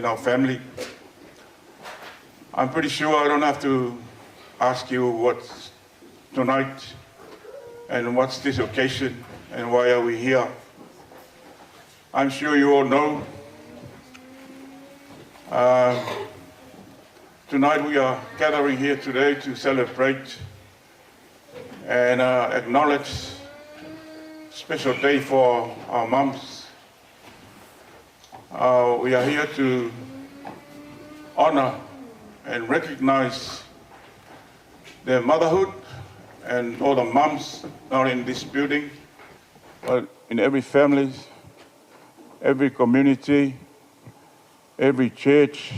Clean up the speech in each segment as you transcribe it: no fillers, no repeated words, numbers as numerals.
in our family. I'm pretty sure I don't have to ask you what's tonight and what's this occasion and why are we here. I'm sure you all know. Tonight we are gathering here today to celebrate and acknowledge a special day for our moms. We are here to honor and recognize their motherhood and all the moms, not in this building, but in every family, every community, every church,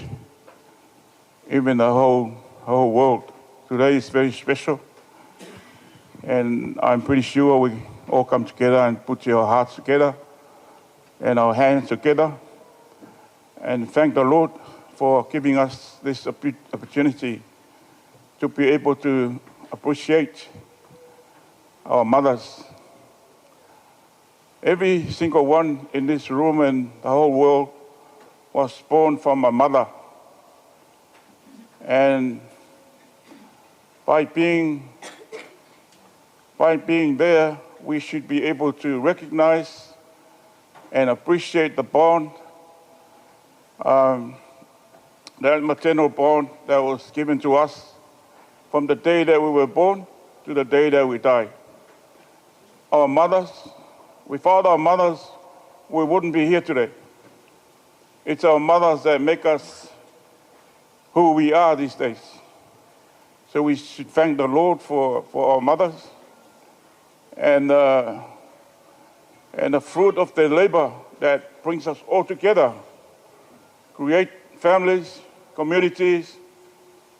even the whole world. Today is very special, and I'm pretty sure we all come together and put your hearts together and our hands together and thank the Lord for giving us this opportunity to be able to appreciate our mothers. Every single one in this room and the whole world was born from a mother. And by being there, we should be able to recognize and appreciate the bond, that maternal bond that was given to us from the day that we were born to the day that we die. Our mothers, without our mothers, we wouldn't be here today. It's our mothers that make us who we are these days. So we should thank the Lord for our mothers and the fruit of their labor that brings us all together, create families, communities,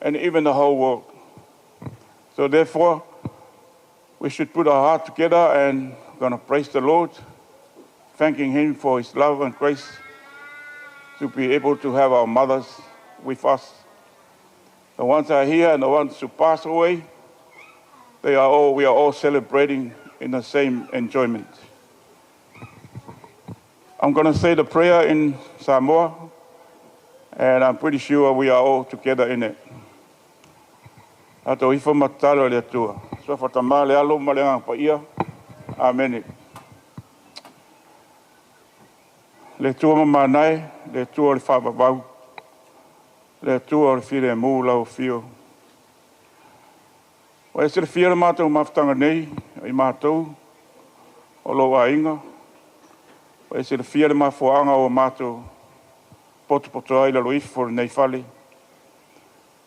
and even the whole world. So therefore, we should put our heart together and we're going to praise the Lord, thanking Him for His love and grace to be able to have our mothers with us. The ones that are here and the ones who pass away, we are all celebrating in the same enjoyment. I'm going to say the prayer in Samoa, and I'm pretty sure we are all together in it. Ato ifo matalo le tua. So fatama le alo malenga pa ia. Amen. Le tua mamanai, le tua le whababau. Le tua le whire mū lau whio. O e sere whira mātou mawhtanga nei, i mātou, o lo a inga. O e sere whira mawhoanga o mātou, poto ai la loifo nei whale.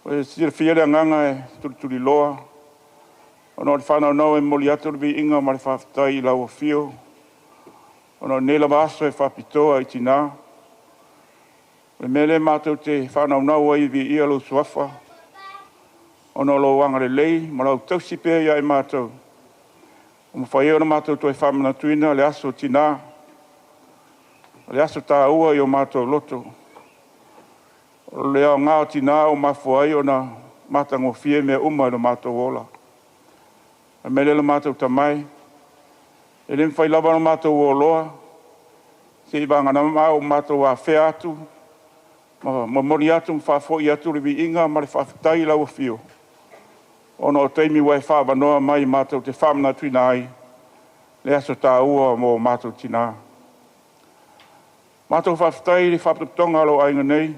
O e sere whira nganga e turi loa. O no le whanau nau e moli atu le vi inga ma le whawhtai lau o whio. O no nela vaso e whapitoa i tina. O mele mātou te whanau nau ai vi ia lo suafa. O no lo wanga le lei, ma lau tausi pēr ia e mātou. O ma whaia o na mātou toi whamana tuina le aso tina. Le aso tā ua i o mātou loto. O le au ngā o tina o mawhua ai o na mātango fie mea uma i no mātou ola. A mele le mātou tamai. E le mwhai lava no mātou o loa. Se i vanga na o mātou a whea atu. Ma mori atu mwhafo i atu le vi inga ma le whawhitai lau o fio. Ono o teimi wai whawanoa mai mātou te whamna tuina ai. Le aso tā ua mō mātou tina. Mātou whawhitai le whaptotonga alo ainga nei.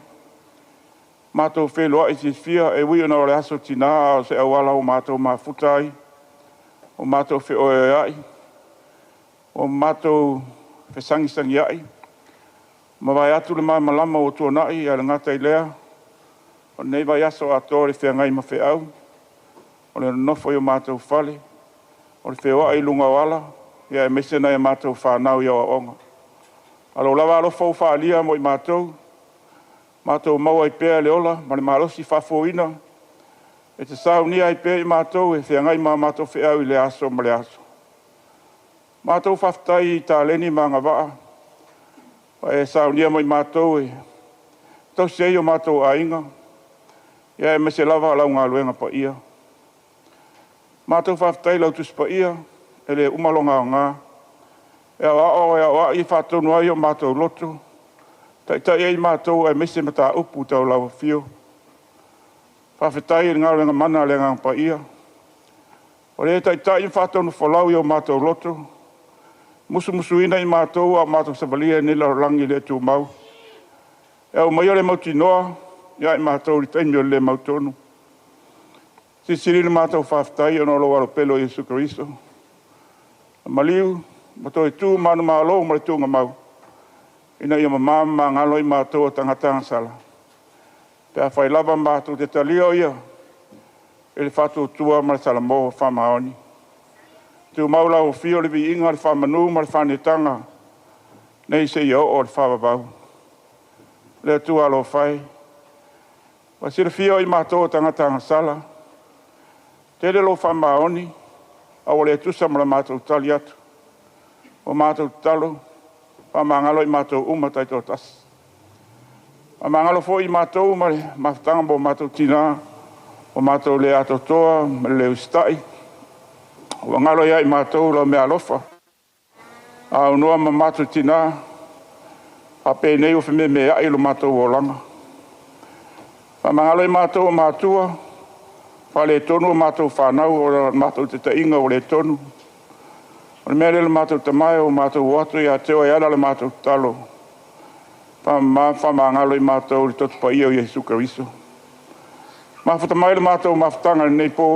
Mātou wheloa i si whia e wii ona o le aso tina o se awala o mātou mawhutai. O mātou wheoe ai. O mātou whesangisangi ai. Ma vai atu le mai malama o tuanai a le ngata i lea. O nei vai aso ato le whengai ma wheau. O le nofo i o mātou whale. O le wheoa i lunga wala. Ia e mesena i mātou whanau i o aonga. Alo lawa alofo whaalia mo i mātou. Mātou maua i pēr le ola. Ma le mālosi whafoina. E te saunia i pēr i mātou. E whengai ma mātou wheau i le aso ma le aso. Mātou whaftai i tā leni ma ngā waa. E saunia mo i mātou e. Tau sei o mātou a inga. Ia e mese lava lau ngā luenga pa ia. Mātou whaftai lau tus pa ia. E le umalonga o ngā. E a o i whatonu ai o mātou loto. Tai ai mātou ai mese mata upu tau lau fio. Whawhetai ngā renga mana le ngā pa ia. O re tai whātou no whalau i o mātou loto. Musu ina i mātou a mātou savalia ni lau rangi le tū mau. E au mai o le mauti noa, ia i mātou ri taimi o le mautonu. Sisiri le mātou whawhetai o no lo alo pelo Jesu Christo. Maliu, matou e tū manu mālo ma le tūnga mau. Ina ia mamama ngalo i mātou o tangatanga sala. Pea whai lava mātou te talia o ia. E le whātou tua ma le sala mō whamaoni. Tu maula o fio le vi inga le whamanu ma le whanetanga. Nei se ia o le whamabau. Le tua alo whai. Wa sira fio i mātou o tangatanga sala. Te le lo whamaoni. Awa le tusa ma le mātou tali atu. O mātou talo. Mangalo i mātou umatai tō tas. Mangalo fo i mātou maftanga mo mātou tina o mātou le ato toa, le ustai. O ngalo ia i mātou la mea lofa. A unua ma mātou tina, a pēnei o whime mea i lo mātou o langa. Mangalo i mātou o mātua, wha le tonu o mātou whanau o mātou te tainga o le tonu. O mea le mātou tamai o mātou watu i a teo e ala le mātou talo. Whamangalo i mātou li totu pa ia o Jesu Christo. Mawhatamai le mātou mawhatanga nei pō.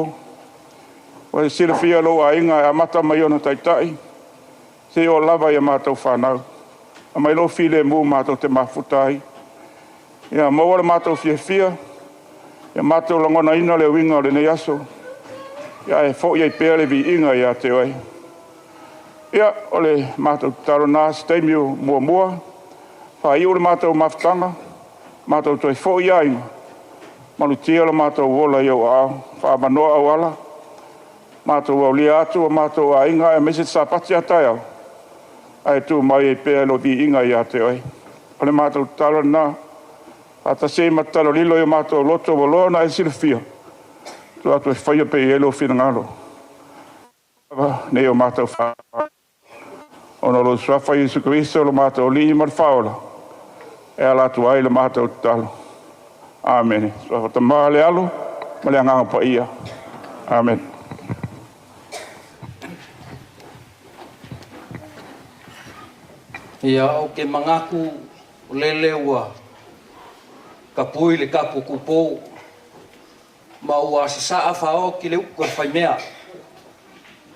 O e sira fia lo a inga e amata mai ona taitai. Se o lava i a mātou whanau. A mai lo file mū mātou te mawhutai. Ia maua le mātou fia. Ia mātou langona ina le winga le nei aso. Ia e fo i pēr le vi inga i a teo ai. Ia, o le mātou taro nā steimi o mua. Wha i o le mātou mawhtanga, mātou toi fo i ainga. Manu tia le mātou wola i au au, wha manoa au ala. Mātou au lia atu o mātou a inga e mese sa pati atai au. Ai tu mai e pēr lo vi inga i a te oi. O le mātou taro nā, a ta se matalo lilo i o mātou loto o loa na e silfia. Tu atu e whaia pe i elo whina ngalo. Nei o mātou wha. Ono lo swafa Jesu Christo lo mātou li mar faola. E ala tu ai lo mātou talo. Amen. Swafa ta male alu, male anganga pa ia. Amen. Ia o ke mangaku lele ua ka pui le kapu kupou ma ua sasaa fao ki le uka whaimea.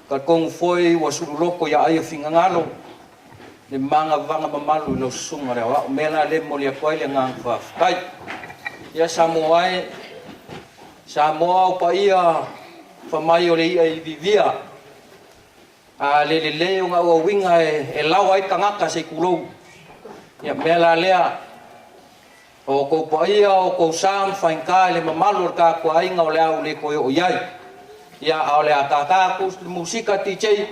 Ka kongu foi wa suruloko ya aia fingangalo le manga vanga mamalu lo sunga le wa mela le molia koai le ngang fa kai ya samoa o pa ia fa mai o le ia i vivia a le o nga o winga e lawa i tangaka se kulou ya mela lea o ko pa ia o ko sam fa inka le mamalu ka ko ai nga o le au le ko o yai ya ole atata ku musika DJ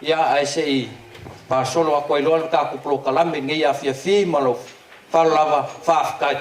ya ai sei pa solo a ko ilon ka ku pro kalame ngi ya fi malo fa lava fa kai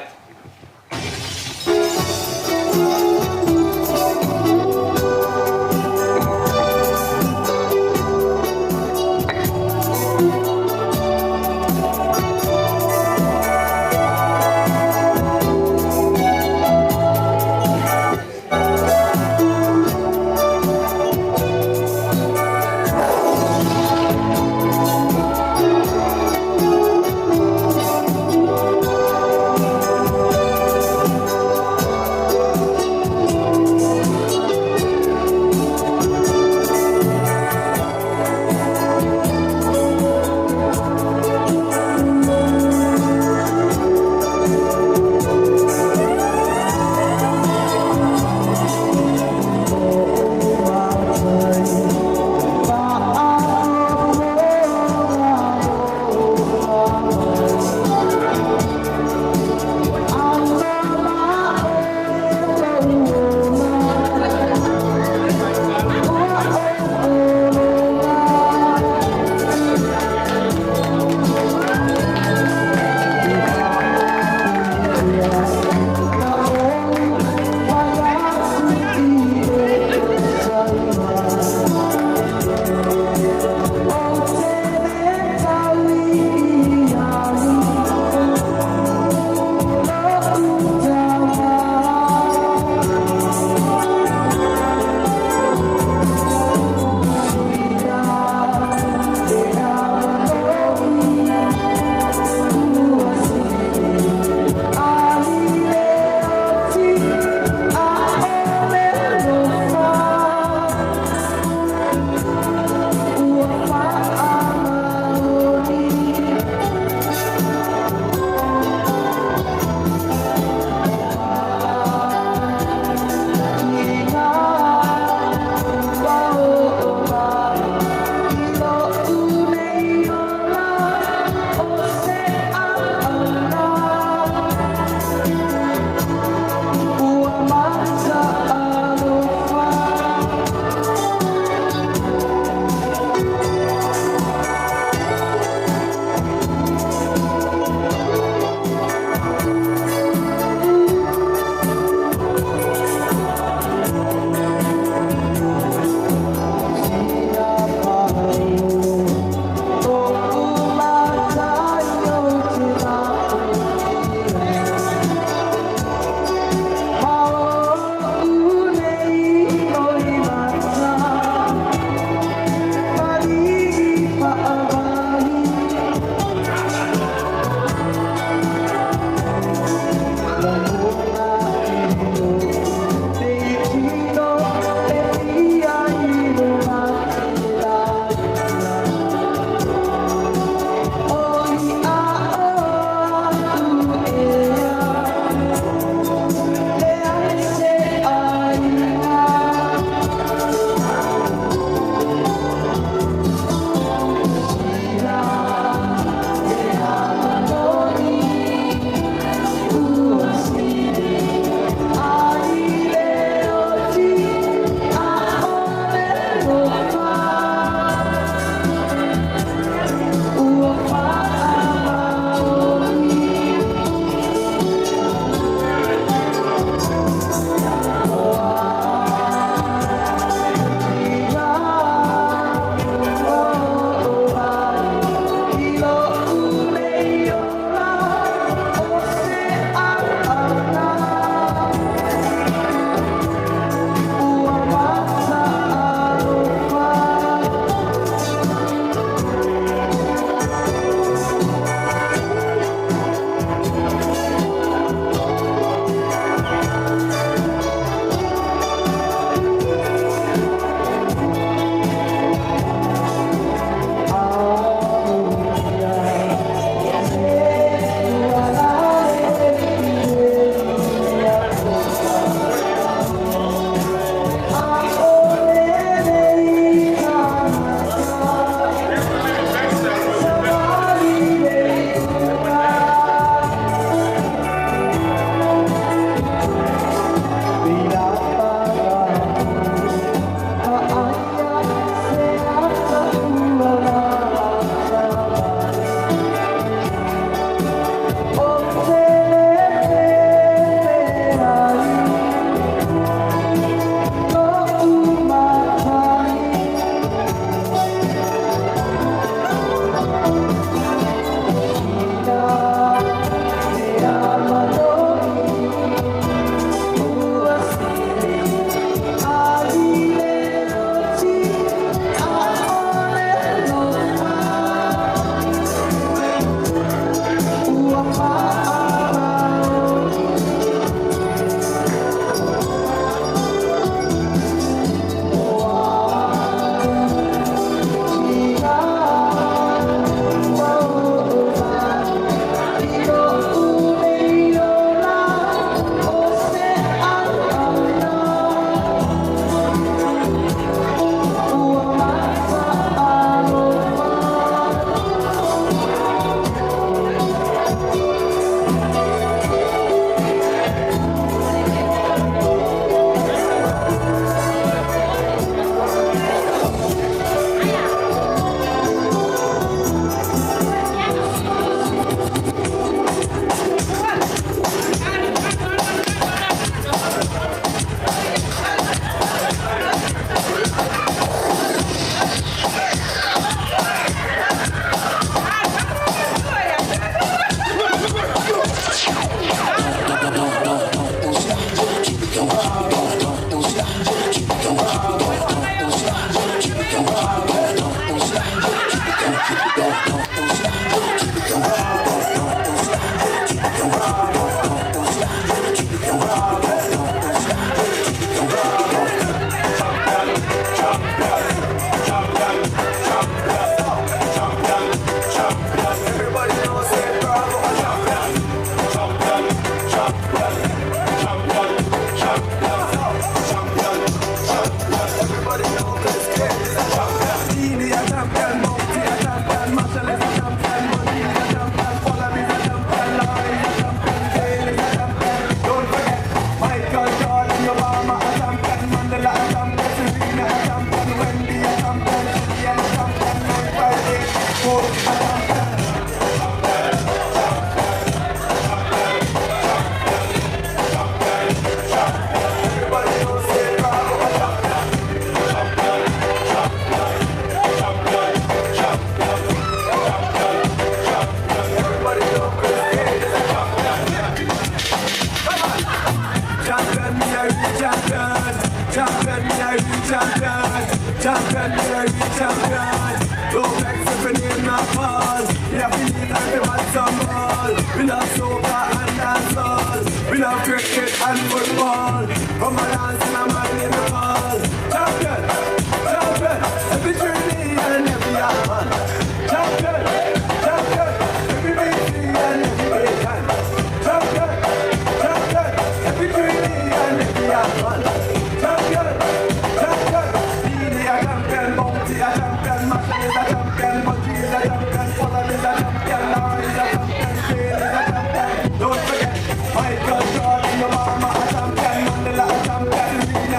Don't forget, Michael Jordan, your mama a champion, Mandela a champion,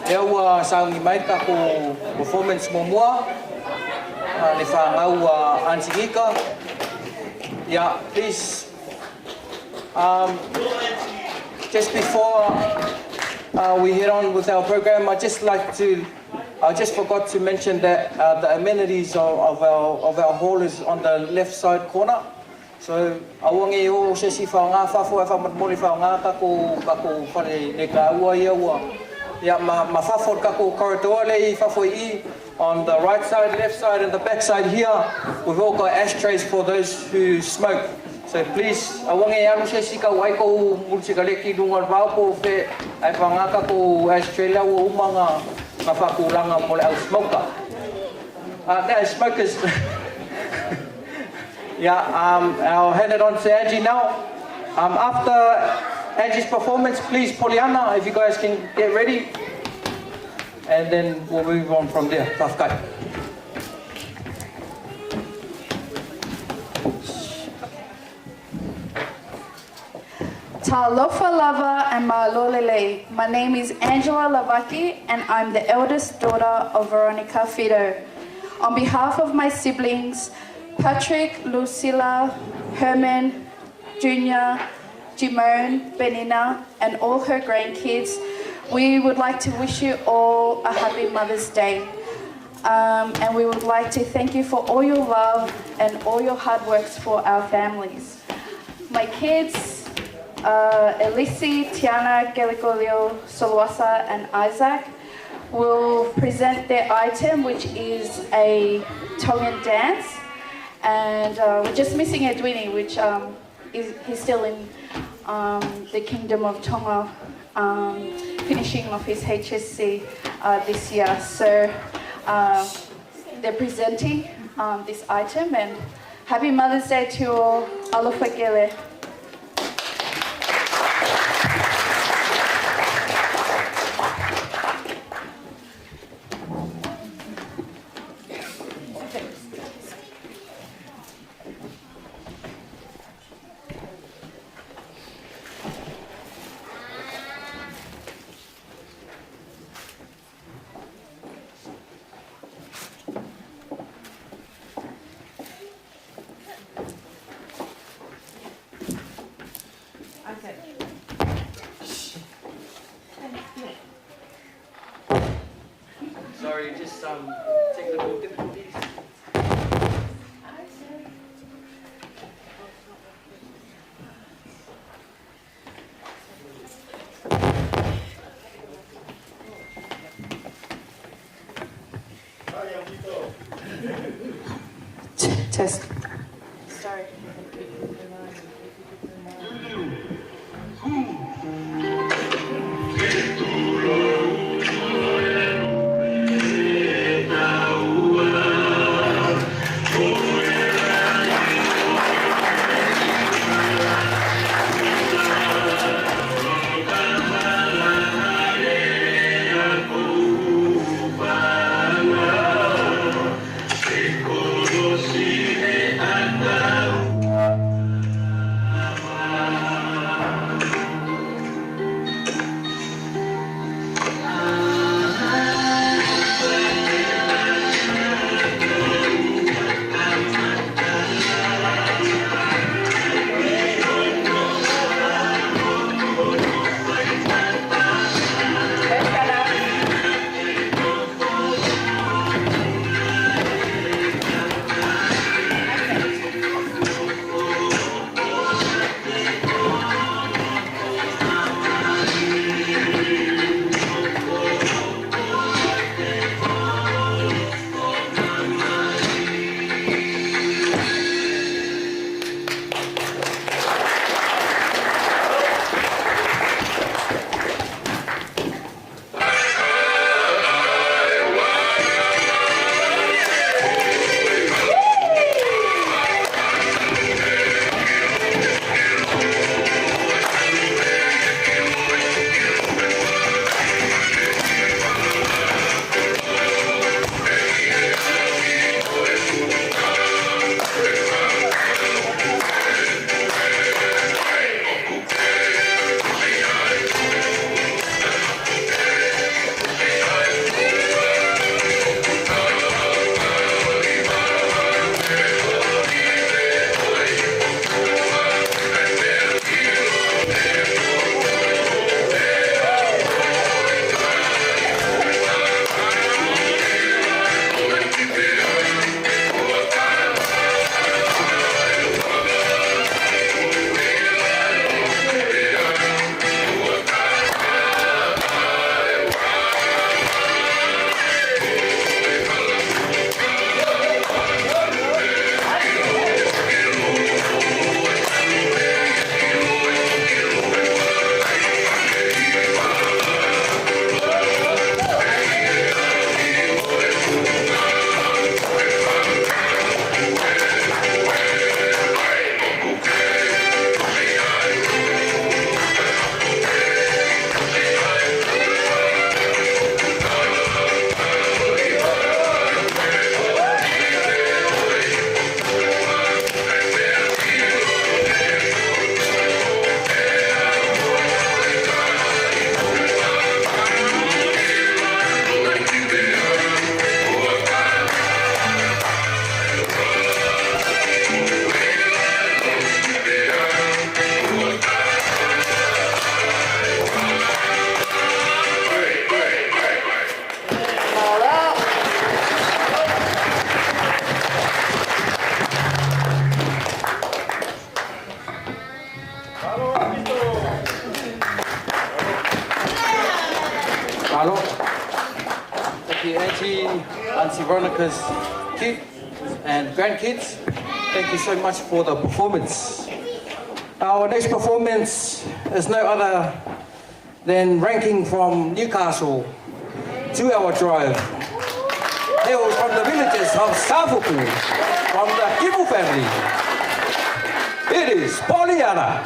Lea ua saungi mai kako performance momua. Le whangau Antigika. Yeah, please. Just before we head on with our program, I just forgot to mention that the amenities of our hall is on the left side corner. So awangi o se si whaonga whafo e whamatmoli whaonga kako whare ne ka ua ia ua. Ia ma whafo kako corridor le I whafo I on the right side, left side and the back side here. We've all got ashtrays for those who smoke. So please, awangi aru se si ka waiko multika leki dunga raupo fe ai whaonga kako ashtray la ua umanga ma whakulanga mole au smoker. Now smokers. Yeah, I'll hand it on to Angie now. After Angie's performance, please, Poliana, if you guys can get ready. And then we'll move on from there. Tough guy. Talofa lava and malolele. My name is Angela Lavaki and I'm the eldest daughter of Veronica Fido. On behalf of my siblings, Patrick, Lucilla, Herman, Junior, Jimone, Benina, and all her grandkids, we would like to wish you all a happy Mother's Day. And we would like to thank you for all your love and all your hard works for our families. My kids, Elisi, Tiana, Gelicolio, Solwasa, and Isaac, will present their item, which is a Tongan dance. And we're just missing Edwini, which he's still in the Kingdom of Tonga, finishing off his HSC this year. So they're presenting this item, and happy Mother's Day to all. Alofa Gele. Sorry, just technical difficulties. Test. Sorry. Così Malo. Thank you, Auntie Veronica's kids and grandkids. Thank you so much for the performance. Our next performance is no other than ranking from Newcastle, 2-hour drive. Hails from the villages of Savuku, from the Kivu family. It is Pollyanna.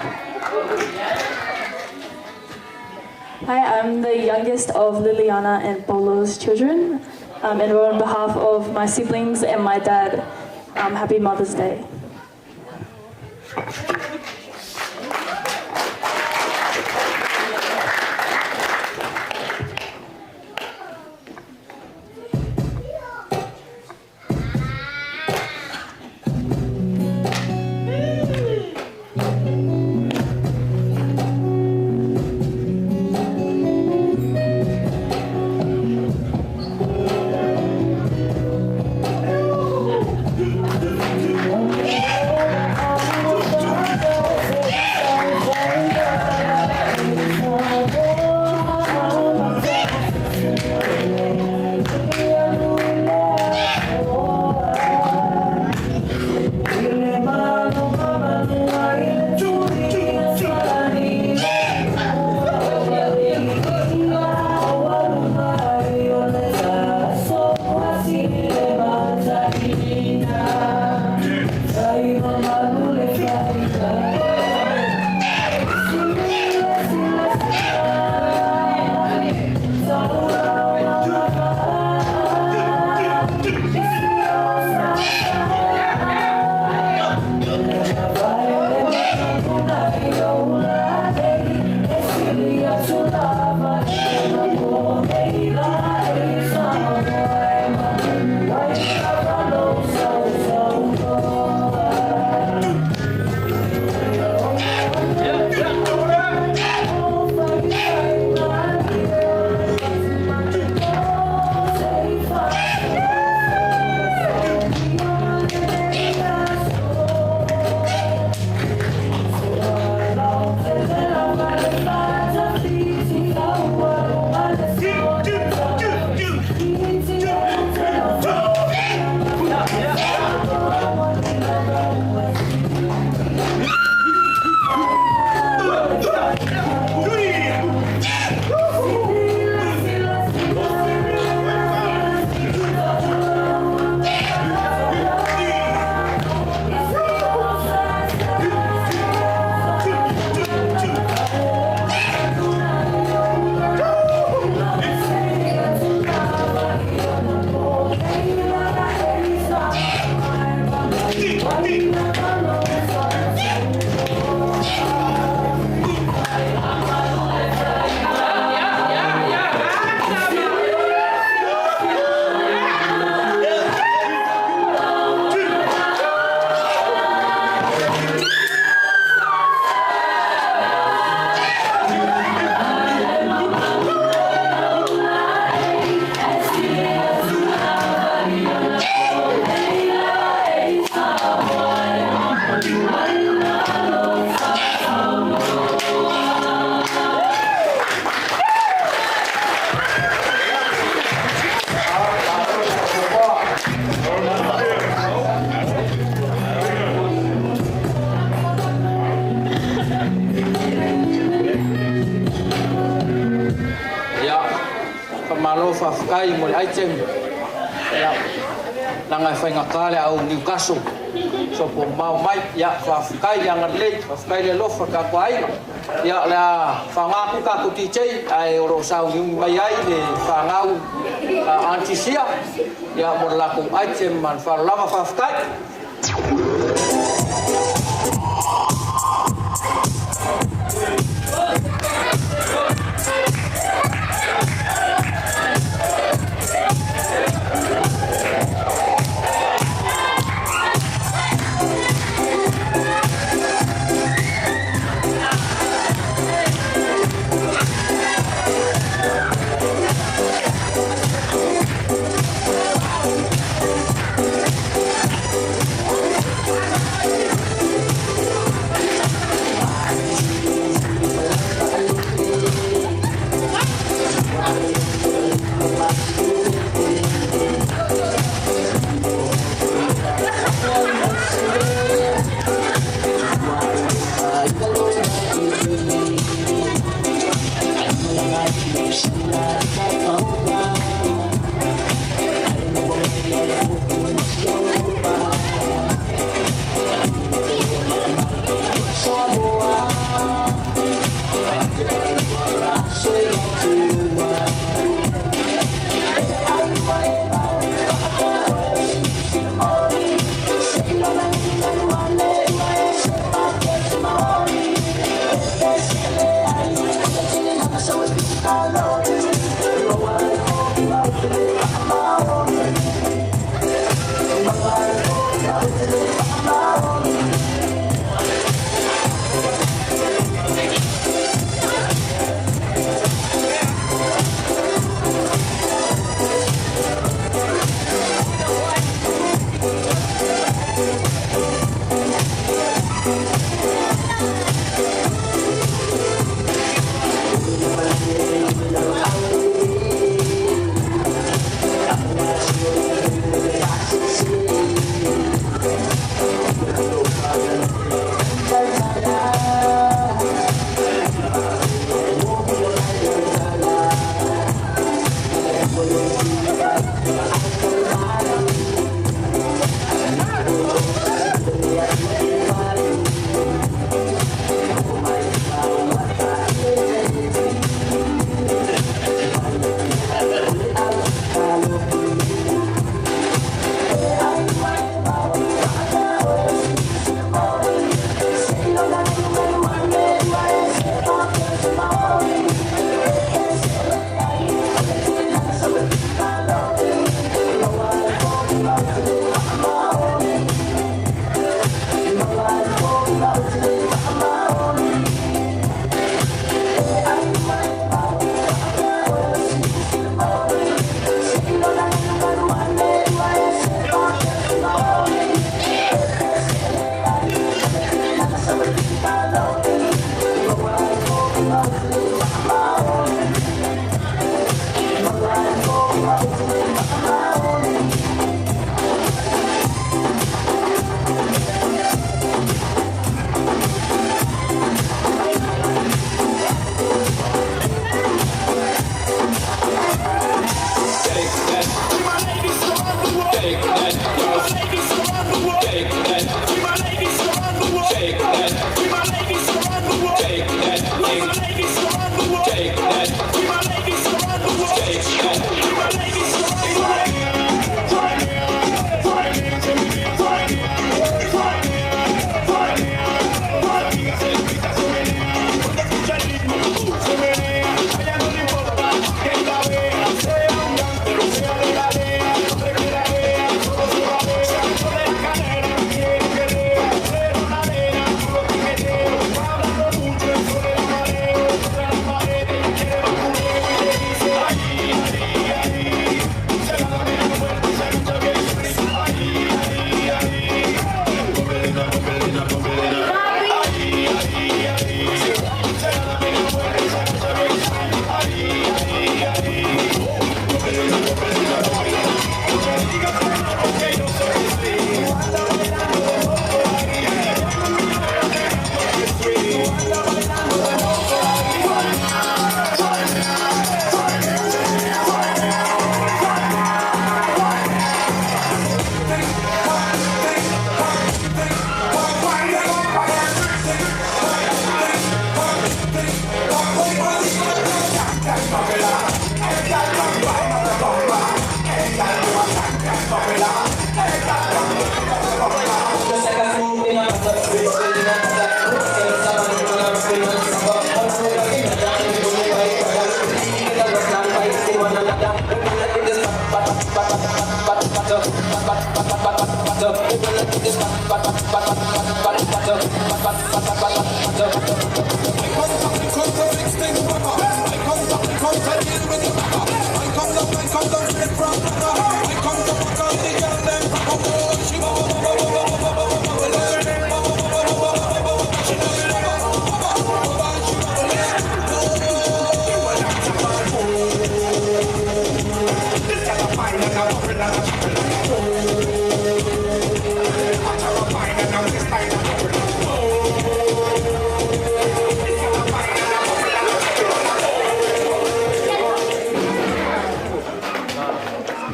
Hi, I'm the youngest of Liliana and Polo's children, and on behalf of my siblings and my dad, happy Mother's Day. Whafkai mo le item. Nanga whainga kale au Newcastle. So po mau mai ya whafkai anga le, whafkai le lofa ka kwainga. Ya la whangaku ka ku TJ ai oro sau yung mai ai le whangau antisia. Ya mo laku item man whalama whafkai.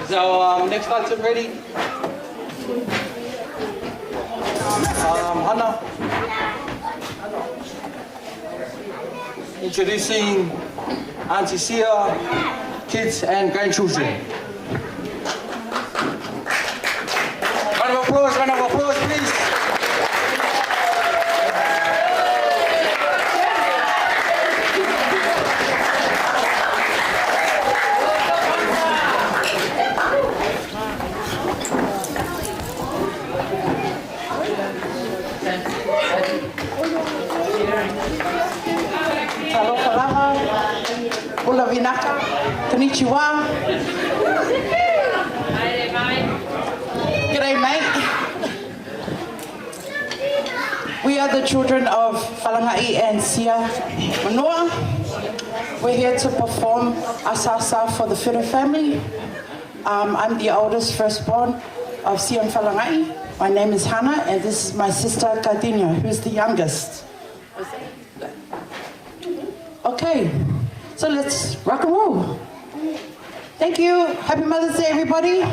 So next item ready? Hannah. Introducing Auntie Sia, kids and grandchildren. Round of applause, please. Ula vinaka, konnichiwa. G'day, mate. We are the children of Whalangai and Sia Manoa. We're here to perform Asasa for the Whiru family. I'm the oldest firstborn of Sia and Whalangai. My name is Hannah, and this is my sister Kardinia, who's the youngest. Okay. So let's rock and roll. Thank you. Happy Mother's Day, everybody.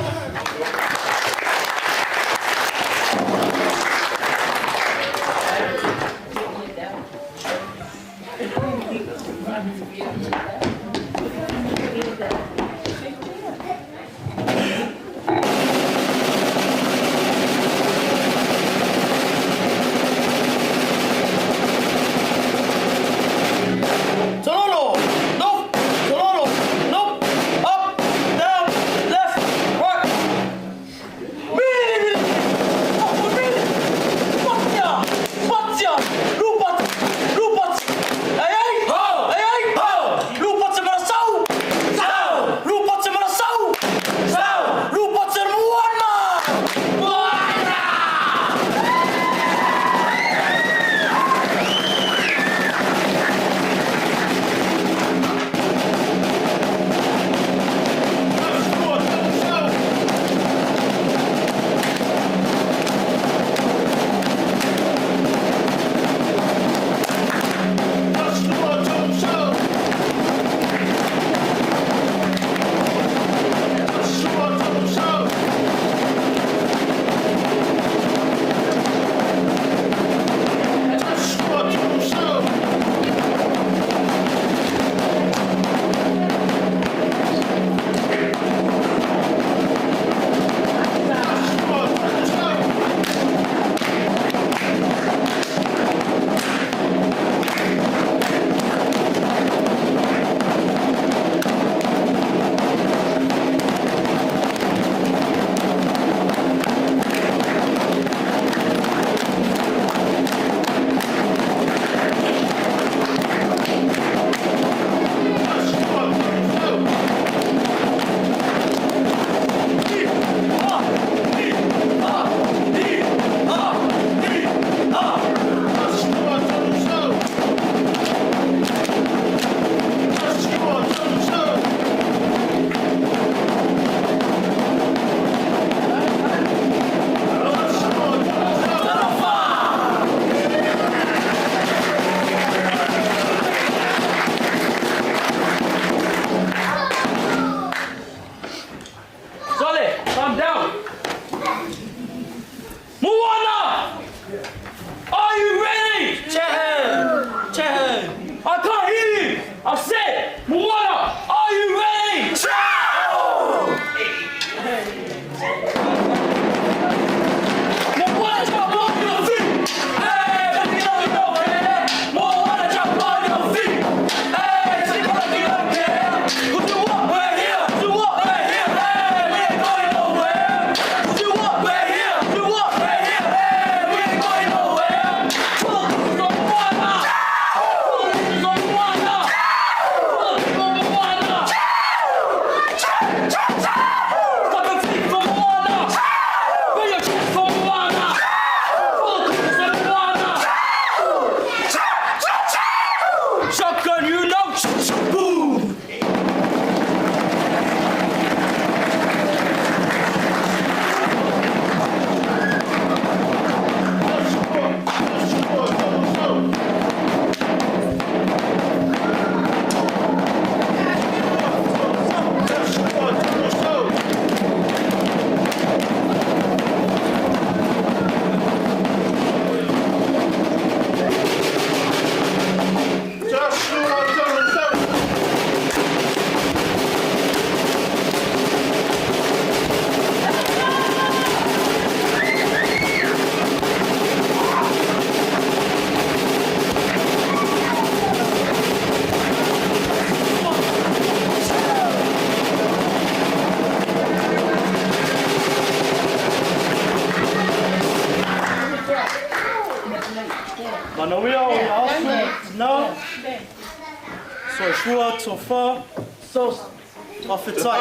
fua tofa sos ofetai.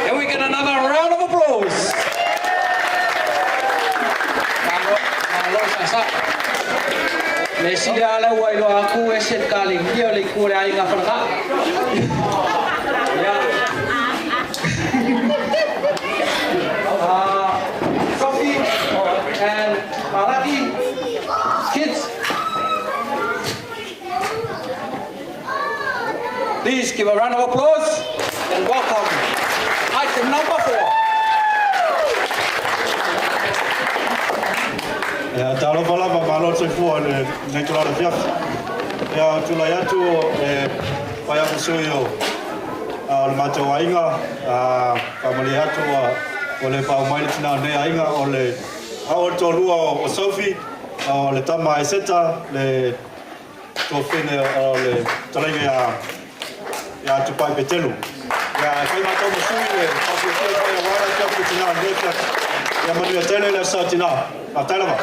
And we get another round of applause. Le sila ala wailo aku eset kali dia le kore ai ngafanga. Ya. Sophie and Malaki kids. Please give a round of applause and welcome item number 4. Ya talo pala pa malo se fu ne neklara fiaf. Ya tula ya tu pa ya suyo al mato ainga pa mali hatu ole pa mai tina ne ainga ole a to lua o Sophie ole tama eseta le to fine ole talenga ya tu pa betelu. Ya kai mato musuyo pa ku pa ya wala ta tina ne ya mali tele la satina atalama.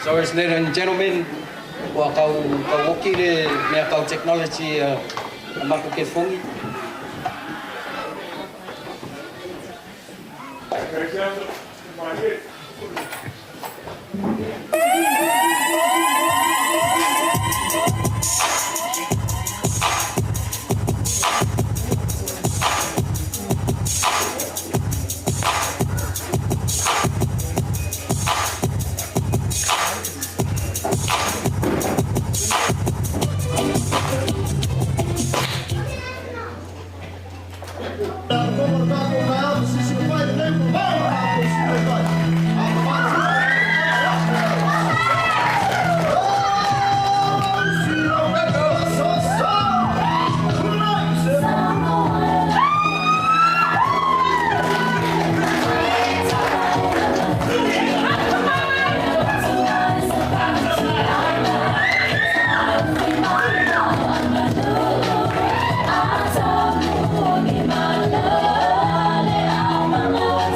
So, ladies and gentlemen, wa kau woki le mea kau technology maku ke fongi.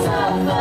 Some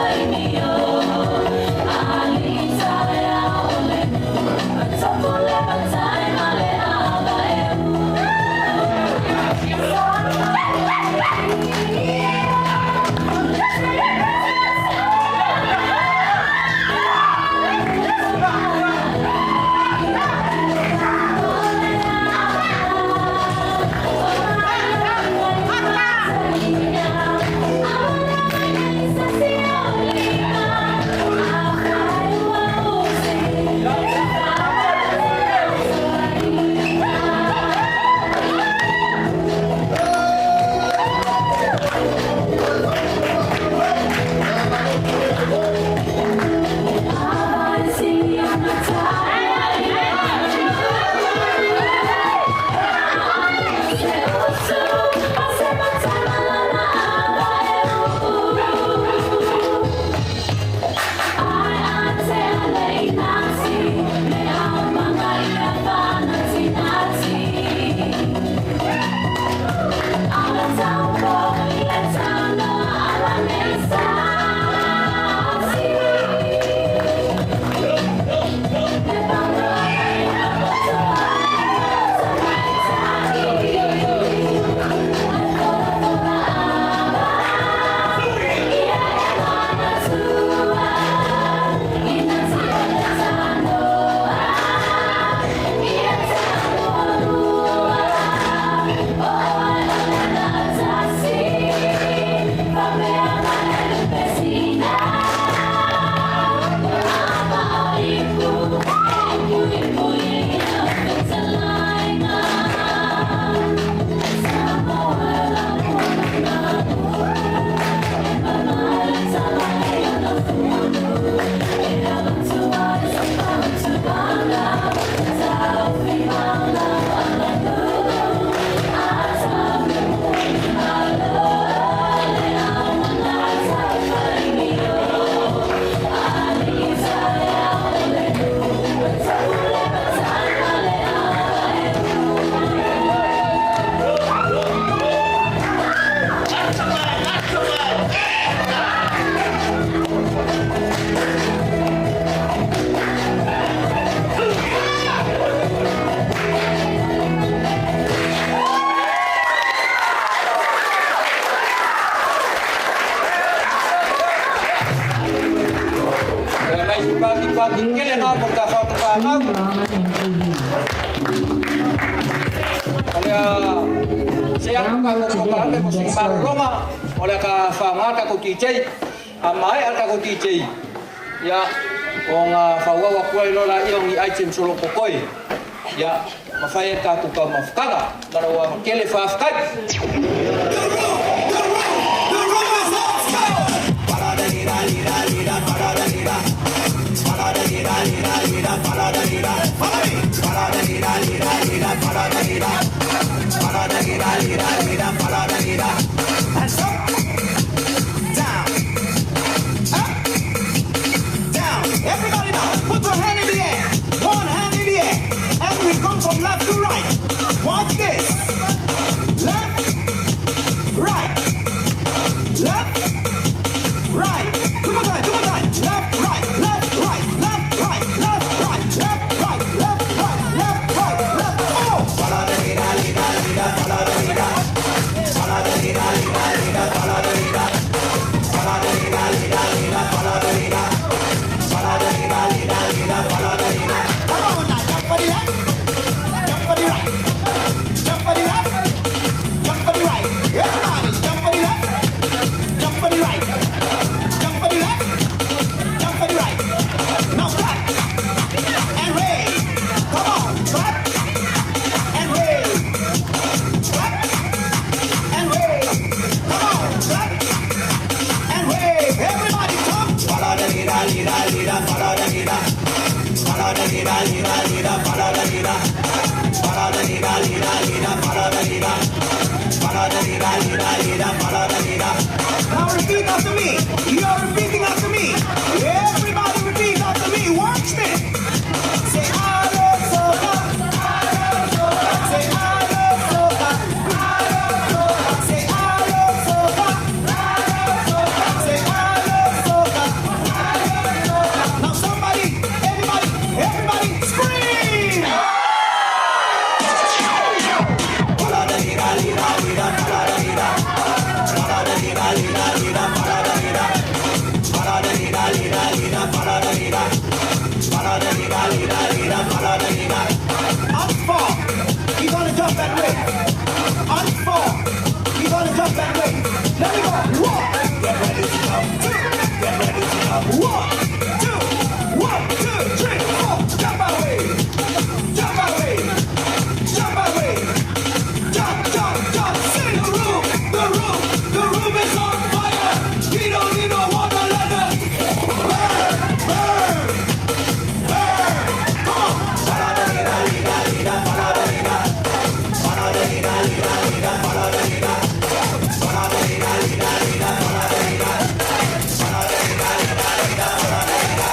pagi-pagi kele nga magkakatapang. Kaya siya ang pagkukumpara mo si Marulonga. Wala ka fangata ko TJ. Amay alka ko TJ. Ya, kung fawawa ko lola yung item solo kokoy. Ya, mafaya ka ko ka mafkara. Darawa kele fafkat. Everybody now, put your hand in the air. One hand in the air. And we come from left to right. Watch this. Left, right. Left, right. Two more time, two more time. Left, right, left, right, left, right, left, right, left, right, left, right, left, right, left. Oh! Come on now, jump for the left, jump for the right, jump for the left, jump for the right. Everybody, jump for the left, jump for the right, jump for the left, jump for the right. Now clap and wave. Come on, clap and wave, clap and wave. Come on, clap and wave. Everybody, jump. Follow the leader, leader, leader. Follow the leader. Follow the leader, leader, leader. Follow the leader. Follow the leader, leader, leader. Follow the leader. Follow the leader, leader, leader. Follow the leader. Now repeat after me. You're repeating after me. Everybody repeat after me. Watch this. Say I love soca. Say I love soca. Say I love soca. Say I love soca. Now somebody, everybody scream! Follow the leader, leader, leader, follow the leader. Follow the leader, leader, leader, follow the leader. Follow the leader, leader, leader, follow the leader. Follow the leader, leader, leader, follow the leader. On four, you're gonna jump that way. On four, you're gonna jump that way. Let me go. One, get ready to jump. Two, get ready to jump. One, two, three, four. Jump away, jump away, jump away. Jump, jump, jump. See the room is on fire. We don't need no water, let it burn, burn, burn. Come on. Follow the leader, leader, leader. Follow the leader. Follow the leader, leader, leader. Follow the leader. Follow the leader, leader, leader. Follow the leader. Follow the leader, leader, leader. Follow the leader.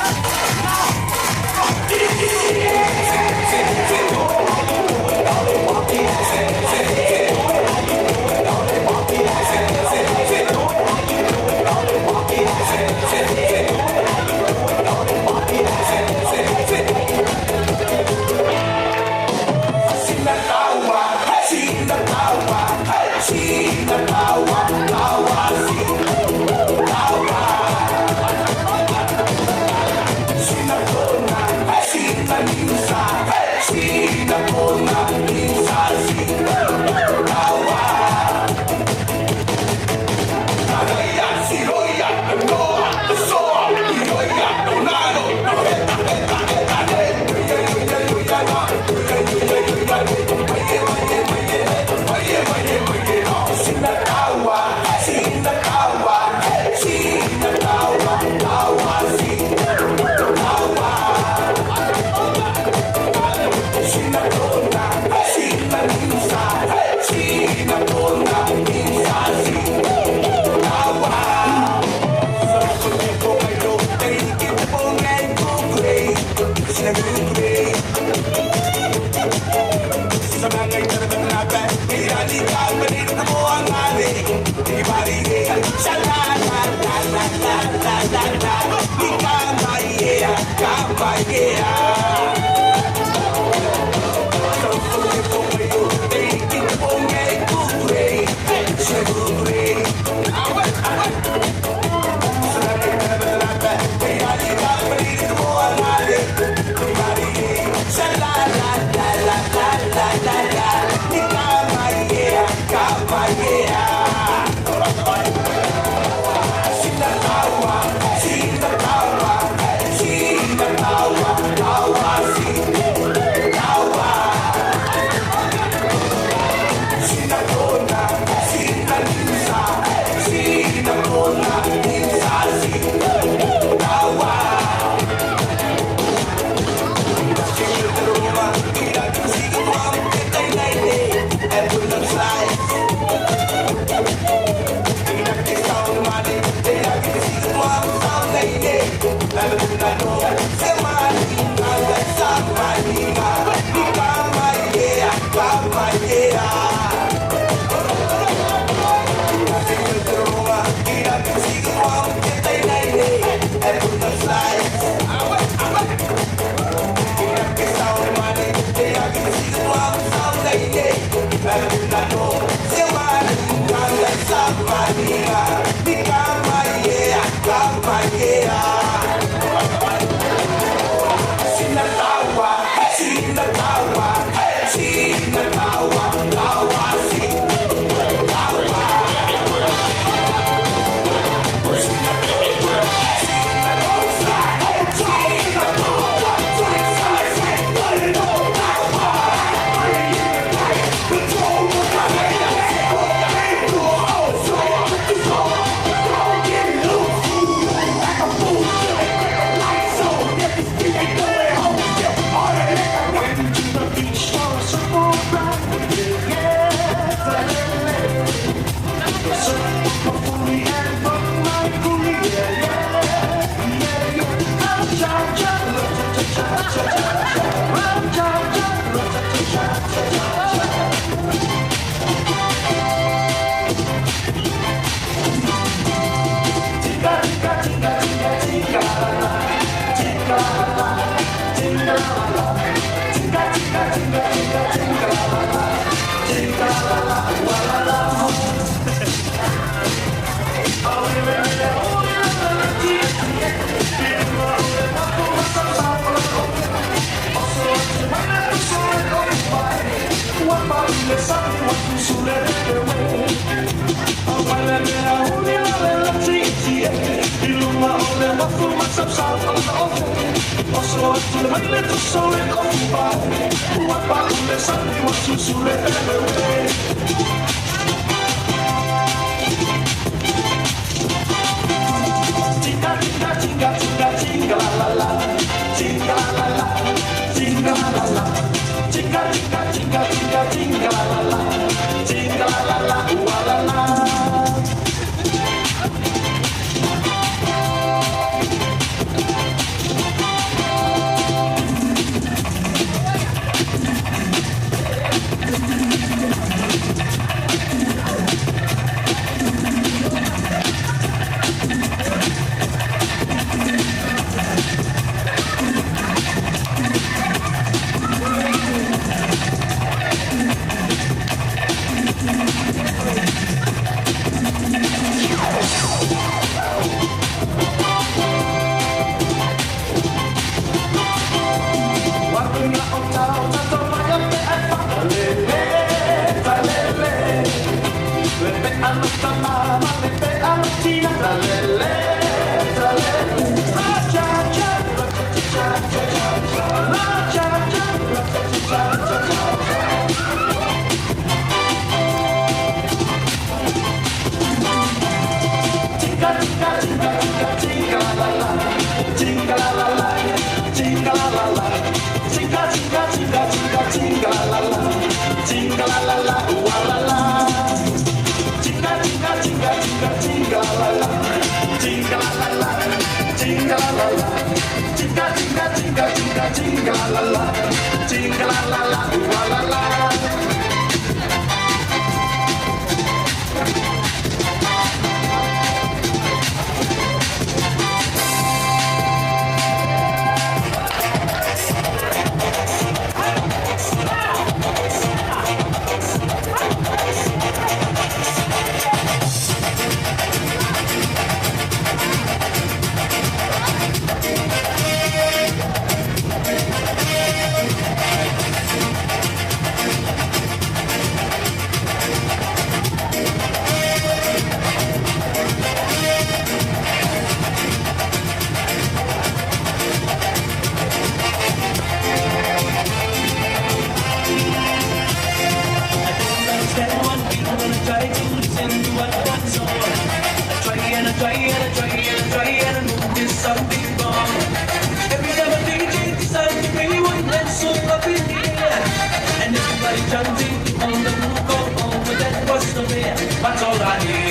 That's all I need.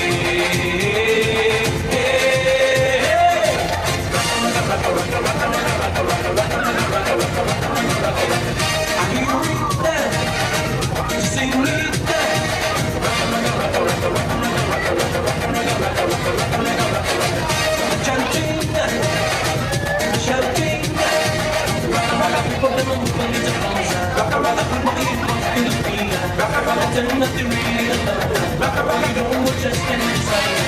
Nothing really alone. You don't just inside.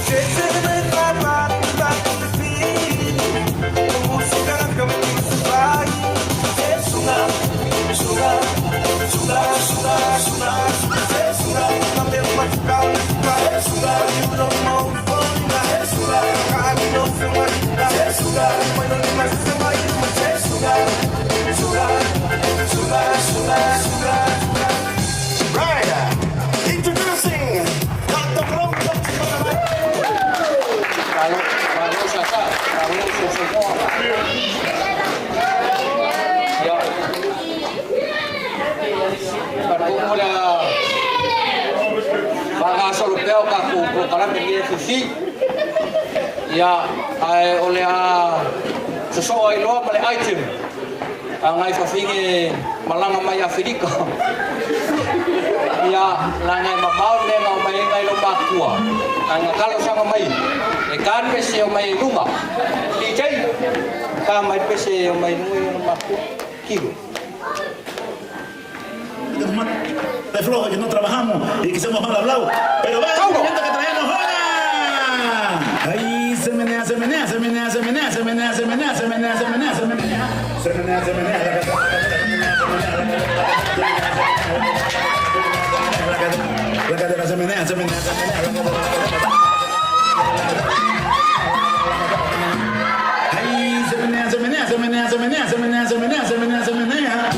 Say, lo kalame ni fifi ya ai ole a so ai lo male item angai fafinge malanga mai Afrika ya langai mabau ne ngau mai ngai lo makua anga kalo sama mai e kan pese o mai rumah DJ ka mai pese o mai nui lo makua kilo. De flojo que no trabajamos y que somos mal hablados, pero va que traemos ahora. Ahí se menea, se menea, se menea, se menea, se menea, se menea, se menea, se menea, se menea, se menea, se menea, la cadera se menea, se menea, se menea. Ahí se menea, se menea, se menea, se menea, se menea, se menea, se menea, se menea.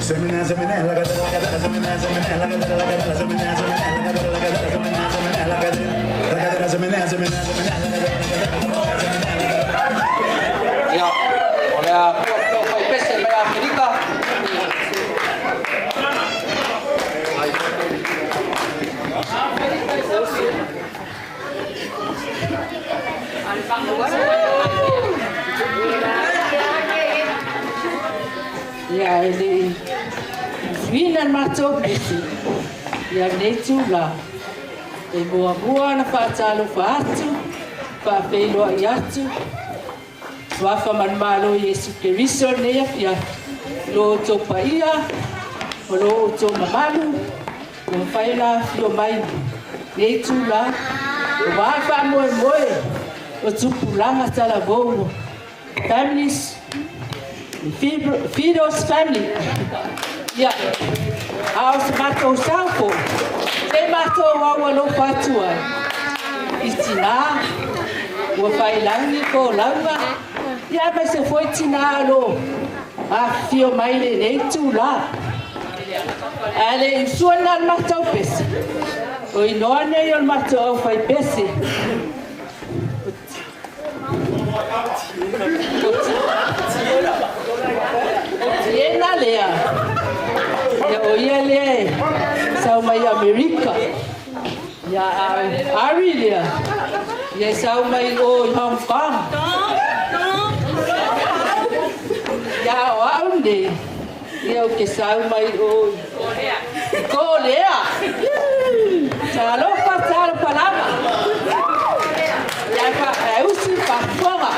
Se menea, se menea, la cadera, se menea, se menea, la cadera, se menea, se menea, la cadera, se menea, se menea, la cadera, se menea, se menea, se menea, ya oleh aku fai pese mai Afrika ya ele vinan matou pesi ya netu la e boa na whaatalo whaatu whaapelo ai atu wafa manmalo Yesu Keriso nea pia lo to paia o lo to mamalu o whaila fio mai netu la wafa moe o tupulanga tala vou families Fido's family ya aos matou salpo te matou awa lo patua istina o whailangi ko langa ya vai se foi tinalo a fio mai le netu la ale suona al matou pesi o inone yo al matou fai pesi Tiena lea ya oiele sau mai Amerika ya Arilia ya sau mai o Hong Kong ya waunde ya o ke sau mai o Korea salo pasar palama ya pa usi pa fonga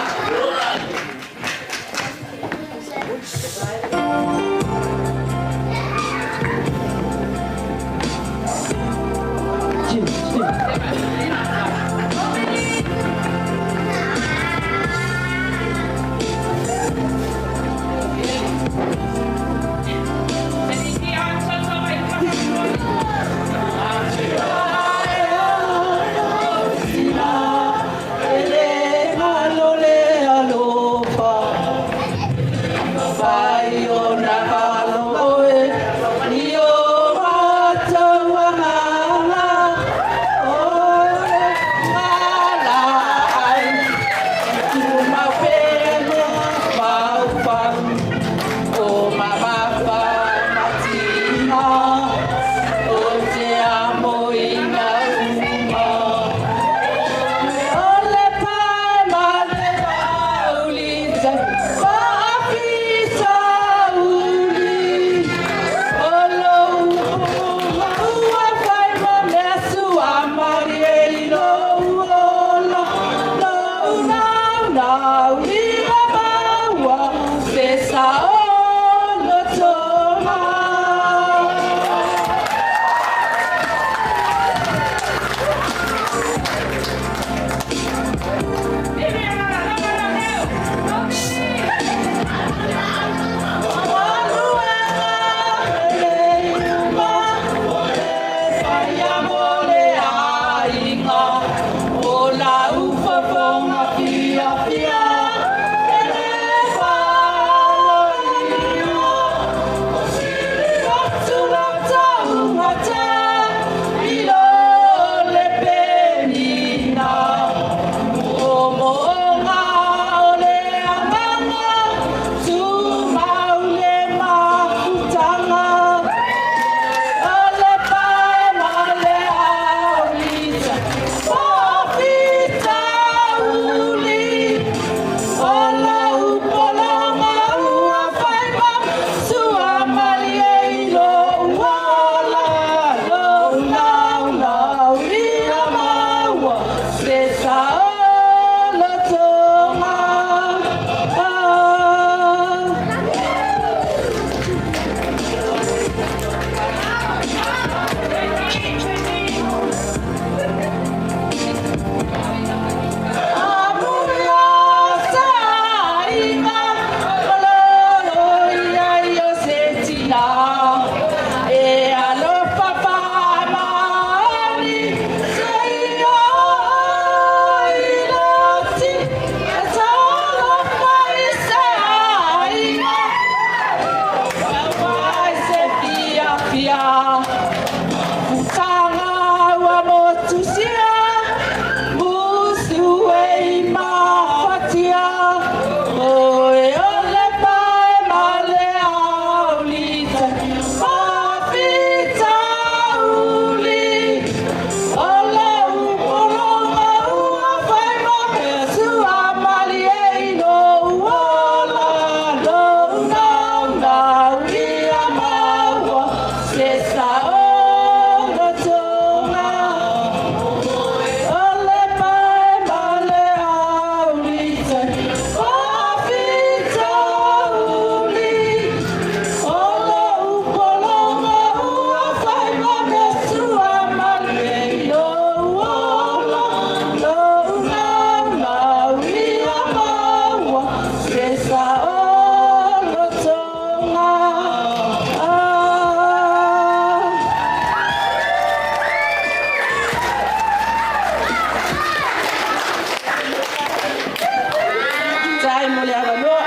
mo le ala noa.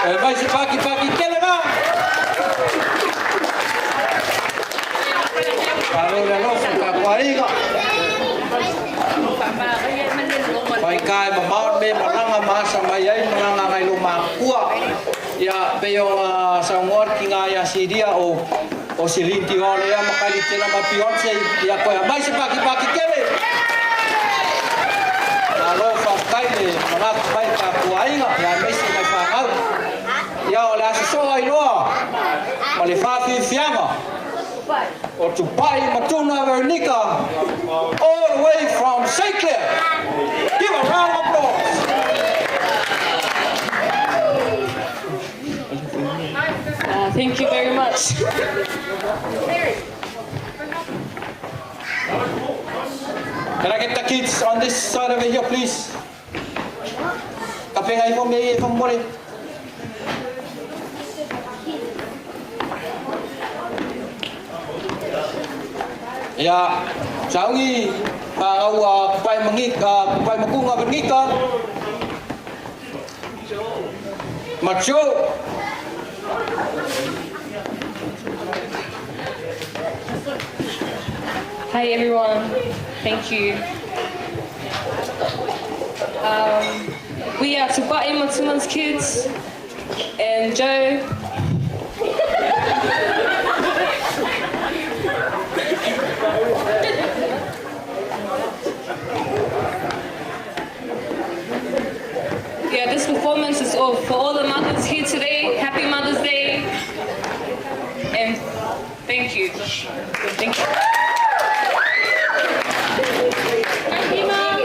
E mai se paki kele nga. Kalo le lofa ka kuainga. Pai kai ma maut me malanga masa mai ai malanga ngai lo makua. Ya peo sa ngor kinga ya sidia o silinti ole ya makali tela ma Beyonce ya ko mai se paki kele. Alo fa kai le malat mai ka kuainga ya mesi mai fa au. Ya ole aso so ai lo. Male fa fi fianga. Or to buy Matuna Vernica all the way from St. Clair. Give a round of applause. Thank you very much. Can I get the kids on this side over here, please? Kapeng ay from morning. Ya, saungi au pai makunga berngika. Macho. Hi everyone, thank you. We are Tupa'i Matuma's kids and Joe. Yeah, this performance is all for all the mothers here today. Happy Mother's Day. And thank you. Thank you. Thank you, Mom.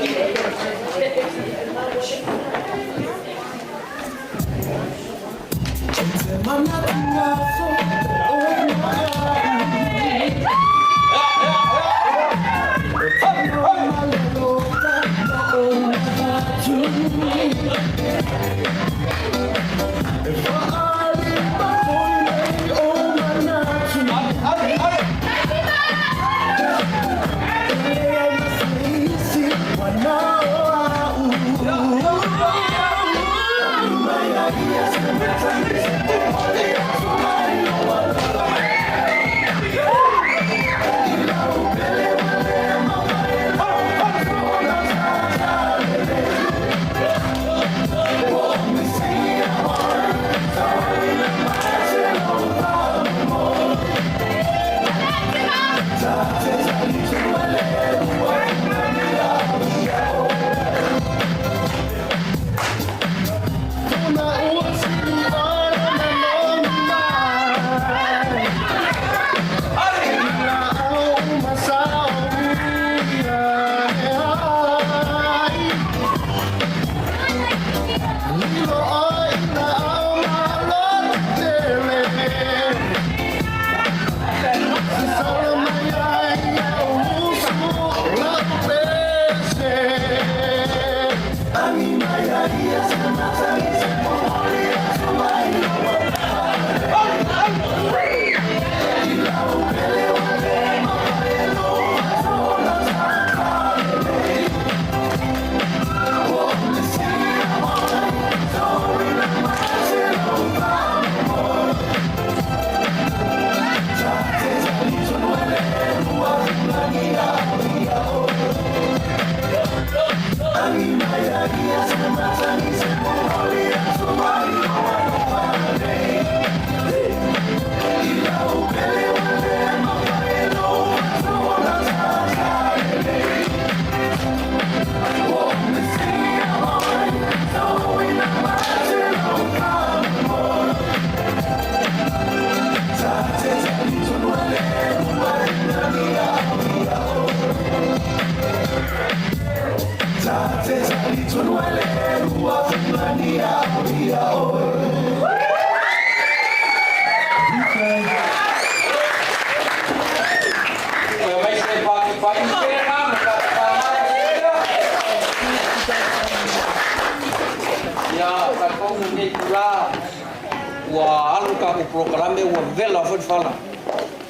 Wa alu ka programe wa vela fala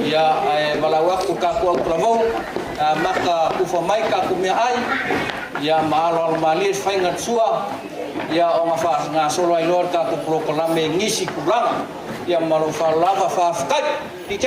ya malawa ku ka ku travou maka ku fa mai ka ku me ai ia malo al mali fainga sua ia o nga nga solo ai lor ka ko kolame ngisi kulanga ia malo fa lava fa kai DJ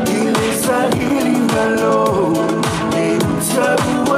Ile sahili malo, ni utabu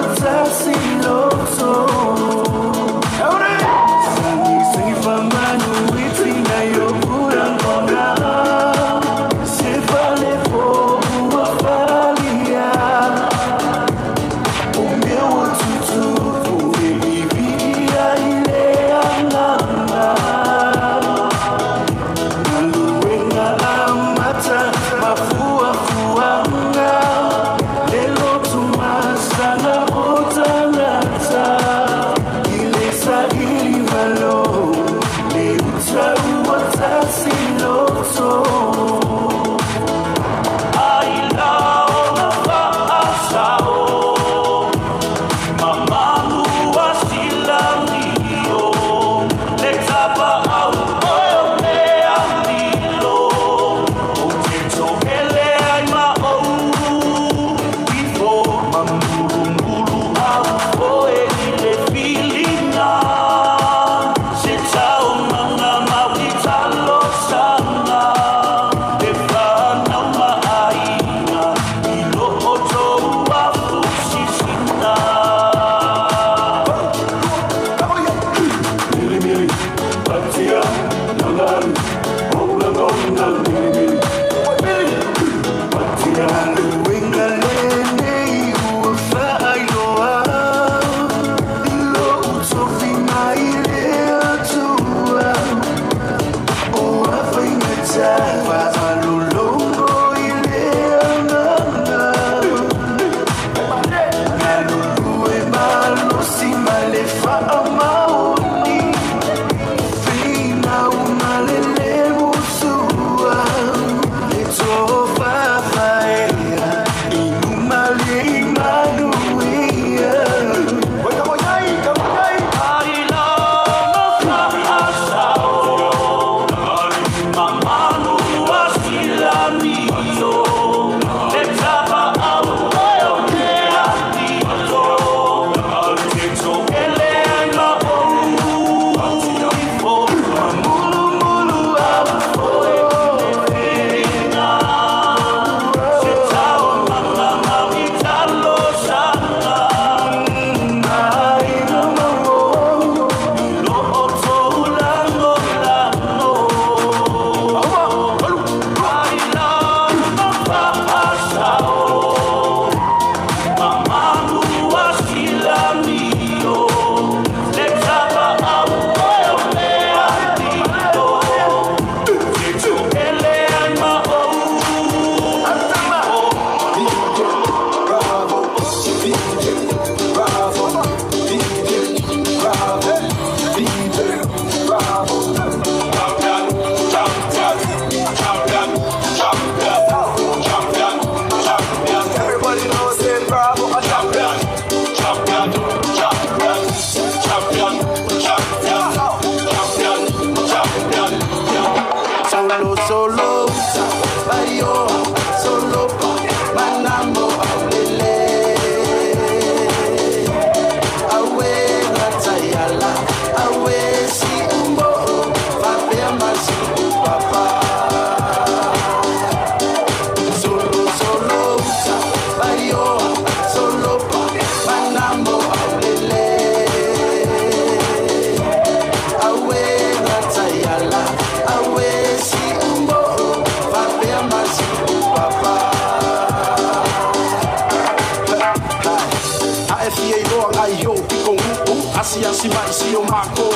Asia si mai si o mako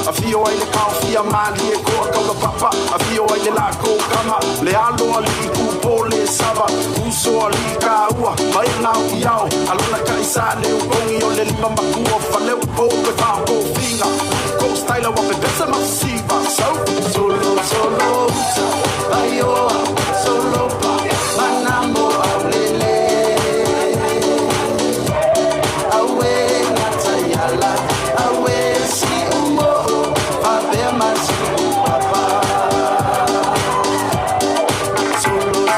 a fio ai le kau fia mali e ko ka papa a fio ai le la ko kama le alo ali ku pole sava uso ali ka ua mai na iao alona ka isale o kongi o le lima maku o fale o po pe fa o finga ko style wa pe pesa masiva solo ayo solo pa manamo aulele awe natayala awe si umo abe masu papa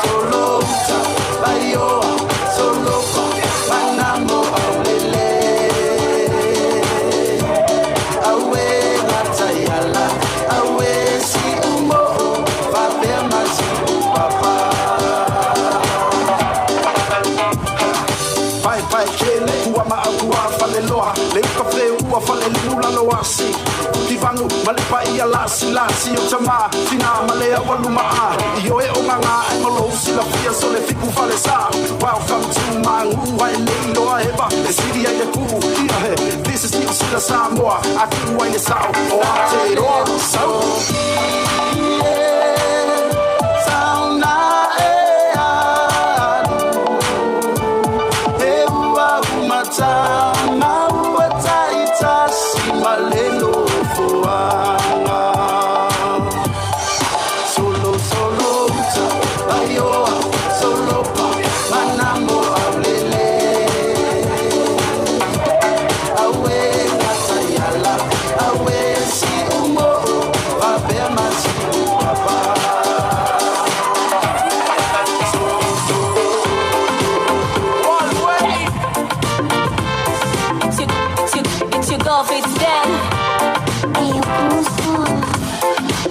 solo ayo solo pa manamo aulele awe natayala awe si umo abe masu papa pai kele ua maakua fale loa le kafe ua fale lula loa si Tivangu male pa ia lasi o tama fina male awalu maa Iyo e onganga e molo sila fia so le fiku fale sa Welcome to Mangu ai leilo a heba e siri ai e kuhu ia he This is Nico Sila Samoa a kiu ai e sao o a te roa sau Sauna e Matama wataita simalelo foanga solo ta ayo solo pa manamo aulele awe natayala awe si umo abe masi papa It's dead.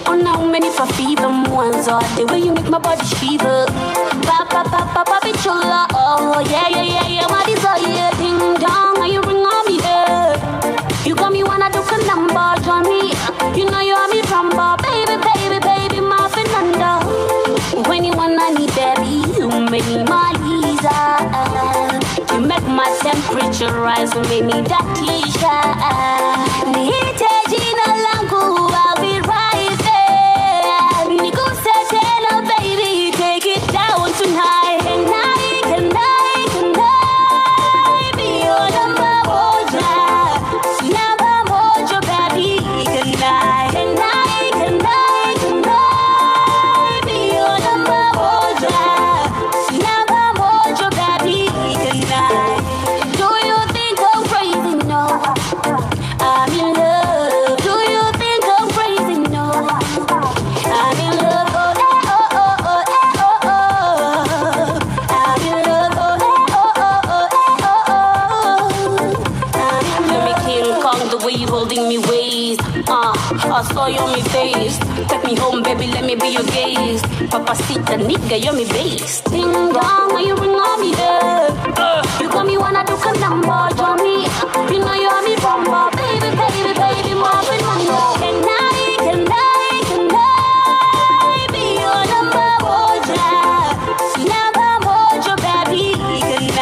Oh, now many for fever ones are the way you make my body shiver. Papa, bichola. Oh, yeah. My desire, ding dong, how you bring on me there. You got me wanna do a number, Johnny. You know you have me from bar, baby, my Fernanda. When you wanna need baby, you make me my Lisa. You make my temperature rise and make me that t-shirt. Nihitajina langu, I'll be right there. Nikusetela, baby, take it down tonight. Can I be your number moja? Number moja, baby, can I be your number moja? Number moja, baby, can I? Do you think I'm crazy? No, I'm in love. Do you think I'm crazy? No, I'm in love. I'm in love. You're me King Kong, the way you holding me waist. I saw you on me face. Take me home, baby, let me be your gaze. Papacita, nigga, you're me base. Ding dong, when you bring on me there. You got me wanna do a number, Johnny. You know you have me from bar, baby, my Fernanda. Can I be your number moja? Number moja, baby, can I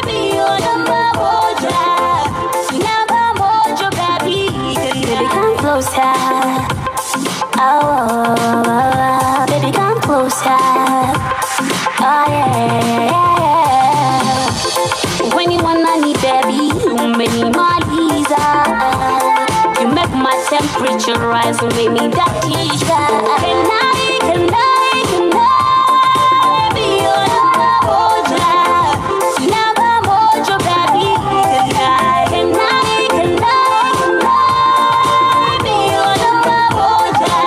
be your number moja? Number moja, baby, can I? Baby, come closer. Oh, baby, come closer. Oh, yeah. When you wanna need baby, you make me my Lisa. You make my temperature rise and make me that t-shirt. Can I be your number moja? Number moja, baby, can I be your number moja?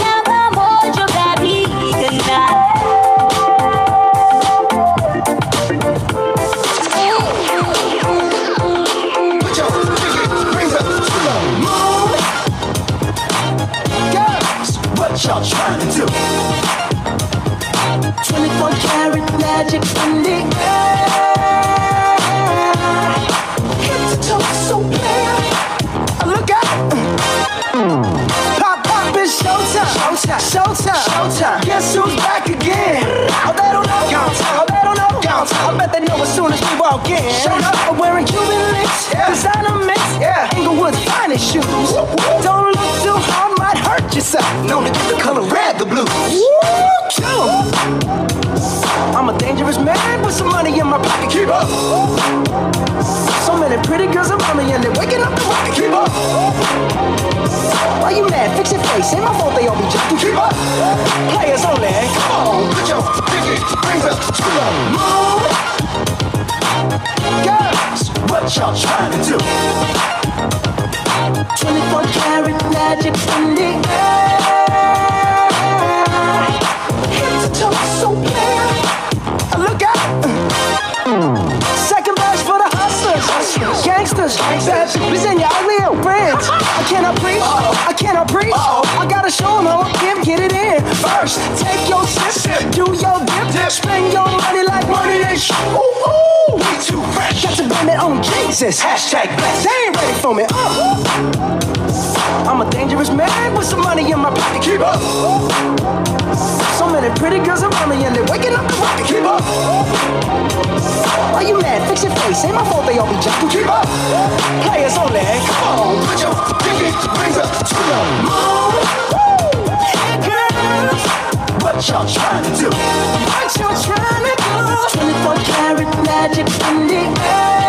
Number moja, baby, can I? What y'all trying to do? 24 karat magic in the air. Head to toe so clear. Look out! Pop, it's showtime. Guess who's back again? Oh, they don't know. I bet they know as soon as we walk again. I'm wearing Cuban links, designer mix, Inglewood's finest shoes. Don't look too hard, might hurt yourself. Known to get the color red, the blues. I'm a dangerous man with some money in my pocket. Keep up. So many pretty girls around me and they're waking up the rocket. Keep up. Why you mad? Fix your face. Ain't my fault they all be jacking. Keep up. Players only. Come on, put your pinky rings up to the moon. Girls, what y'all trying to do? 24 karat magic in the air. Head to toe so clear. Look out! Second verse for the hustlers, gangsters, bad bitches and y'all real friends. I cannot preach, I cannot preach. I gotta show them how I get it in. First, take your sip, do your dip, spend your money like money ain't shit. Ooh, ooh, we too fresh. Got to blame it on Jesus. Hashtag blessed. They ain't ready for me. I'm a dangerous man with some money in my pocket. Keep up. So many pretty girls around me and they're waking up the rocket. Keep up. Why you mad? Fix your face. Ain't my fault they all be jacking. Keep up. Players only. Come on, put your pinky rings up to the moon. Girls, what y'all trying to do? What y'all trying to do? 24 karat magic in the air.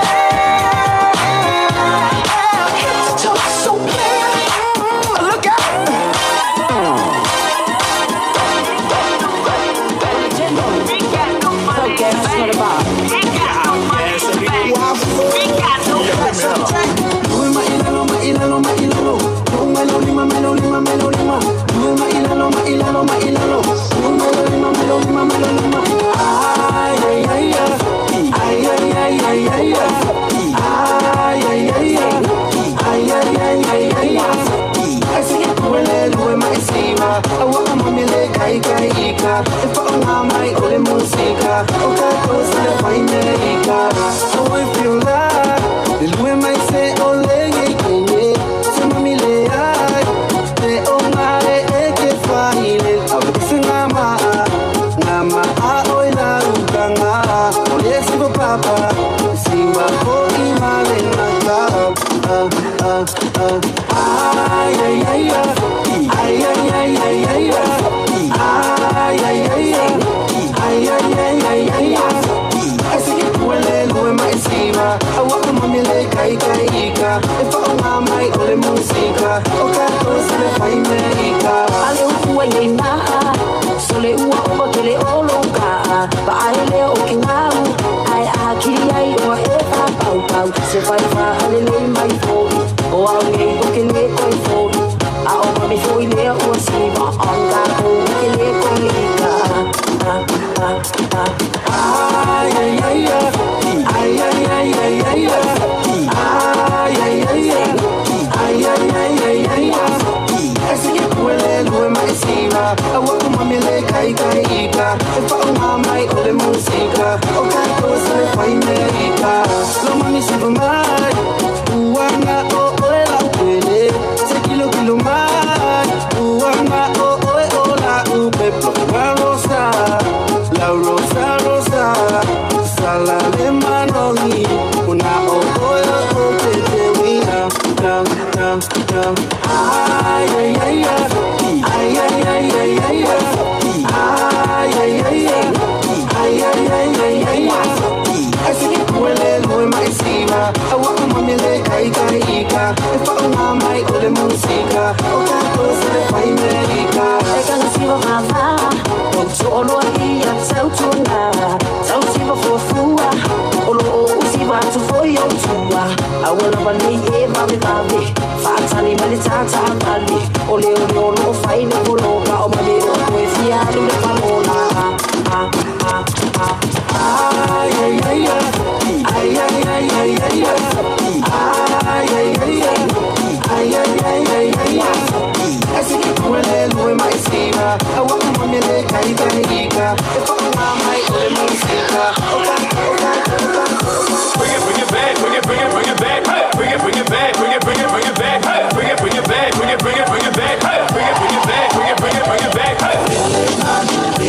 Head to toe so clear. Look out. Bring it back.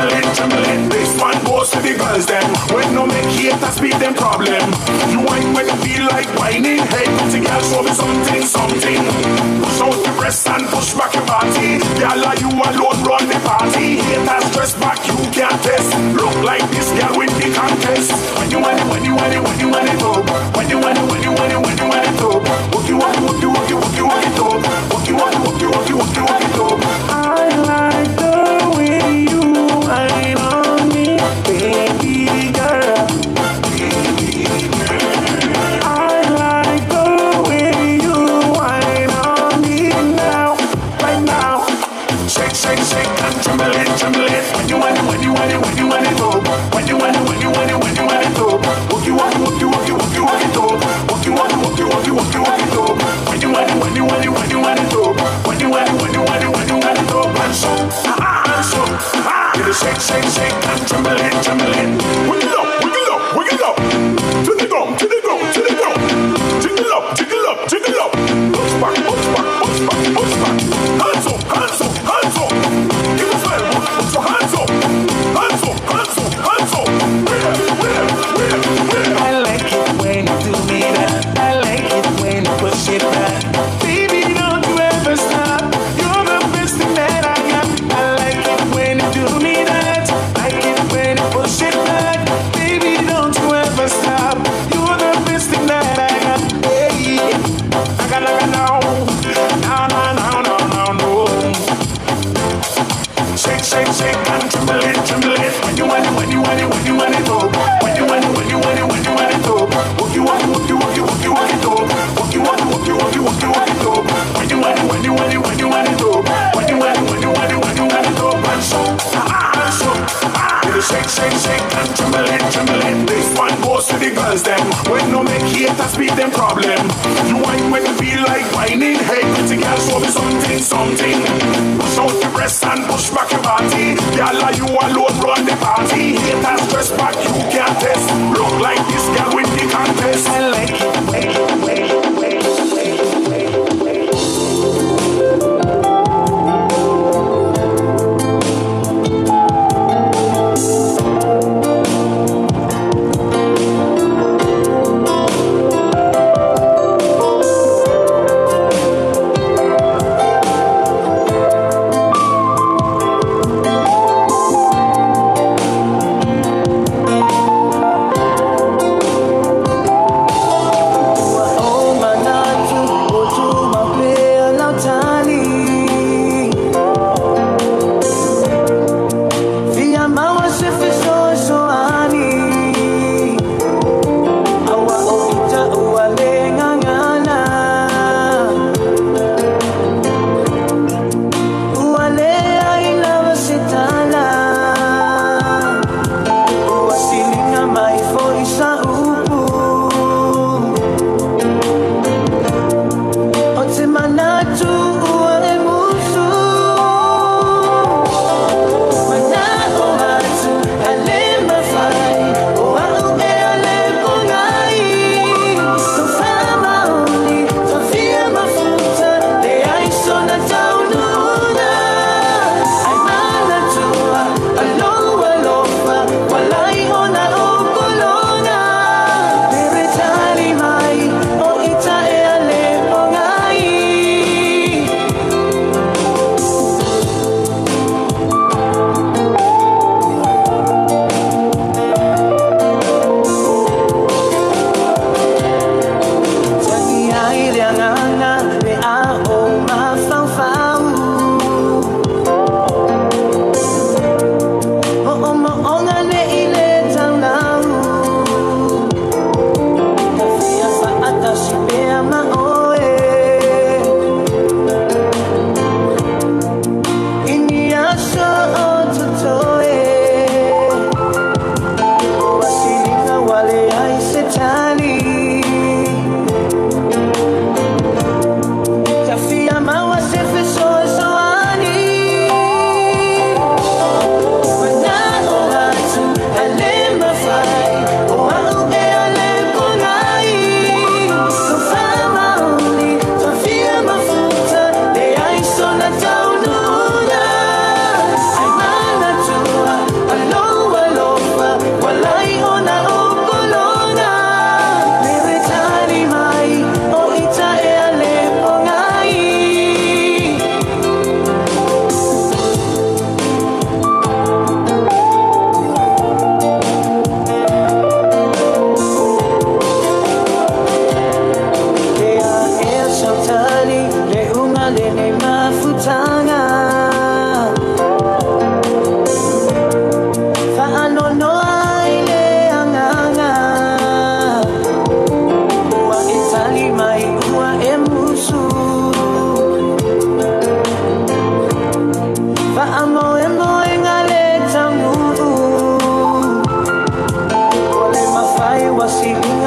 trembling. This one goes to the girls them. When no make haters beat them problem. You whine when you feel like whining. Hey, pretty girl, show me something, something. Push out the breast and push back your body. Girl, like you alone run the party. Haters dress back, you can't test. Look like this girl win the contest. When you want it, when you want it, when you want it up. When you want it, when you want it, when you want it up. Walk you, walk you, walk you, walk you, walk you, walk it up. Walk you, walk you, walk you, walk you, walk you, walk it up. I like the way you whine on me, baby girl. I like the way you whine on me now, right now. Shake, shake, shake and tremble it, tremble it. When you want it, when you want it, when you want it up. When you want it, when you want it, when you want it up. Walk you, walk you, walk you, walk you, walk you, walk it up. Walk you, walk you, walk you, walk you, walk you, walk it up. When you want it, when you want it, when you want it up. When you want it, when you want it, when you want it up. And so, and so, give it shake, shake, shake and tremble it, tremble it. Wiggle up, wiggle up, wiggle up. To the ground, to the ground, to the ground. Jiggle up, jiggle up, jiggle up. Push back, push back, push back, push back. Hands up, hands up, hands up. Give it well, put your hands up. Hands up, hands up, hands up. Where? I like it when you do me that. I like it when you push it back. Baby, don't you ever stop. You're the best thing that I got. I like it when you do me that. Like it when you push it back. Baby, don't you ever stop. You're the best thing that I got. Hey, I got now. Shake, shake, shake and tremble it, tremble it. When you want it, when you want it, when you want it up. When you want it, when you want it, when you want it up. Walk you, walk you, walk you, walk you, walk you, walk it up. Walk you, walk you, walk you, walk you, walk you, walk it up. When you want it, when you want it, when you want it up. When you want it, when you want it, when you want it up. And so, give it shake, shake, shake and tremble it, tremble it. This one goes to the girls them. When no make haters beat them problem. You whine when you feel like whining. Hey, pretty girl, show me something, something. Push out the breast and push back your body. Girl, like you alone run the party. Haters dress back, you can't test. Look like this girl win the contest. I like it, wait.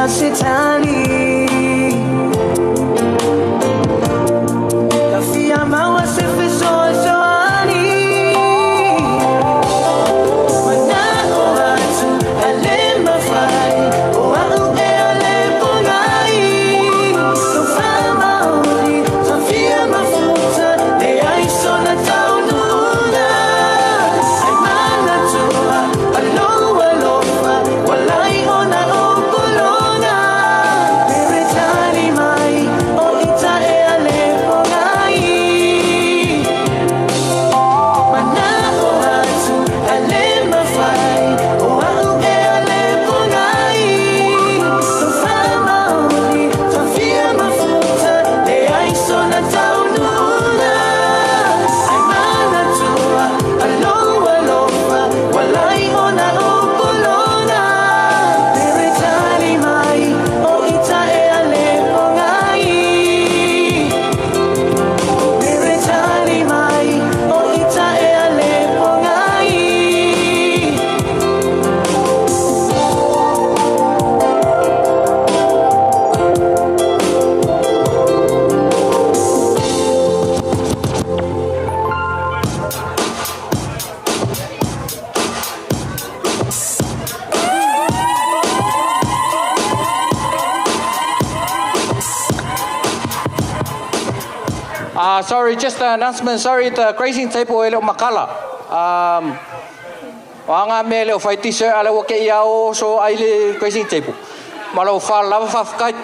shetani kafia mawa sefe soani manako hatu alema fai oau ele ponai tofama uli tafia mafuta le aiso na taununa aimana tua aloha lofa walai ona opolona meretani mai o ita e ale ponai manako hatu alema fai oau e ale ponai tofama uli tafia mafuta le aiso na taununa aimana tua aloha lofa walai ona opolona meretani mai o ita e ale ponai meretani mai o ita e ale pongai Sorry, just an announcement. Sorry, the grazing table ele makala. Wanga mele o fai t-shirt ala wake iao so aile grazing table. Malo fa lava fa kai.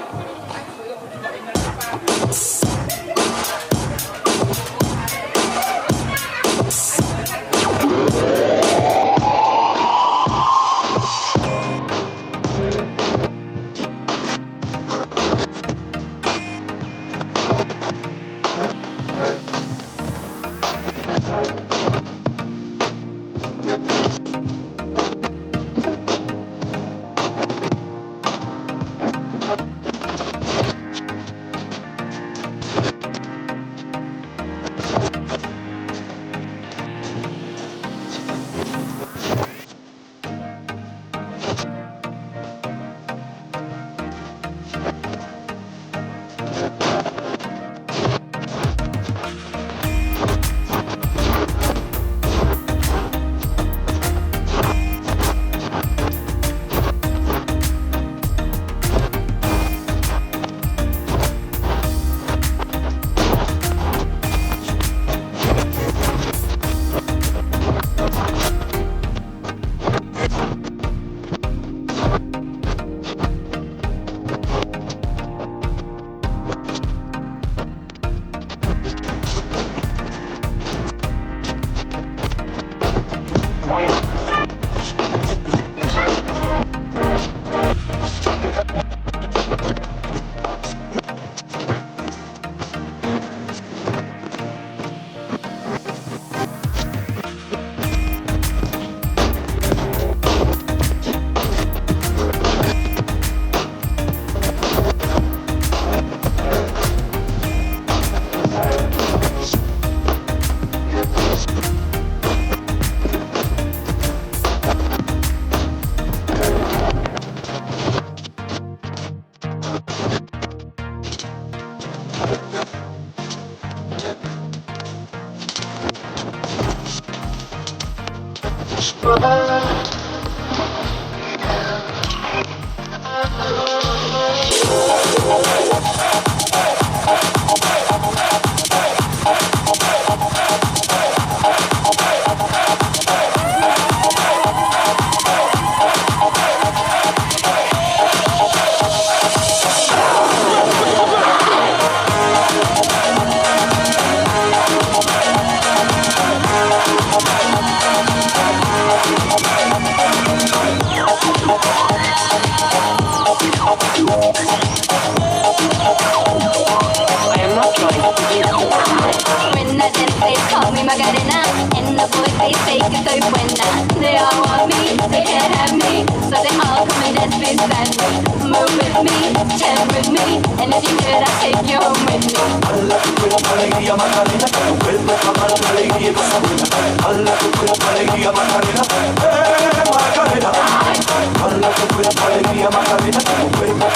Macarena, tu cuerpo alegría, Macarena, tu cuerpo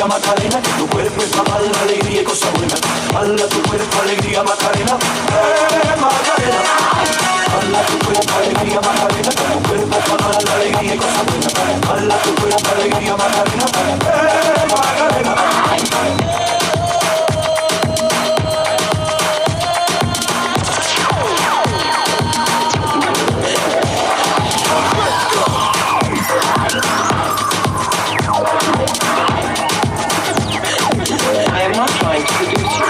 alegría Macarena, que tu cuerpo es para dar la alegría y cosa buena. Bala tu cuerpo, alegría Macarena, Macarena. Bala tu cuerpo, alegría Macarena, que tu cuerpo es para dar la alegría y cosa buena. Bala tu cuerpo, alegría Macarena, Macarena. I am not trying to seduce you.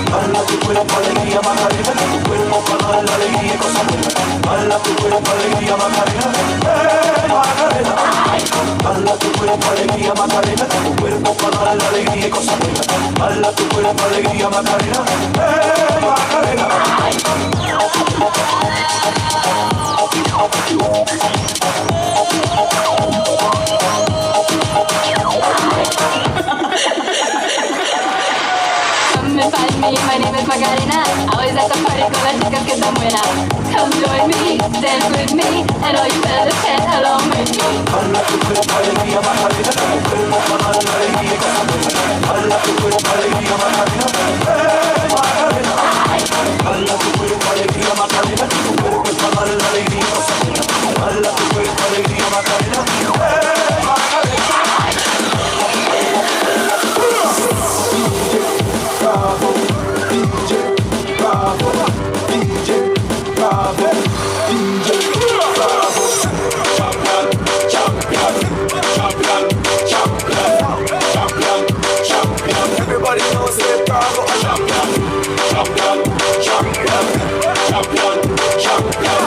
Bala tu cuerpo, alegría Macarena, que tu cuerpo para dar la alegría y cosa buena. Bala tu cuerpo, alegría Macarena, Macarena. Bala tu cuerpo, alegría Macarena, que tu cuerpo para dar la alegría y cosa buena. Bala tu cuerpo, alegría Macarena, Macarena. Come and find me, my name is Macarena. Always at the party con las chicas que están buenas. Come join me, dance with me, and all you fellas can along with me. Bala tu cuerpo, alegría Macarena, que tu cuerpo para dar la alegría y cosa buena. Bala tu cuerpo, alegría Macarena, Macarena. Bala tu cuerpo, alegría Macarena, que tu cuerpo para dar la alegría y cosa buena. Bala tu cuerpo, alegría Macarena, Macarena. Bravo, DJ, bravo, DJ, bravo, DJ, bravo. Champion, champion, champion, champion, champion. Everybody knows it, bravo, champion, champion, champion, champion, champion,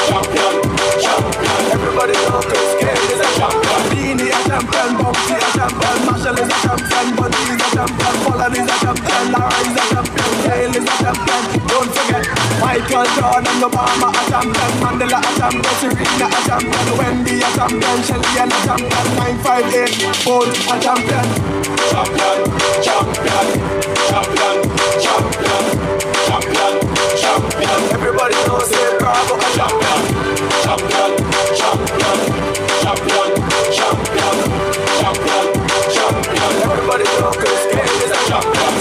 champion, champion. Everybody knows this game is a champion. Beanie a champion, Bumpy a champion, Marshall is a champion, Buddy is a champion, Pollard is a champion, Lara is a champion, Kale is a champion. Don't forget Michael Jordan, Obama a champion, Mandela a champion, Serena a champion, Wendy a champion, Shelly a champion, 958 Bolt a champion. Champion, champion, champion, champion, champion, champion. Everybody knows it, bravo a champion. Champion, champion, champion, champion, champion, champion. Everybody knows this game is a champion.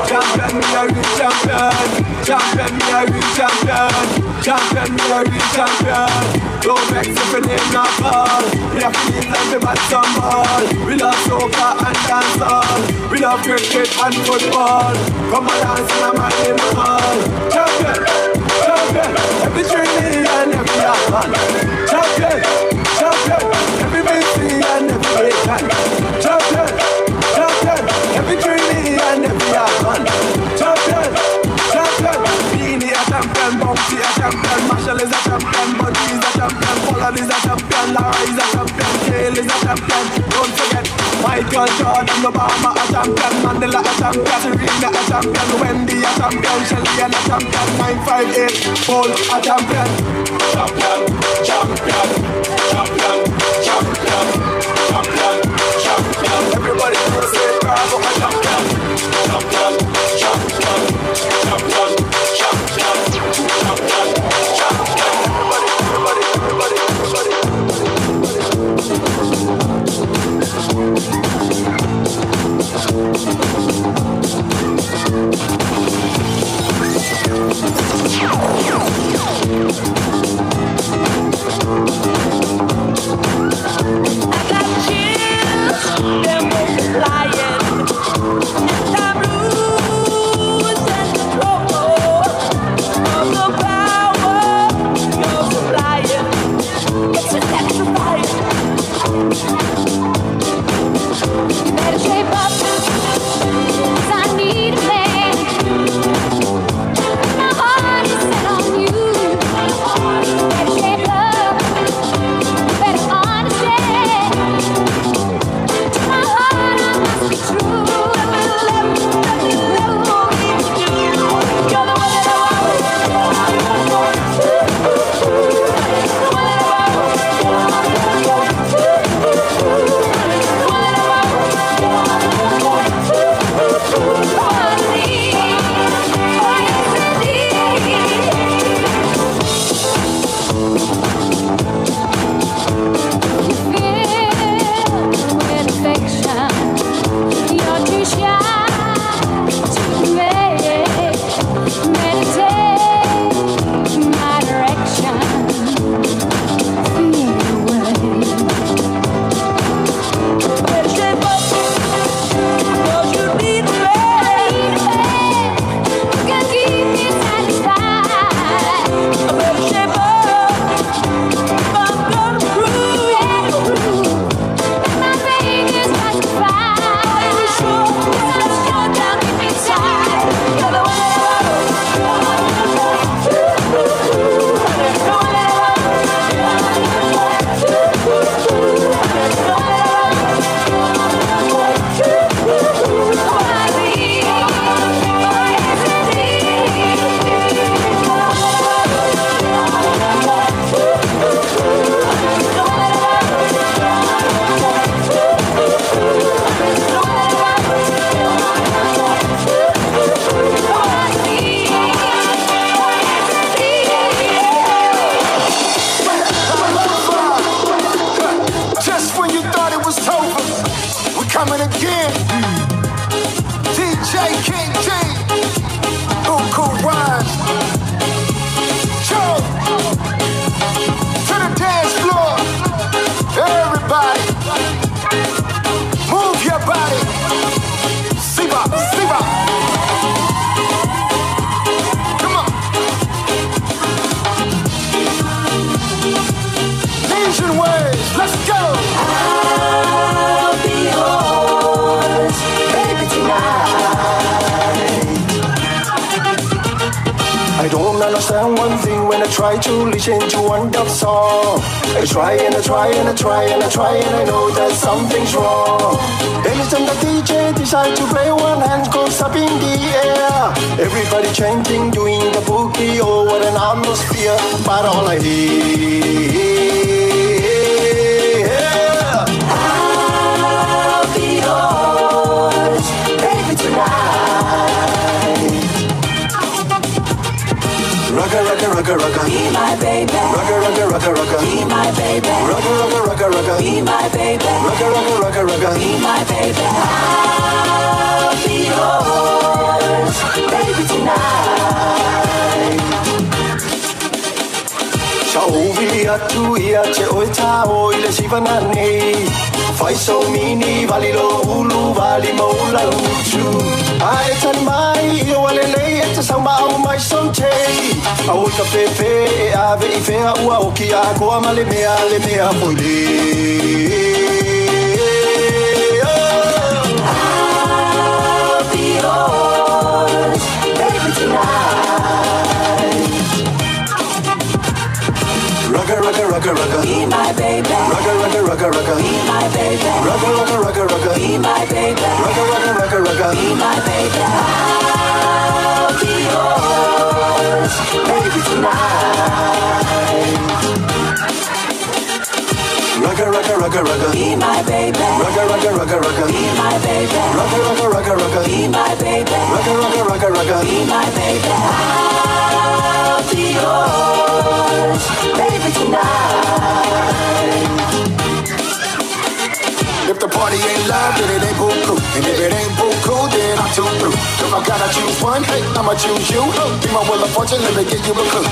Champion, me a real champion. Champion, me a real champion. Champion, me a real champion. Don't vex if your name not called. We have teams like the bat some ball. We love soccer and dancehall. We love cricket and football. Come on, dance in a man in the hall. Champion, champion, every training and every athlete. Champion, champion, every victory and every weekend. Champion, champion, every training and every athlete. Champion, champion, Beanie a champion, Bumpy a champion, Marshall is a champion, Buddy is a champion, Pollard is a champion, Lara is a champion, Kale is a champion. Don't forget Michael Jordan, Obama a champion, Mandela a champion, Serena a champion, Wendy a champion, Shelly a champion, 958 Bolt a champion. Champion, champion, champion, champion, champion, champion. Everybody knows it, bravo a champion. Champion, champion, champion, champion, champion, champion. Everybody, everybody, everybody, everybody. coming again. DJ King G, Cool Rhymes. Joe, to the dance floor. Everybody, move your body. Siva, Siva. Come on. Asian ways, let's go. I'll be yours, baby, tonight. I don't understand one thing when I try to listen to one dub song. I try and I try and I try and I try and I know that something's wrong. Anytime the DJ decide to play, one hand goes up in the air. Everybody chanting, doing the boogie, oh what an atmosphere. But all I hear, I'll be yours, baby, tonight. Rugga, rugga, rugga, rugga, be my baby. Rugga, rugga, rugga, rugga, be my baby. Rugga, rugga, rugga, rugga, be my baby. Rugga, rugga, rugga, rugga, be my baby. I'll be yours, baby, tonight. Shauvilia tu ia che oita o ile sivanani. Fai so mini valilo ulu vali moula luchu. Ai tan mai io alele et samba au mai sonte. Au ka pepe ave ife ua o ki a ko amale mea le mea pole. I'll be yours, baby, tonight. Rugga, rugga, rugga, rugga, be my baby. Rugga, rugga, rugga, rugga, be my baby. Rugga, rugga, rugga, rugga, be my baby. Rugga, rugga, rugga, rugga, be my baby. I'll be yours, baby, tonight. Rugga, rugga, rugga, rugga, be my baby. Rugga, rugga, rugga, rugga, be my baby. Rugga, rugga, rugga, rugga, be my baby. Rugga, rugga, rugga, rugga, be my baby. I'll be yours, baby, tonight. If the party ain't live, then it ain't buku. And if it ain't buku, then I'm too through. If I gotta choose one, hey, I'ma choose you. Be my wheel of fortune, let me give you a clue.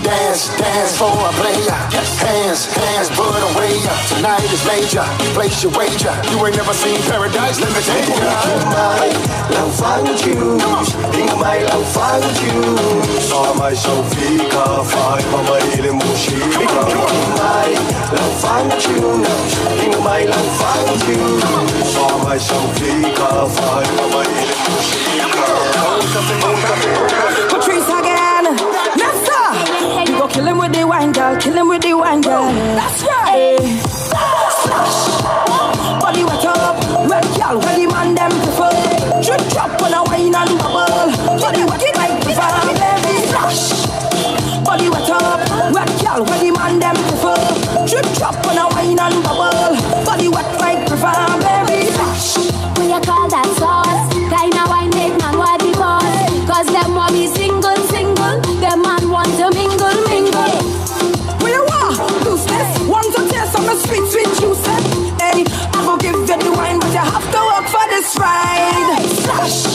Dance, dance for a player. Hands, hands, put away. Tonight is major. Place your wager. You ain't never seen paradise, let me take you. Love found you. In my love found you. Saw my Sofika, fight mama ile mushika. In my love found you. In my love found you. Saw my Sofika, fight mama ile mushika. Patrice again. Yes sir. You go kill him with the wine girl, kill him with the wine girl. That's right. Splash. Body wet up, wet girl, where the man them prefer. Drip drop on a wine and bubble. Body wet like river, baby. Splash. Body wet up, wet girl, where the man them prefer. Drip drop on a wine and bubble. Body wet like river, baby. Splash. What you call that sauce? Kinda wine make man what the boss. Cause them want me single, single. Them man want to mingle, mingle. What you want? Loose this. Want to taste some sweet, sweet juice. Hey, I will give you the wine, but you have to work for this ride. Splash.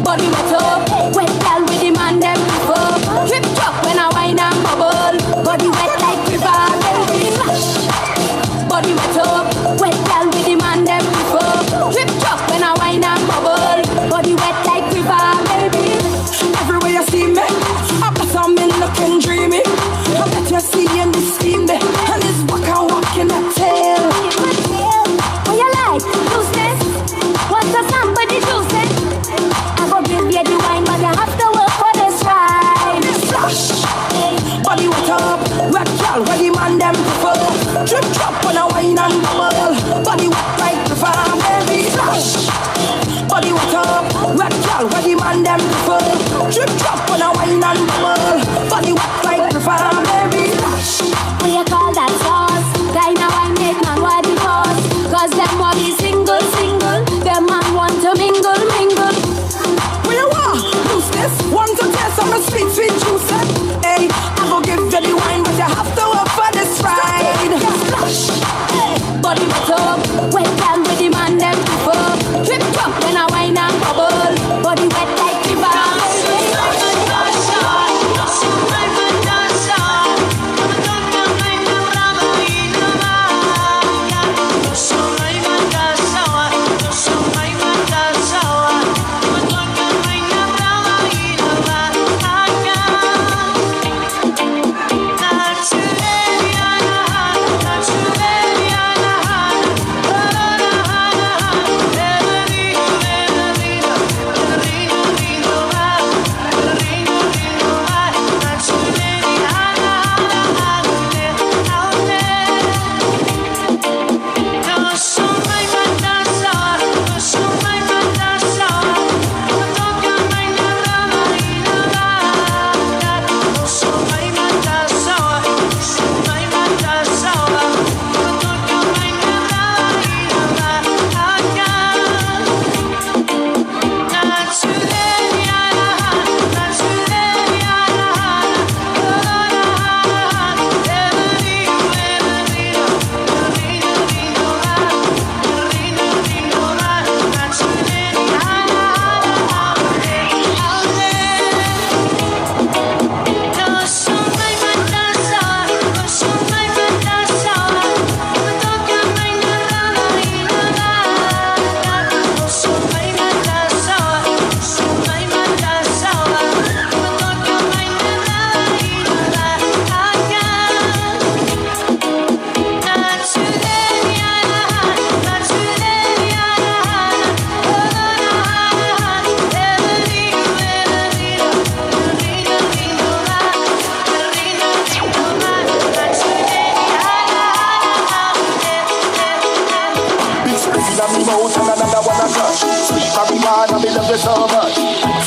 Body wet up, wet girl with the man them prefer. Drip drop when I wine and bubble. Body wet like river, baby. Splash. Body wet up, wet girl with the man them prefer. Drip drop when I wine and bubble. Body wet like river, baby. Everywhere you see me, I bet I'm in looking dreamy. I bet you see in the scheme there, and it's walking that tail. What you like? Looseness? Want to somebody juice it? I go give you the wine, but you have to work for this ride. Splash. Body wet up, wet girl, where the man them prefer. Drip drop on a wine and bubble. Body wet like river, baby. Splash. Body wet up, wet girl, where the man them prefer. Drip drop on a wine and bubble. Body wet like river, baby. Splash. What you call that sauce? Kinda wine make man what the boss. Cause them want me single, single. Them man want to mingle, mingle. What you want? Loose this. Want to taste some sweet, sweet juice. Hey, I will give you the wine, but you have to work for this ride. Splash. Body wet up, wet girl with the man them prefer. in my mouth and another one a touch. Sweet marijuana, me love you so much.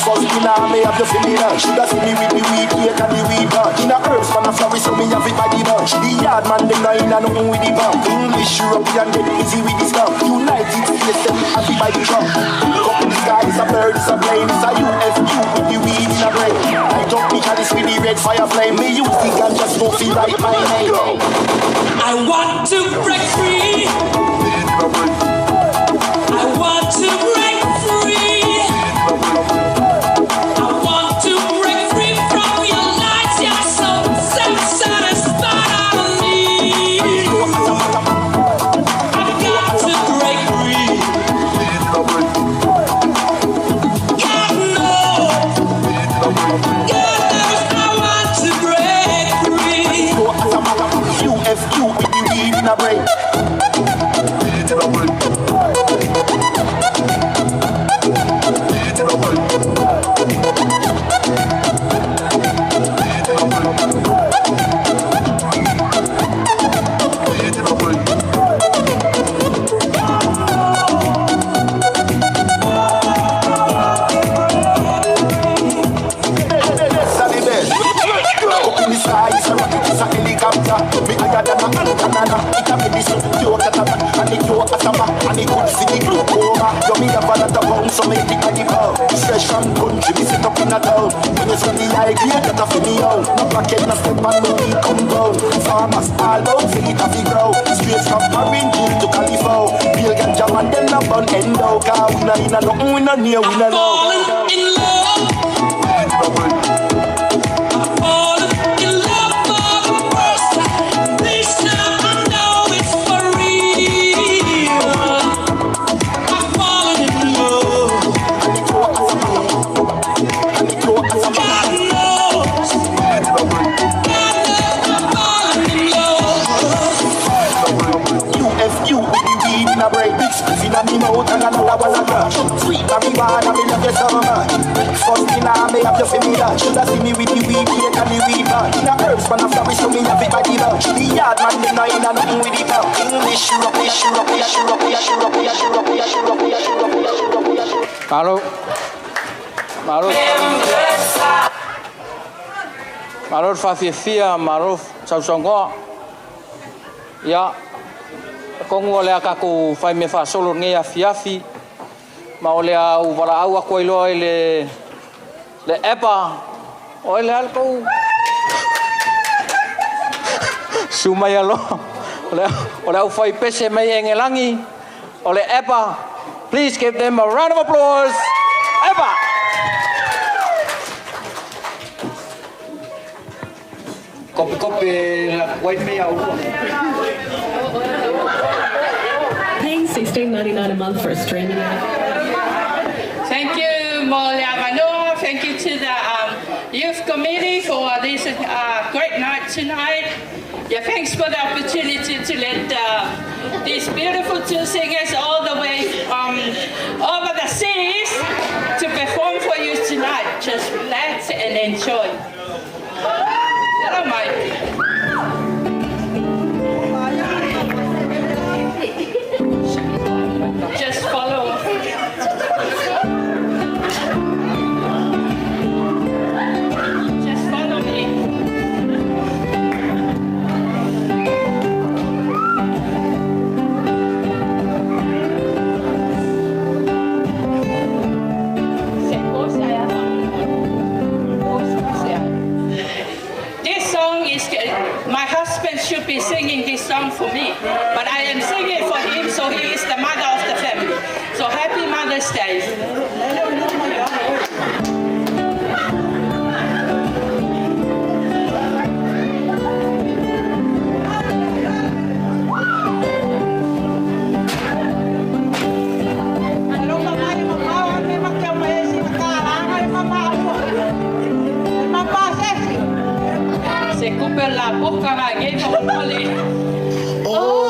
First dinner, me have you for me lunch. Shoulda see me with the weed cake and the weed bunch. In a herbs, man a flourish, so me have it by the bunch. The yard man, them not in a nothing with the bump. English, European, get easy with the stuff. United States, them have it by the trunk. Up in the sky, it's a bird, it's a plane. It's a UFU with the weed in a brain. Light up the chalice with the red fire flame. Me use the gun, just don't feel like my name. I want to break free. I want to break free. I want to break free from your lies. You're so self-satisfied on me. I've got to break free. God knows. God knows I want to break free. UFU with the weed in a brain. Fresh from country, we sit up in a town. When you see the idea, get off in the own. No pocket, no step on the weed come down. Farmers all out, feel it off the grow. Straight from Orange Hill to California. Real ganja man, them not burn end out. Cause we not in a nothing, we not near, we not know. Falling in love. Sweet marijuana, me love you so much. First dinner, me have you for me lunch. Shoulda see me with the weed cake and the weed bunch. In a herbs, man a flourish, so me have it by the bunch. The yard man, them not in a nothing with the pump. English, Maruf fafia, maruf sausongo. Ya, kongu ole akaku fai me fa solo nge afiafi. Ma ole au wala au ako ilo le epa. Ole alko. Sumaya lo. Ole au fai pese me engelangi. Ole epa. Please give them a round of applause. Epa. Paying $16.99 a month for a streaming app. Thank you, Molia Vanoa. Thank you to the youth committee for this great night tonight. Yeah, thanks for the opportunity to let these beautiful two singers all the way over the seas to perform for you tonight. Just relax and enjoy. Hello, Mike. Just follow. Just follow me. This song is, my husband should be singing this song for me, but I am singing for him, so he is the mother of the family. So happy Mother's Day. Se coupe la boca la gay for Molly. Oh,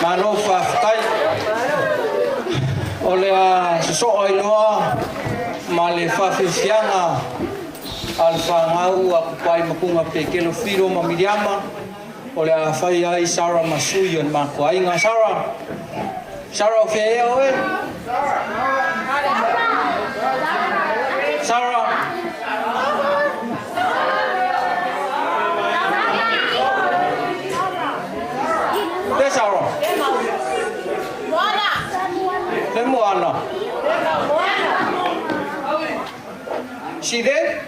Malo whawhakai. O lea so ai noa ma le whawhiwhianga al whangau a kupai makunga pe kelo whiro ma Miriama. O lea whai ai Sarah Masui on ma kuainga. Sarah o whea eo e? Sarah. There's Sarah. Moana. She there?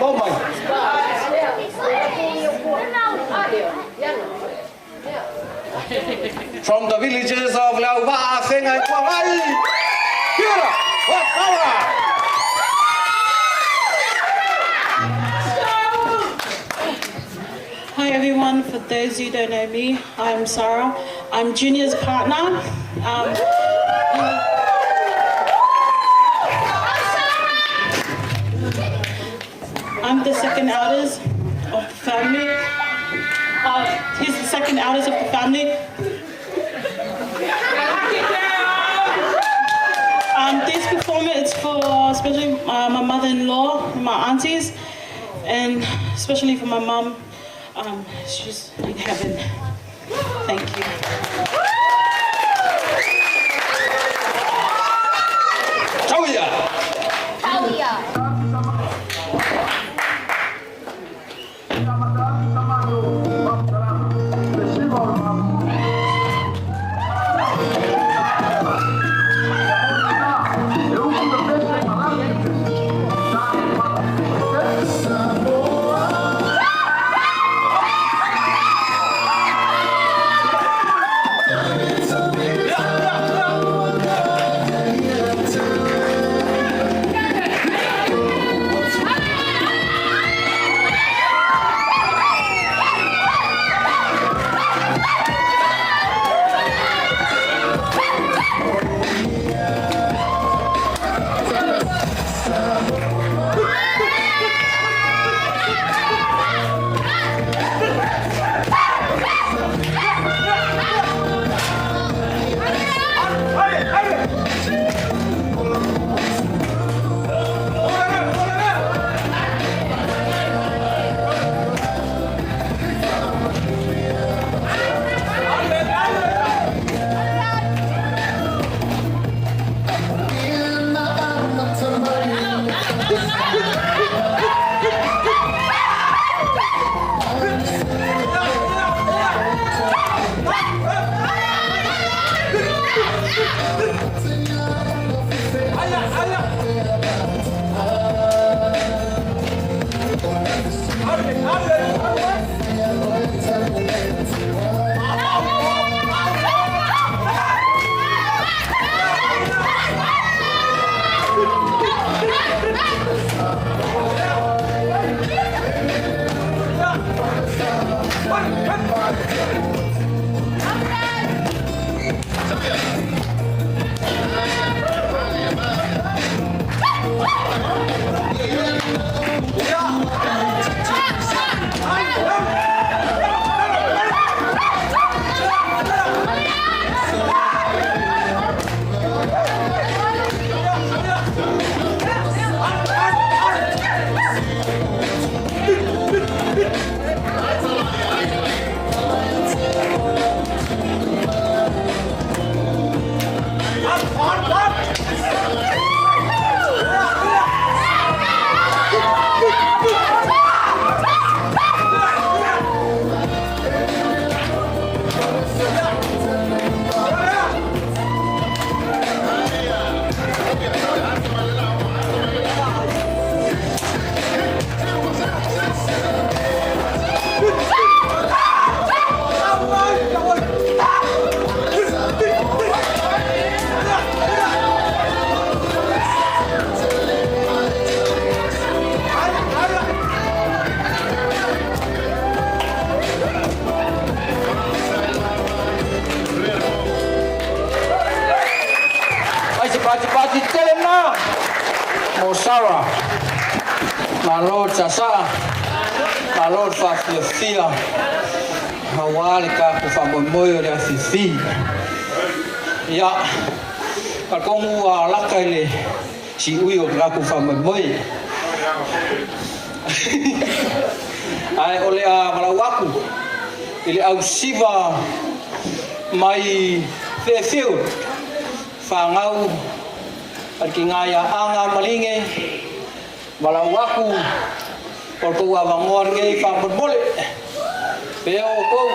Oh my. From the villages of Lauva, Fengai, Hawaii. Here, what's our? Hi everyone, for those who don't know me, I'm Sarah. I'm Junior's partner. I'm the second eldest of the family. He's the second eldest of the family. This performance is for especially my mother-in-law and my aunties, and especially for my mum. She's in heaven. Thank you. Mara, my Lord Sasa, my Lord Fafia, Hawali Kaku Famoyo de Fifi. Ya, Kakongu Lakale, si Uyo Kaku Famoy. Ai ole a Malawaku, ele au siva mai fefeu, whangau, ki ngaya anga malinge, Malawaku, o kou a wangoar ngei whampotmole, peo o kou.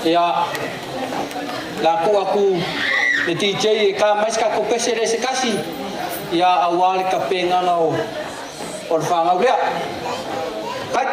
Ia, laku aku, le DJ ka mais ka kopese re se kasi, ia awal ka pengana o whangau rea. Kai!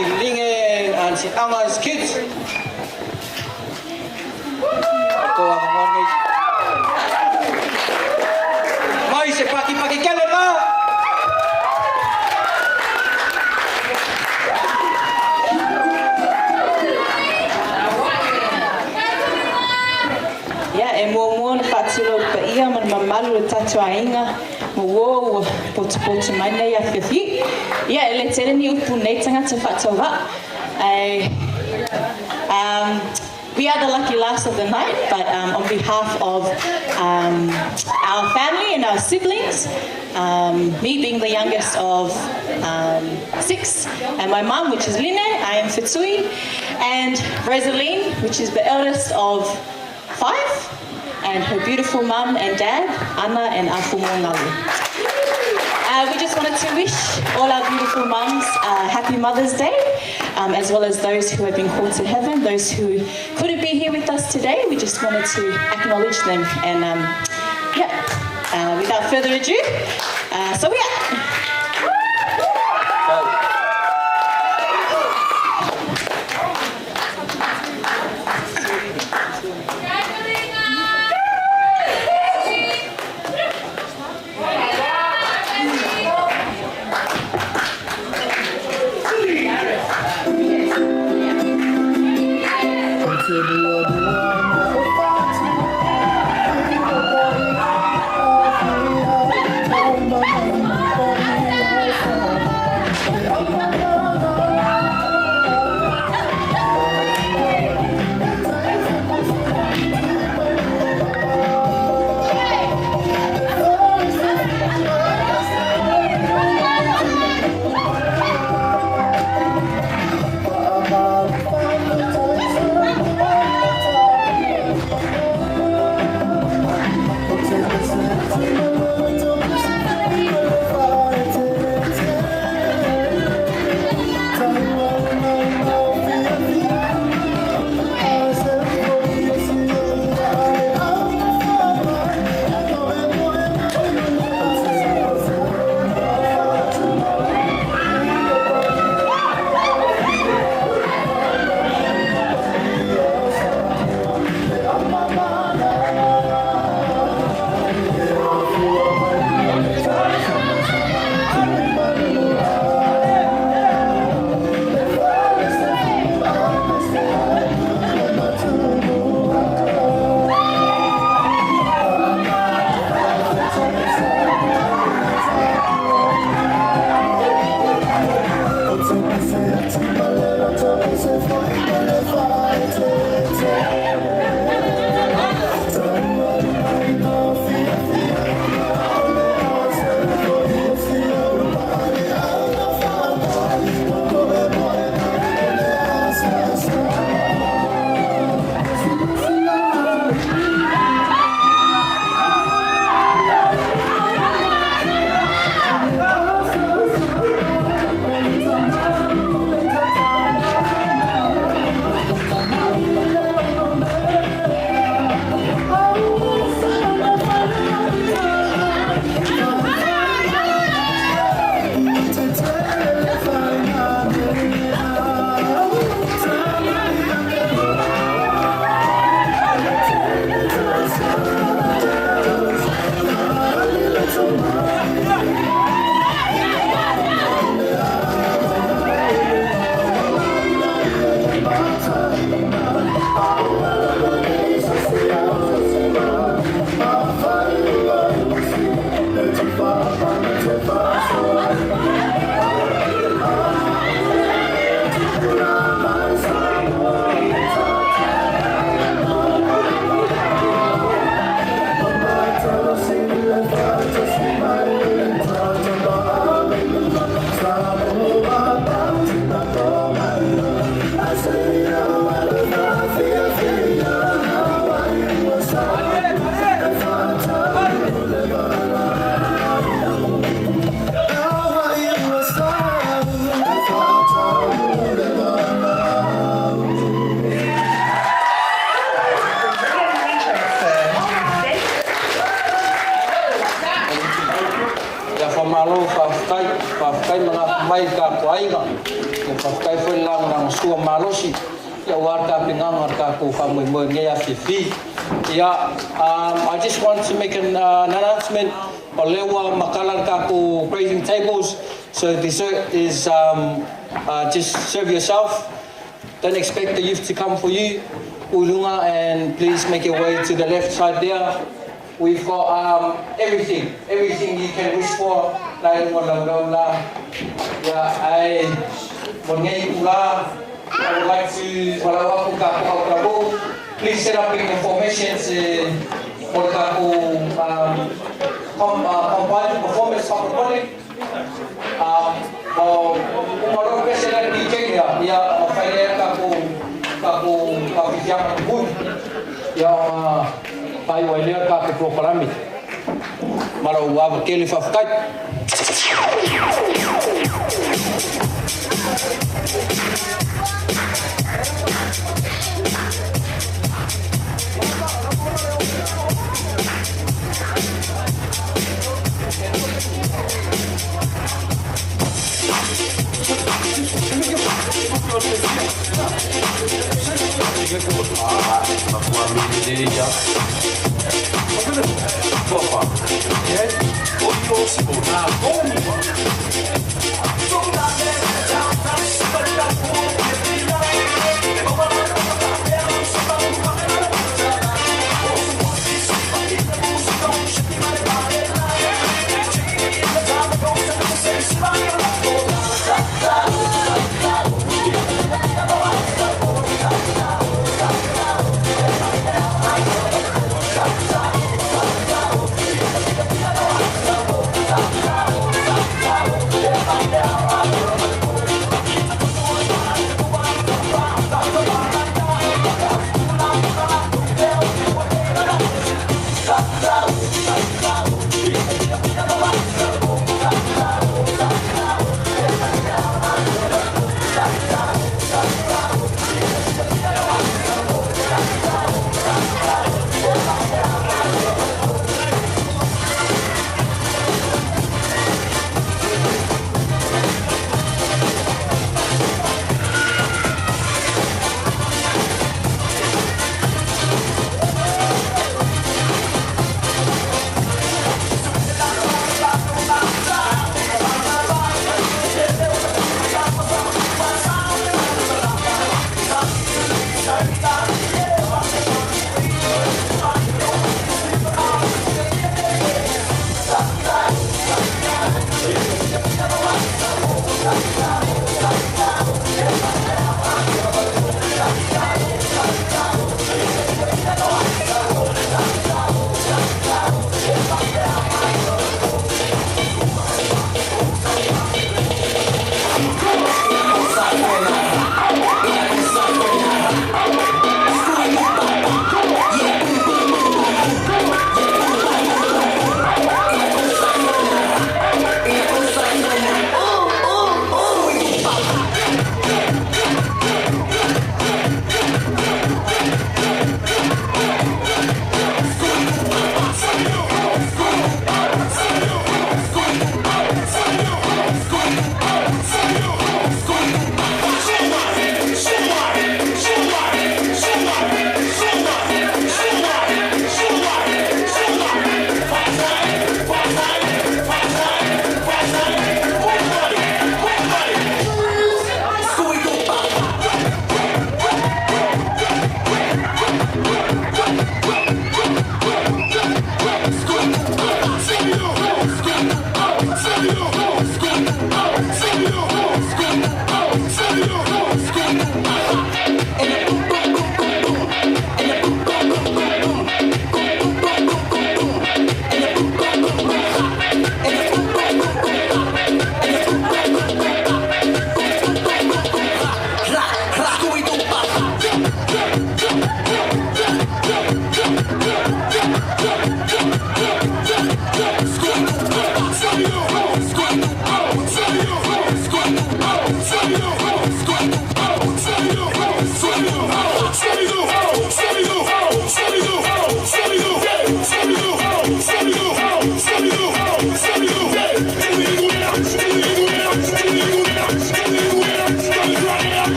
Auntie Ling and Auntie Anga's kids. Ko ang mga mai se paki kele na. Yeah, e mo na patilo pa ia man mamalu tatu ainga mo wo pot mai nei a fifi. Yeah, le tere ni upu nei tanga te whatawa. We are the lucky last of the night, but on behalf of our family and our siblings, me being the youngest of 6, and my mum, which is Line, I am Fitsui, and Rosaline, which is the eldest of 5, and her beautiful mum and dad, Anna and Afumongalu. We just wanted to wish all our beautiful mums a happy Mother's Day, as well as those who have been called to heaven, those who couldn't be here with us today. We just wanted to acknowledge them. And without further ado, so we are. Malo fa kai mga mai ka kwai ga Pakai foi lang nang sua malosi. Ya warga pingang warga ko family mo ngaya fifi. Yeah, I just want to make an announcement. Olewa makalan kako grazing tables. So dessert is just serve yourself. Don't expect the youth to come for you. Ulunga, and please make your way to the left side there. We've got everything you can wish for. I would like to please set up information for the combined performance of the body. Umaro presiden DJ dia failnya kaku yang pun yang pai wailer kaku properami. Maro wab kelif afkat.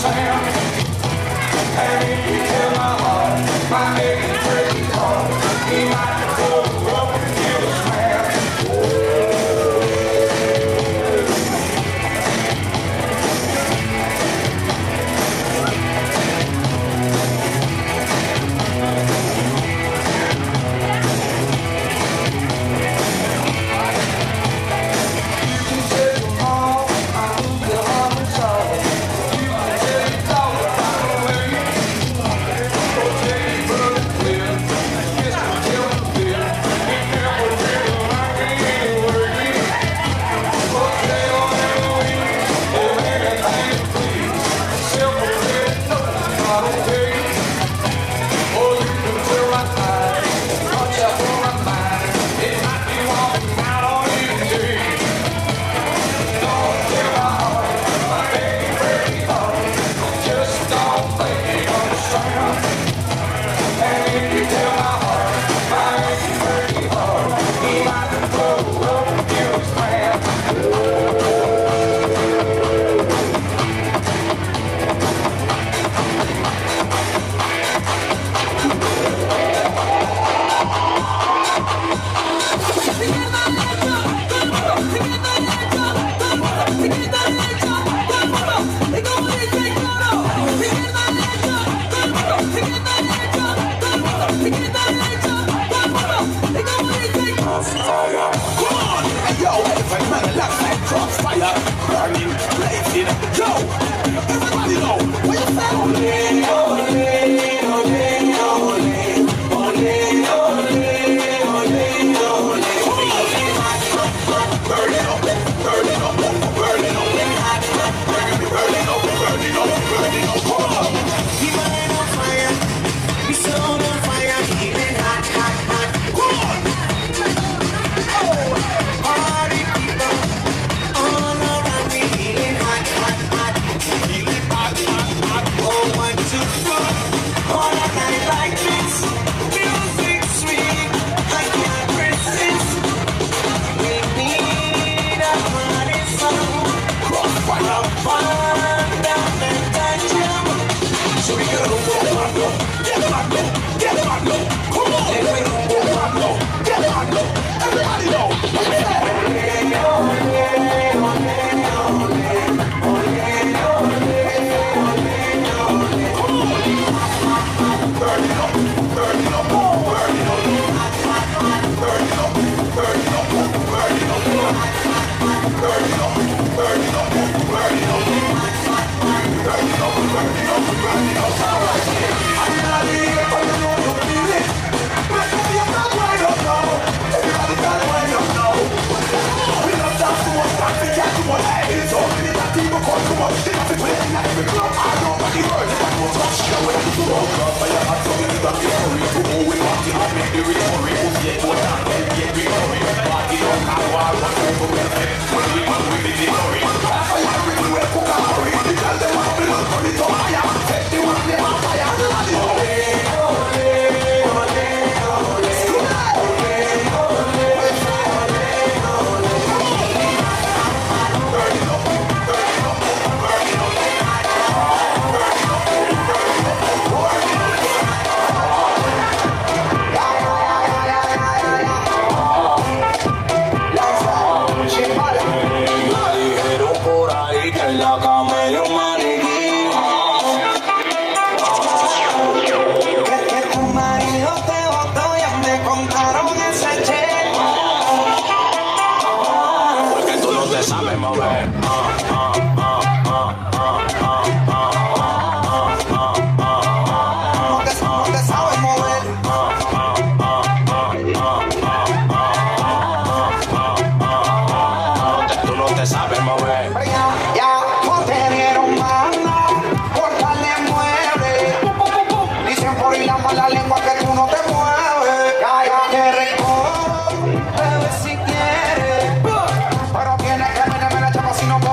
sound. And if you tell my heart, my aching, breaking heart, he might go up and give a slam. La lengua que tú no te mueves, que recoge si quieres, pero tienes que venirme la chapa si no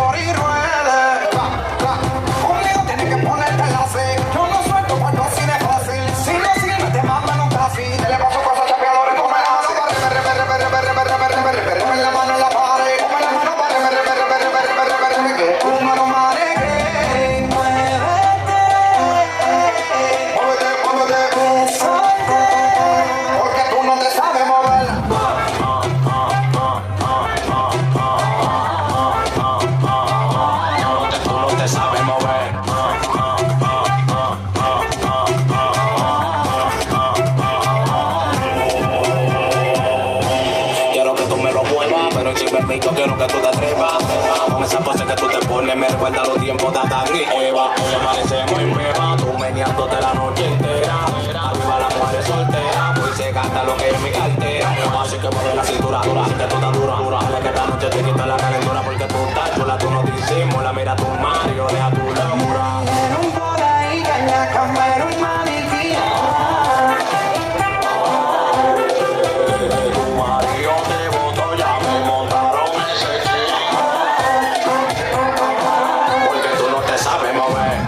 mover. Quiero que tú me lo muevas, pero sin permiso quiero que tú te atrevas. Con esa pose que tú te pones me recuerda los tiempos de Adán y Eva. Hoy amanecemos en beba, tú meneándote la noche entera. Arriba las mujeres solteras, pues se gasta lo que hay en mi cartera. Así que mueve la cintura, dura, así que tú estás dura. Dale que esta noche te quita la calentura porque tú estás chula, tú no disimulas. Mira tu Mario, deja tu locura. Por ahí, que en la cama era un maniquí. Tu Mario te botó, ya me montaron ese chico. Porque tú no te sabes mover.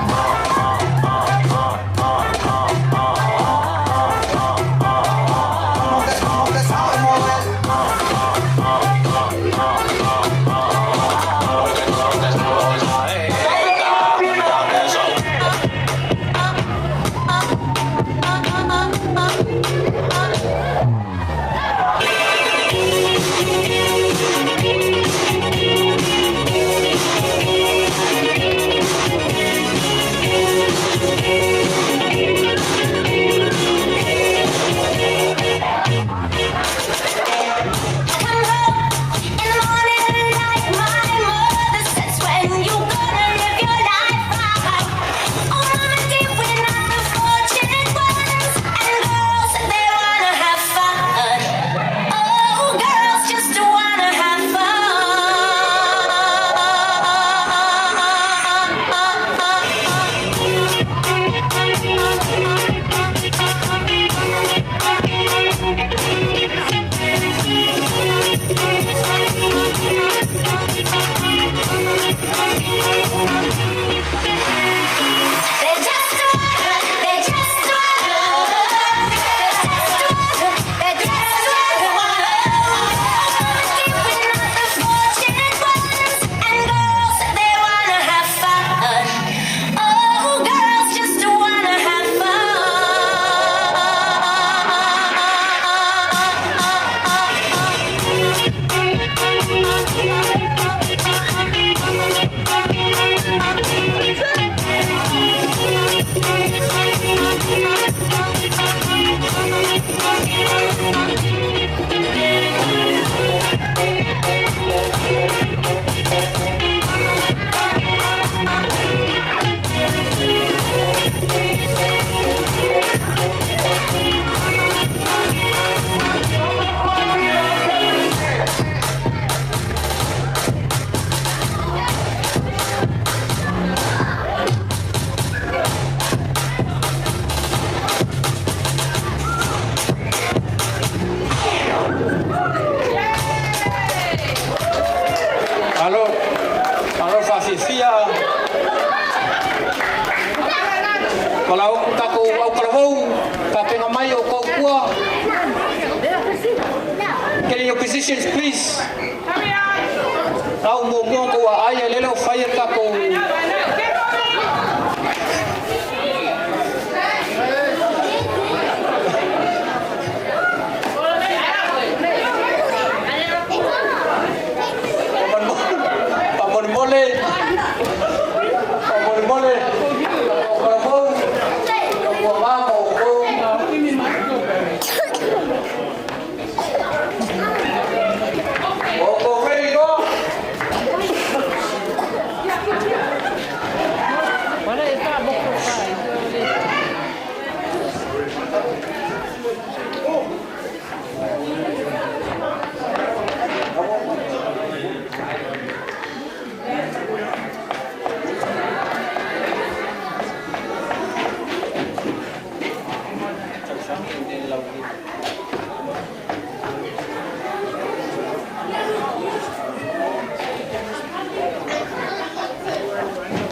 Get in your positions, please. Now move on to a little fire taco.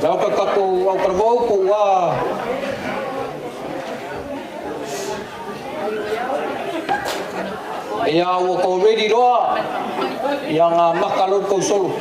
Dapat ako ang trabaho ko iya ko ready doa yang makalon ko solo.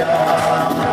Yeah.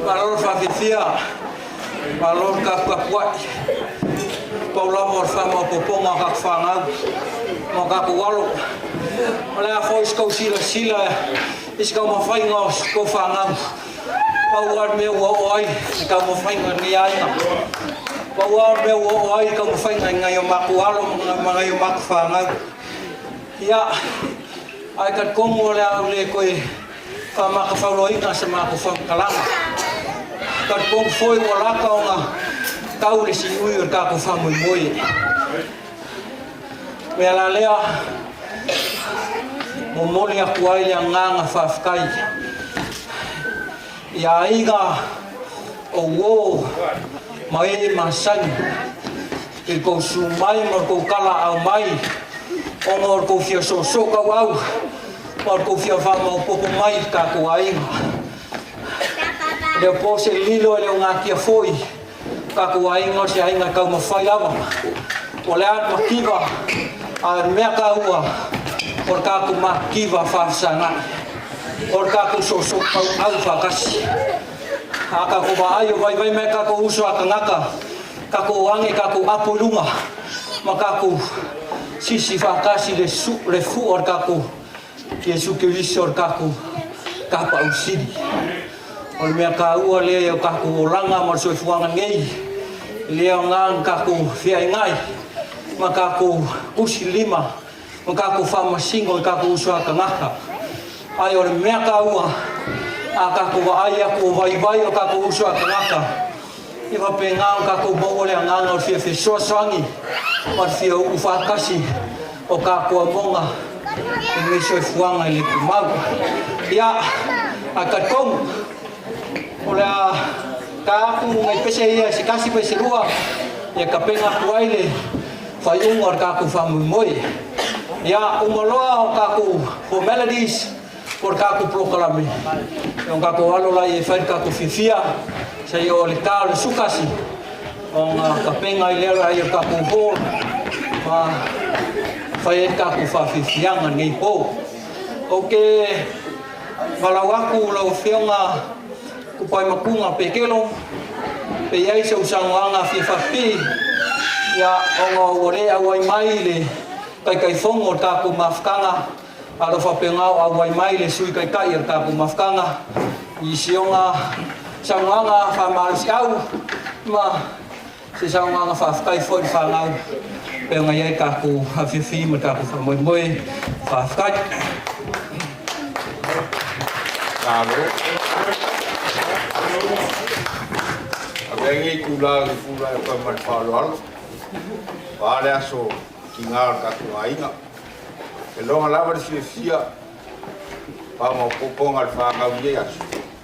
Malor fafifia, malor kapuai, paula mor fama poponga kakfangau, mo kakualo, malaya fois kau sila, iskau mafainga kau fangau, pauar meu oai, iskau mafainga niaina, pauar meu oai kau mafainga ngayo makualo, ngayo makfangau, ya, ai kat kongo le koi. Fama ka fauloina sa mga kufangkalanga. Kat kong foi wala ka nga kauli si uyur ka kufamuy-muy. Mela lea mumuli ako ay liang nga fafkay. Iaiga o wo may masan. Ikaw sumay mo ko kala au may. Ongor ko fia so ka wow. Por kufia fama popo mai ka kuaing. Le pose lilo le nga kia foi. Ka kuaing o se ainga ka mafai lava. Ole at makiva a mea ka ua. Por ka ku makiva fafsanga. Por ka ku so au fakasi. Aka ku ba ayo vai me ka ku uso akangaka. Ka ku wange ka ku apolunga. Maka ku sisi fakasi le fu or ka ku Yesu Kristo kaku kapa usidi. Ol mea ka ua lea kaku olanga mar soi fuangan ngei. Lea ngang kaku fiai ngai. Makaku kusi lima. Makaku fama singo kaku usua kangaka. Ai ol mea ka ua. Akaku wa ai aku vai o kaku usua kangaka. Iwa pengang kaku mau lea ngang ol fia fesua swangi. Mar fia ufakasi o kaku amonga. Ini soy fuang ay likumag. Ya, akat kong. Ola kaku ngay pese ya si kasi pese lua. Ya kapenga kuaile. Fay umar kaku famumoy. Ya umaloa kaku for melodies. Por kaku proklame. Yung kaku walo la yefad kaku fifia. Sa yo lital sukasi. Ang kapenga ilera ay kaku hol. Fai kaku fafifianga ngai po. Oke malawaku lau fionga kupai makunga pekelo. Pe yai se usanga fifapi. Ya ongo wore awai maile kai fongo kaku mafkanga. Alo fa pengau awai maile sui kai kaku mafkanga. Isionga sanganga fa malskau. Ma se sanganga fa kai foi fangau. Pero ngayon kaku hafifi mataku famoy fafkat. Kalo. Abengi kula pa marfalo. Wala so kingal kaku ainga. Elong alabar fia. Pa mo popong alfa ngawia.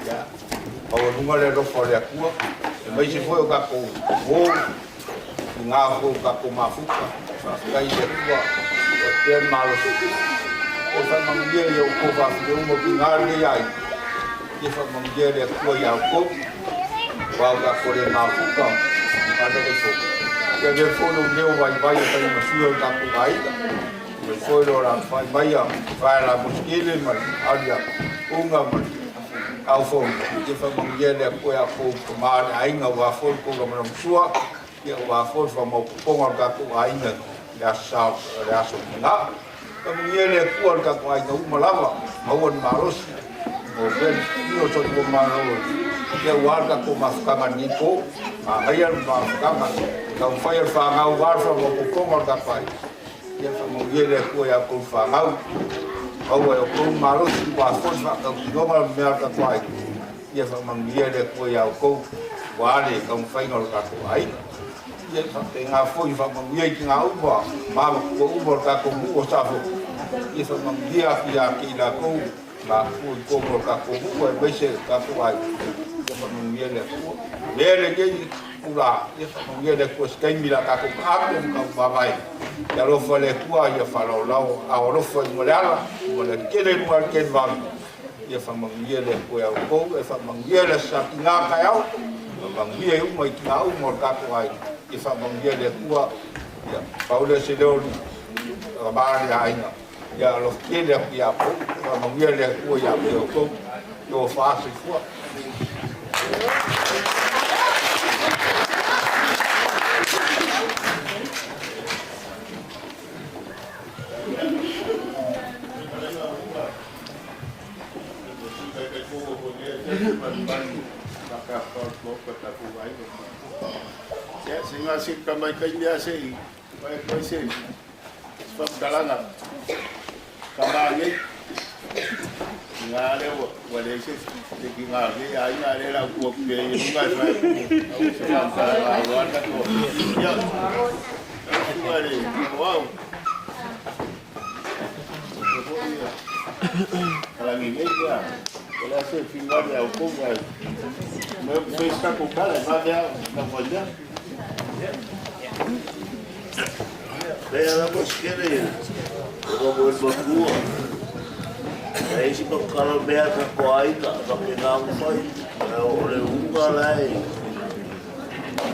Ya. Pawo nungale ro fole akua. Mai se foi o kaku. Ngaku kaku mafuka, kai de tua, ter malos. O fa mangia yo ko fa de mo pingar de ai. Ye fa mangia de ko ya ko. Wa ga ko de mafuka, ada de fo. Ya de fo no leo vai pa no suo kaku vai. De fo lo ra fa vai la muskile mal adia. Unga mal. Au fo, ye fa mangia de ko ya ko ma ai nga wa fo ko lo sua. Ya wa fo fa mo ponga ka ku ainga ya sa ya so na kamuele ku ka ku ainga umalawa mawon maros o ben no so ko maro ya wa ka ku mafkanga niko ma hayar mafkanga ka fire fa nga wa fa mo ponga ka pai ya fa mo yele ku ya ku fa nga o wa ku maros wa fo fa ka ku ma me ka pai ya fa mo yele ku ya ku wa le ka fa nga ka ku ainga ye te nga foi fa mangia ki nga uba ma ko uba ka ko mu o sa fo ye fa mangia ki la ko ma ko ka ko mu ko be se ka ko ai ye fa mangia le ko le ge pula ia whamangia le kua skaimi la kako kape mga wawai. Ia rofa le kua ia whalau a rofa i mole ala, mole kele mua ken wami. Ia whamangia le kua au kou, ia whamangia le sa ki ngā kai au, whamangia i umai ki ngā umor kako ai. Ia whamangia le kua, ia paule se leolu, ramari a inga. Ia rofa kele a ki a pou, whamangia le kua ia me au kou, ia whaase kua. Singa si kamay kanya si may si pagkalanga kamay nga lewo wala si nga ay nga la ko pe nga sa sa sa wala ko ya wala wow ala mi media wala si finga ya ko nga me pesca ko kala va ya na moja Bea la mosquera, eu vou esbacuar. Aí se eu calo bea ka koai ka pegar um pai, eu lá e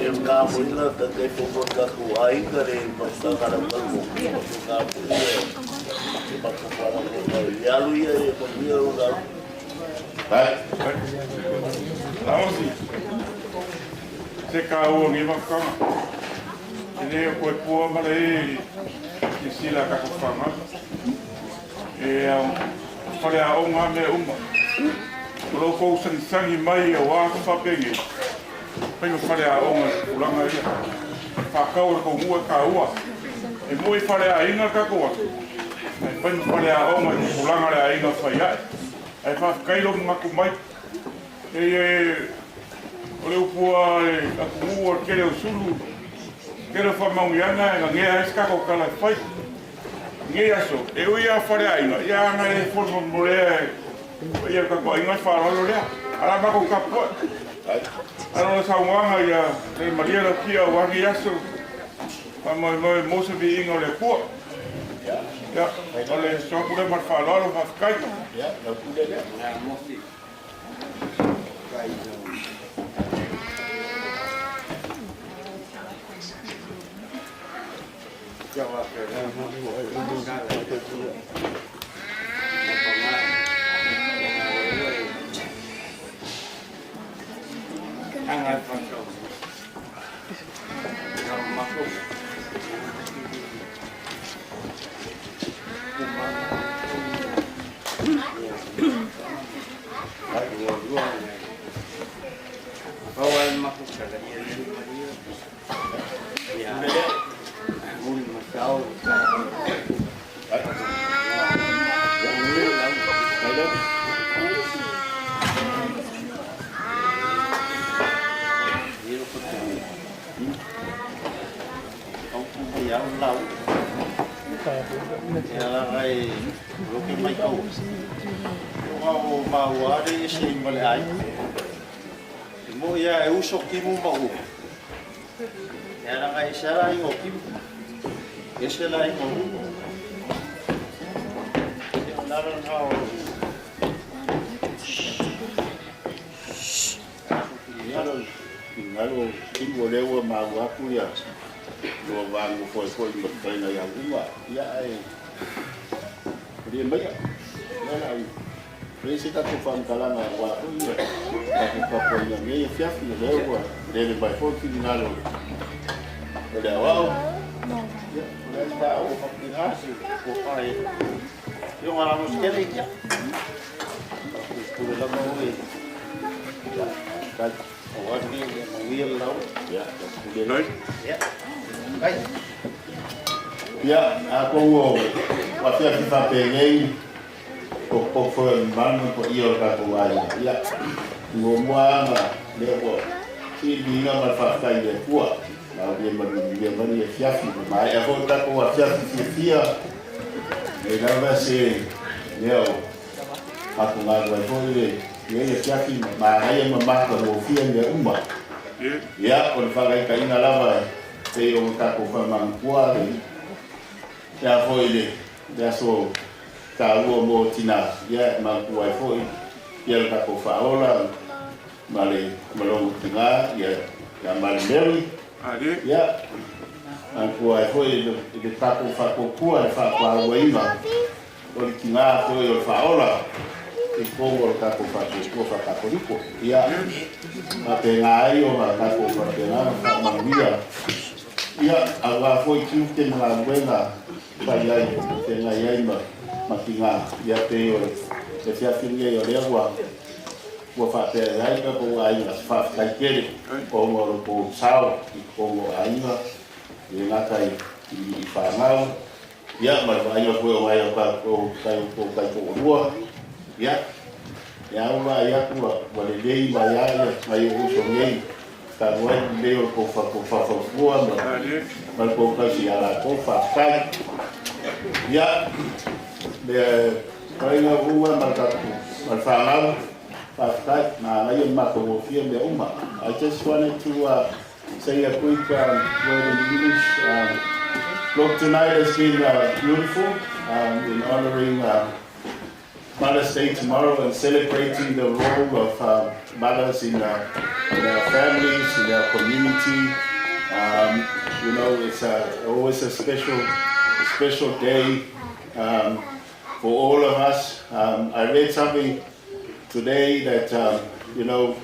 eu cá muita tá que for ka koai ka re pasta cara ka ko ka e pa ko para ko ya lu ia e ko ia lu da. Vai. Vamos. Se caiu ni makama. Ele foi por uma lei que se lá cá com fama. Falei a uma me uma. Colocou sangue mai o ar com papel. Venho falei a uma pulanga aí. Facau com uma caua. E muito falei a inga cacoa. Venho falei a uma pulanga aí na faia. Aí faz cair uma com mai. E olhou por a rua que ele o sulu. Quero falar um yana, ninguém é esse carro que ela faz. Ninguém é só. Eu ia falar ainda, ia na reforma mulher, ia com a inga falar olha, ela vai com capô. Ela não sabe uma ia, tem Maria aqui o angi isso, mas moça vi inga olha pô. Já, olha só por aí mas falar olha vai ficar. Já, não pude né? Ya, aku waktu kita pengen pokok firman untuk ia katuai. Ya, ngomong lepo. Ini nama fakta dia kuat. Kalau dia mandi siap, mai aku tak kuat siap. Dia masih dia aku ngaku boleh. Dia siap, mai yang memakai mobil dia umat. Ia, o le whakaikaina lava te o kako whamangkua ia foi le aso ka ua mo tina ia mangkua e foi ia le kako whaola ma le malongo tinga ia ma le meri ia mangkua e foi le kako whakokua le whakua ima o le tinga foi o le whaola i kongo le kako whakokua whakakoriko ia ma te ngai o ma kako whakena whakamangua ia awa foi kiu te mga wenga pai ai te ngai ai ma kinga ia te o te whiawhiringa o lea ua whapea ai ka po ai na whakaikere o ngoro po sao i kongo ainga i ngatai i whanau ia ma ai o koe o mai o kai po rua ia ia ua ia kua wale lei mai ai o uso ngei ka wai leo ko whakofua ma ko kasi ala ko whakai ia le kainga ua ma ka whanau whakai na ngai o mako o fia me uma. I just wanted to say a quick word in English. Look, tonight has been beautiful in honoring Mother's Day tomorrow and celebrating the role of mothers in their families, in their community. You know, it's always a special day for all of us. I read something today that you know,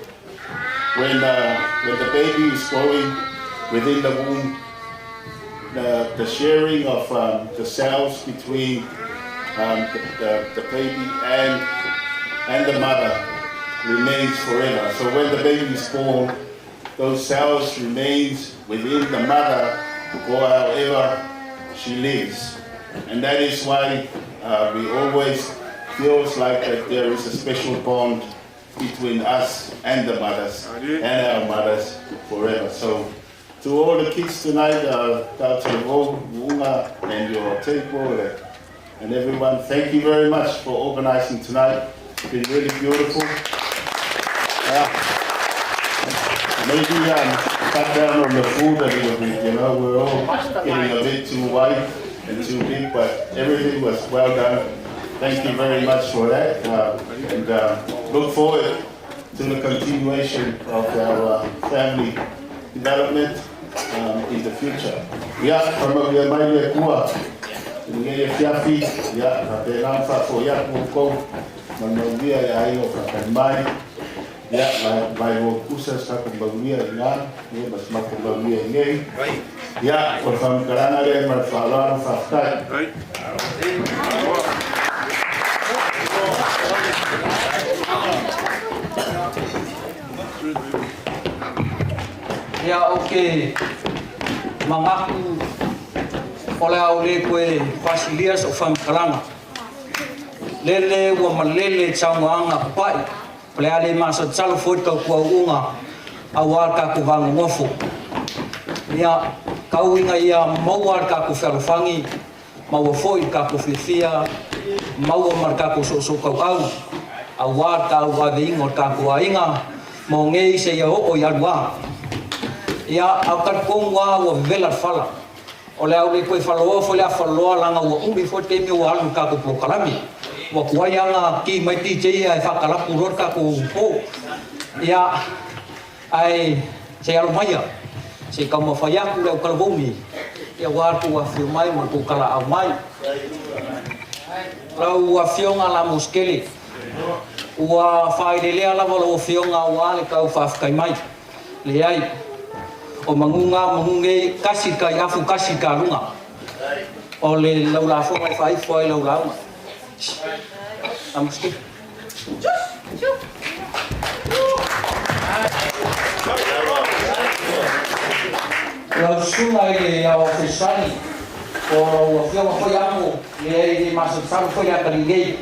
when the baby is growing within the womb, the sharing of the cells between the baby and the mother remains forever. So when the baby is born, those cells remains within the mother for however she lives. And that is why we always feels like that there is a special bond between us and the mothers and our mothers forever. So to all the kids tonight, Unga and your table and everyone, thank you very much for organizing tonight. It's been really beautiful. Maybe cut down on the food a little bit, you know, we're all getting a bit too white and too big, but everything was well done. Thank you very much for that, and look forward to the continuation of our family development in the future. Ya, kama vile mai kuwa ngeye fiafi ya kapela fa ya ko manobia ya hiyo kakamai ya mai kusa sa kumbagulia ina ni bas makumbagulia ngei ya kwa famkarana le marfala fa Ya oke mangaku ole aule koe fasilias o famkarana lele wa malele changanga pai pleale masa chalo foto ko unga awal ka ku wang ngofo ya kauinga ya mawar ka ku falfangi mawa foi ka ku fifia mawa marka ku so ka au awal ka wa vingo ka ku ainga mo ngei se ya o ya wa ya akat ko wa vela fala ole aule ko falo fo la falo langa wa umbi fo te mi wa ka ku kalami wa kuayanga ki mai ti che ai fa kala puror ka ku po ya ai se alo maya se kama faya ku le kalbomi ya wa ku wa filmai mo ku kala au mai la wa fionga la muskeli wa faile ala wa fionga wa le ka fa kai mai le ai o mangunge kasi ka afu kasi ka lunga o le laula fo mai fai foi laula vamos que la suma ile ya ofisani o fio foi amo le mas sabe foi a ninguém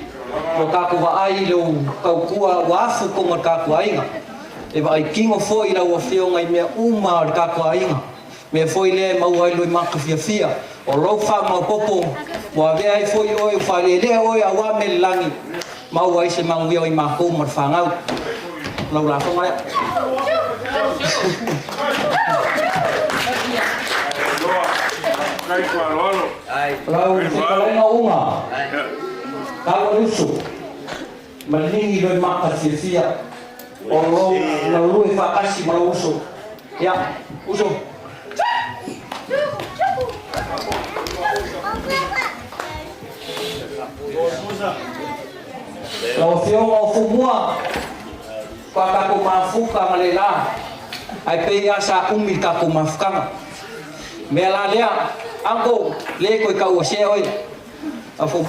o ka ku va ai lo ka ku wa afu ko ka ku ainga e vai kingo foi la o fio ngai me uma ka ku ainga me foi le mau ai lo maka fia o lo fa ma popo wa ve ai foi o fa le o ya wa me langi mau ai se mangu i ma ko ma fa ngau lo la ko mai Kai whalolo. Lau whakalenga unga. Kawa lusu. Malingi loi maka sia. O lau lui whakasi ma uso. Ya, uso. Lau whionga o fumua. Kako mafuka malela. Ai pei asa umi kako mafukanga. Mea la lea, anko, le koi kau se oi. Afo.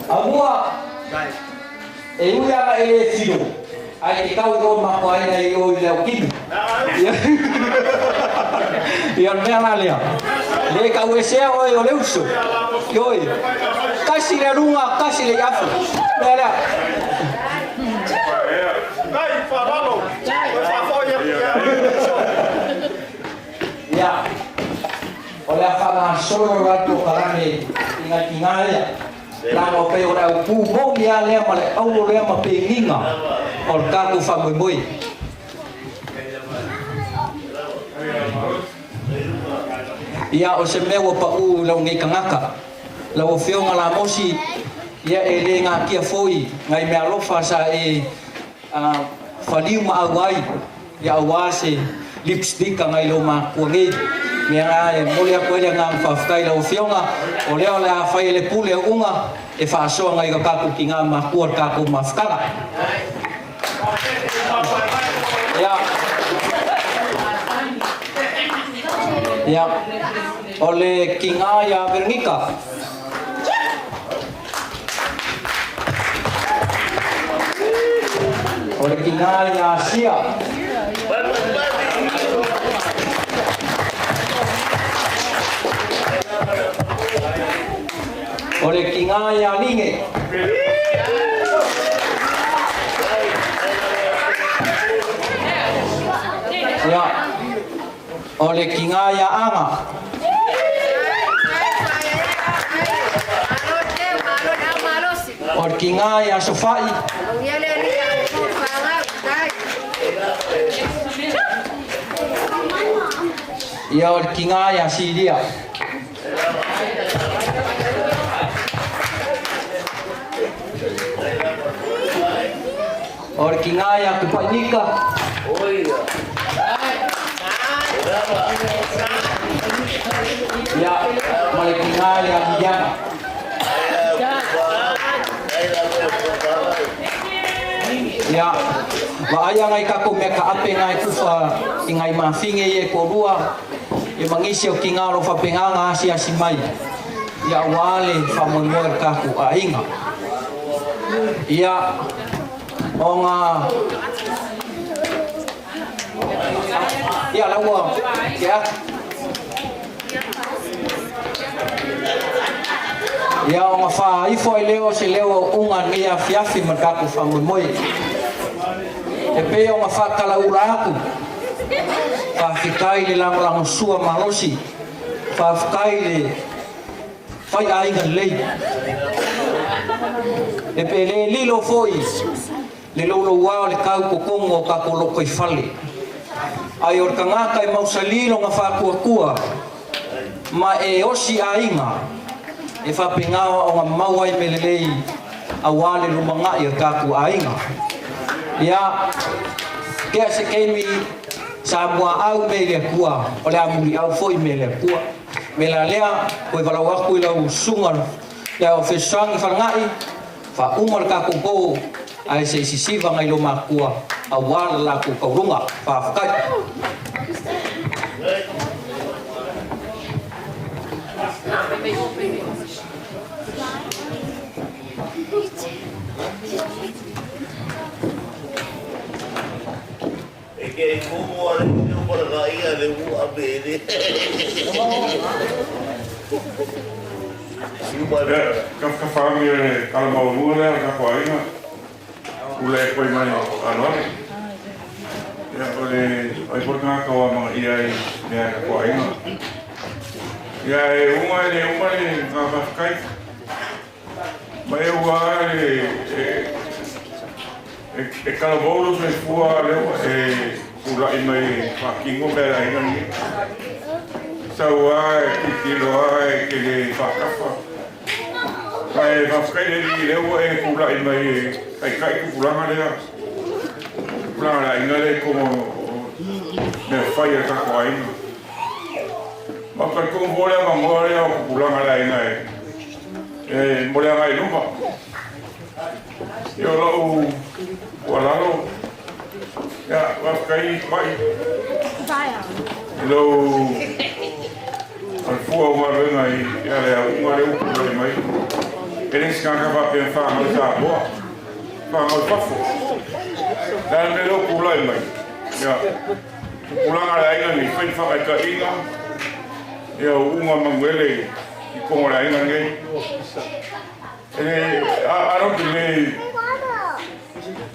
Amua. Uya e sino. Ai kau do ma ko ai nei o le kim. Ia mea la lea. Le kau se oi o leuso. Oi. Kasi le runga, kasi le afu. Mea lea. Ya, oleh karena solo waktu karane ingat-ingat lama pe ora pumo ya le male au le ma pe nginga ol ka ku fa moi ya o se mewa pa u la ngi kangaka la o fio ngala mosi ya ele nga kia foi ngai me alofa sa e faliu ma awai ya awase lipstick ngai lo ma kuangi mea e molia koe ngam fafkai la ofionga o leo le afai le pule unga e fa so ngai ka ku kinga ma kuar ka ku mafkala ya ole kinga ya Bernica ole kinga ya Asia oleh kinga ya linge ya oleh kinga ya anga oleh kinga ya sofai ya oleh kinga ya sidia Orkingaya kupanika. Oh iya. Ya, malekingaya hijana. Ya, baaya ngai kako meka ape ngai kufa ingai mafinge ye kodua. Ye mangisi o kingaro fa penganga asia simai. Ya wale fa mongoer kaku ainga. Ya Onga ya lawa ya ya onga fa ifo leo se leo unga nia fiafi makaku famu moi e pe onga fa kala uraku fa fikai le lang sua malosi fa fikai le fai ainga lei e pe le lilo foi le lolo wao le kau kokongo ka koloko i fale ai or kangaka i mausalilo nga fa kua ma e osi ainga e fa pingao o nga mawai melelei awale lumanga i ka ku ainga ya ke se kemi sa mua au mele kua o le amuri au foi mele kua mela lea ko vala wa ku la usunga ya o fesang fa ngai fa umar ka ko ai se sisiva ngai lo makua awal la ku kaurunga fa fakai que como le por ahí le a ver ka family kala mau mura ka poinga ule koi mai anore ya ole ai por kana ka wa ia ia ka poinga ya e uma le ka kai Mai ua e kalavolo se fua leo kula i mai whakingo me la inga ni. Sau ai ki tilo ai ke le whakafa. Kai whakaile ni leo kula i mai kai kupulanga lea. Kupulanga la inga le como me whai e kako ainga. Makai kong vole ma ngore o kupulanga la inga mole ngai luma. Yo lo walalo. Ya, wakai mai. Lo al fuo ngare ngai ya le ngare u mai. Ele skanga va pe fa ma sa bo. Fa ma pafo. Dan me lo kulai mai. Ya. Kulanga la inga ni fai fa ka inga. Ya unga mangwele como la inga ngai. I don't believe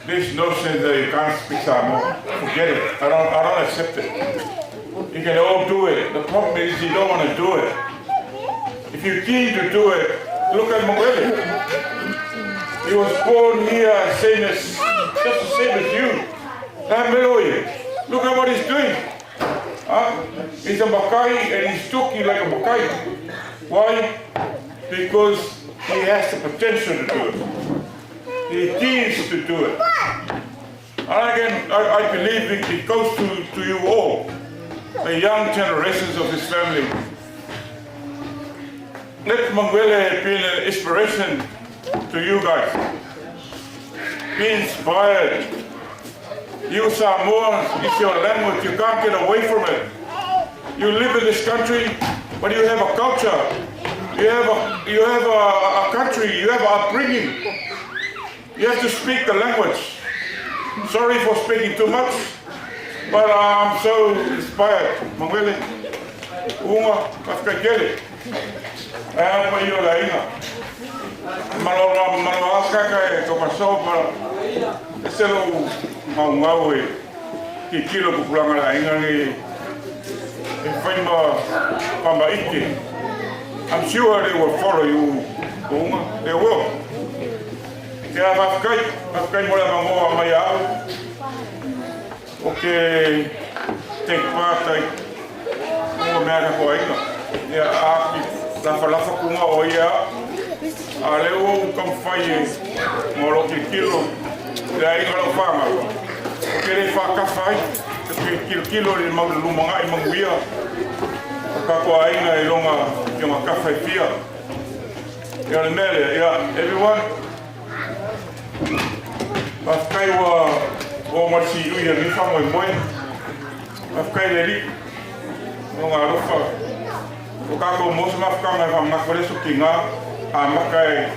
this notion that you can't speak Samoan. Forget it. I don't accept it. You can all do it. The problem is you don't want to do it. If you're keen to do it, look at Mawele. He was born here, just the same as you. Look at what he's doing. He's a Makai and he's talking like a Makai. Why? Because he has the potential to do it. He needs to do it. And I believe it goes to you all, the young generations of this family. Let Mangwele be an inspiration to you guys. Be inspired. You Samoans, it's your language, you can't get away from it. You live in this country, but you have a culture. You have a country, you have an upbringing. You have to speak the language. Sorry for speaking too much, but I'm so inspired. Mangwele, unga, kafkakele. Pa io la inga. Mano kaka ko paso para selo maungau ki kilo kupulanga la inga ni pamba ike. I'm sure they will follow you. They will. Kaya mafkai mo lang mo maya. Okay, take part ay mo meron ko ay no. Ya aki la falafa ko nga oya. Aleo kam faye mo lo kilo. Dai ko fama. Kere fa ka fai. Kilo ni lumanga i manguia. Kako ainga ilonga yung cafe pia. Ya mele ya everyone. Afkai wa marsi uya ni fa moi moi. Afkai leli. Nga rofa. Kako mos mafka ma makore su kinga amakai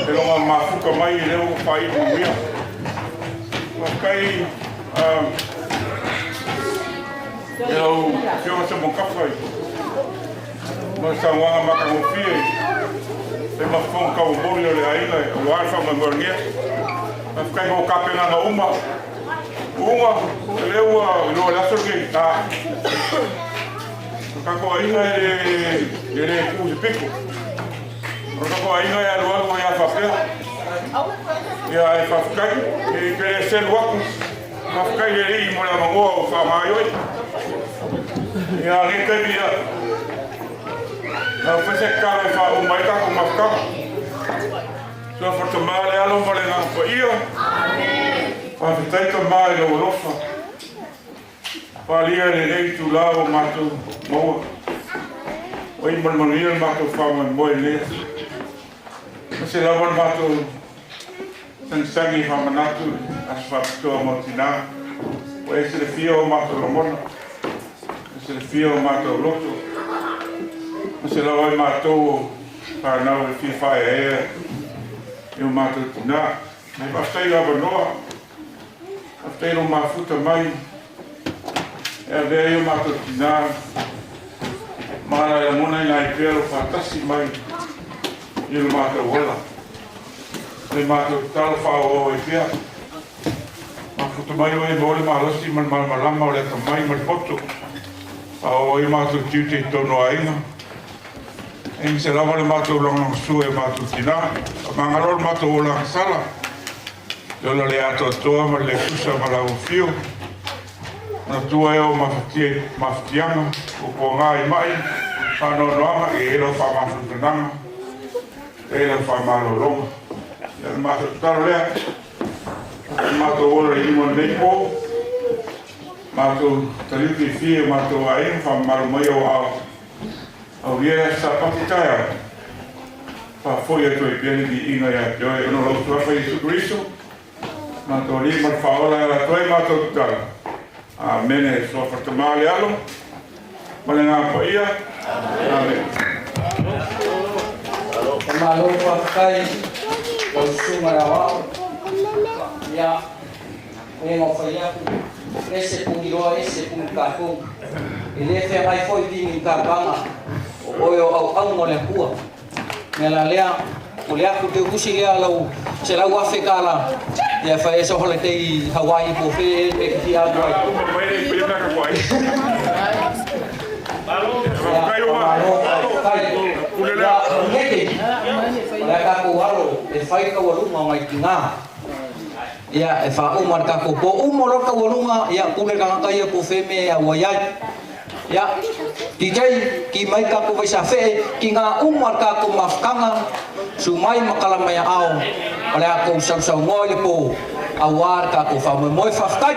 ilonga mafuka mai leo fa i muia. Afkai eu fico sem um café. Mas são uma macarrofia. Tem uma fome com o bolo ali ainda. O ar foi uma gornha. Mas fica igual café na uma. Ele olha só que tá. O café ainda ele usa pico. O café ainda é logo ia fazer. E aí faz cai e crescer logo. Faz cai ele mola mango faz maior. Ya ni kabia. Na fese kare fa o mai ka ko mafka. So for to male alo mole na ko io. Amen. Fa fitai to male lo rofa. Fa lia le rei tu la o matu mo. Oi mon monir matu fa mo mo le. Se la von matu sangi fa manatu as fa to mo tina. O ese le fio matu lo mono. Se le fio matou loto. Se la vai matou para não fi fai eu matou tina. Mas bastei a banoa. Bastei no mafuta mai. Veio matou tina. Mara la mona na ipero fatasi mai. Il matou wala. Le matou tal fa o ipia. Mafuta mai o e mole malosi man malama o le mai mal foto. O i mātou tiute tono ainga. Eng se lava le mātou longa su e mātou tina. Mangaro le mātou ola sala. Lola le ato toa ma le kusa ma la ufio. Na tua e o mawhatianga. O ko ngā i mai. Whano noanga e ero wha mawhutananga. E ero wha malolonga. Le mātou taro lea. Mātou ola i mo nei po. Mātou tariuki fie mātou a ing wha marumai o ao. Au ia sa pakitaya. Pa foi atu e piani ki inga ia te oe ono lau tuafa i Jesu na to li man faola la toi mātou tala. Amen e soa whatamale alo. Mane ngā pa ia. Amen. E malo whakai o sunga na wao. Ia e ngā whai aku. Ese pungi roa, ese pungi kākung. E le whea mai foi dini ka panga. Oe o au mo le kua. Me la lea, o le aku te ukusi lea lau, se lau afe kala. Ia whae so hole te i Hawaii po whe e ki a guai. Ia kako waro, e whai ka warunga mai ki ngā. Ia e wha umar kako po umoro ka warunga, ia kule kangakai e po whe me a waiai. Ya, DJ ki mai ka ko vai sa fe ki nga umar ka ko mafkanga sumai makalamaya ao ole ako sau ngoi po awar ka ko fa moi fafkai.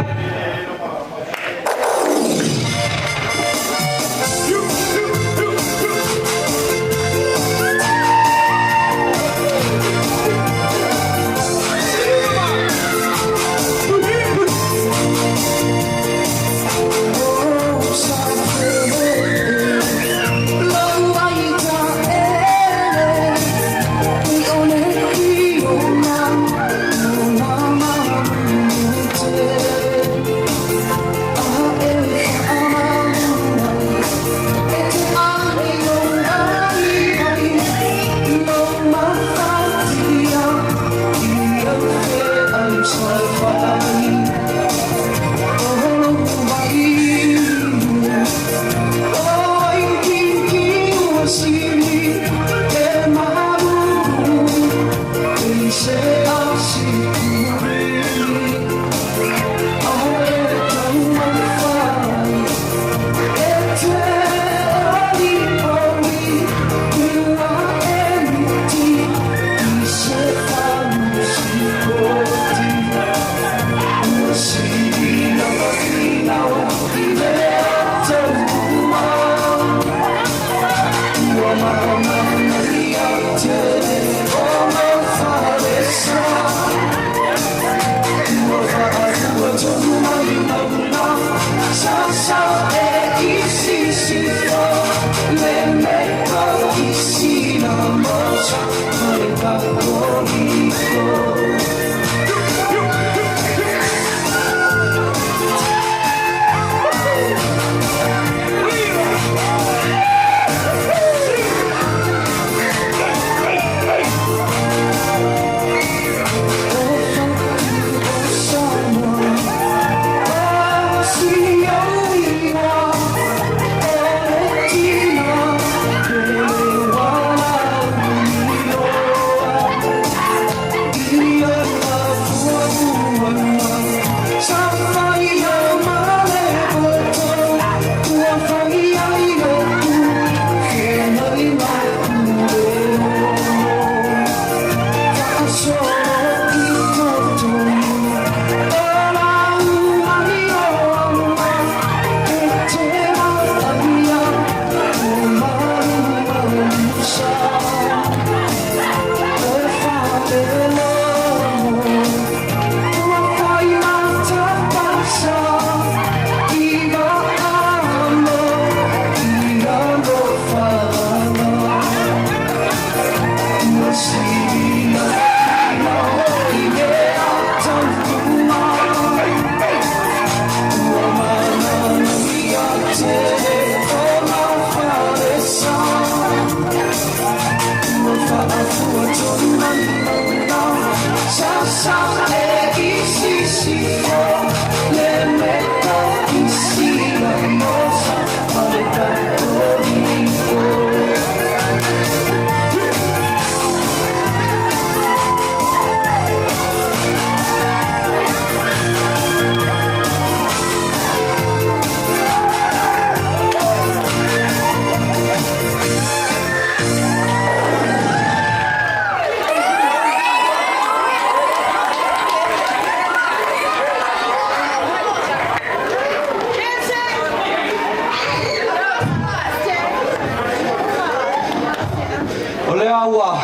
le aua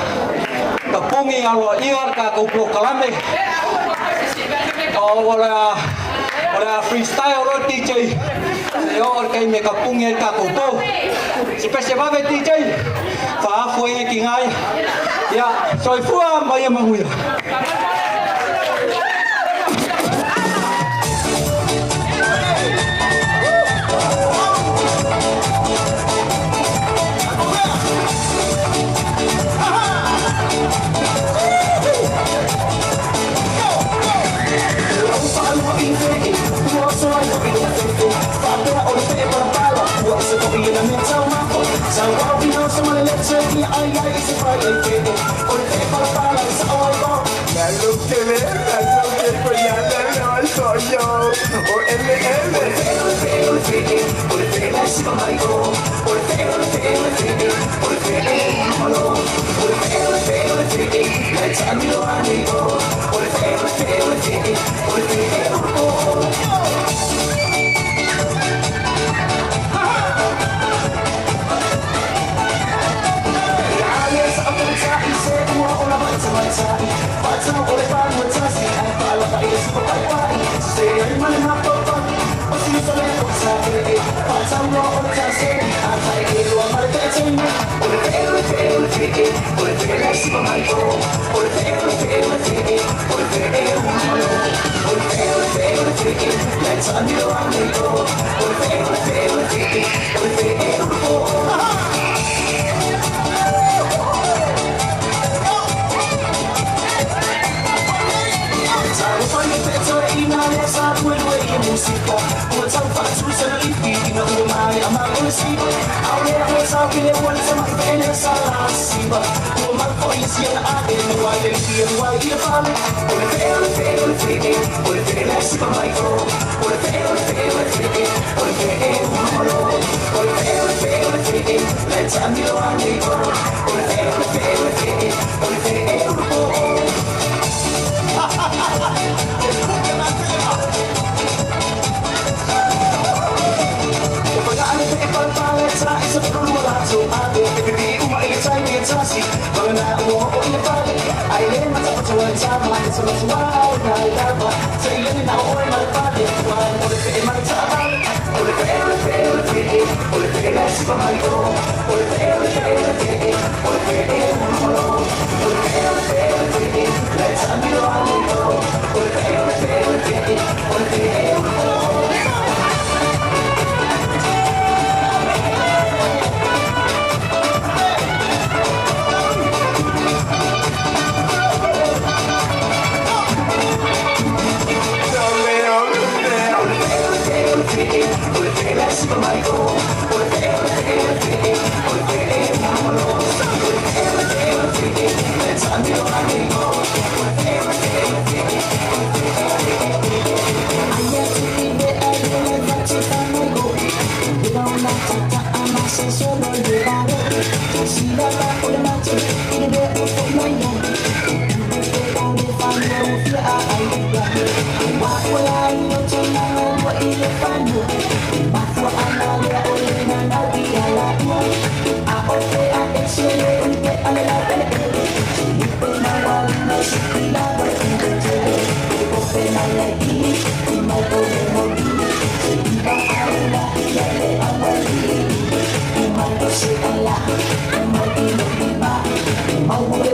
ka pungi alo iar ka ko kalame ole freestyle ro DJ yo ka me ka pungi ka ko po si pese va ve DJ fa foi ki ngai ya soi fua mai mahuya Mau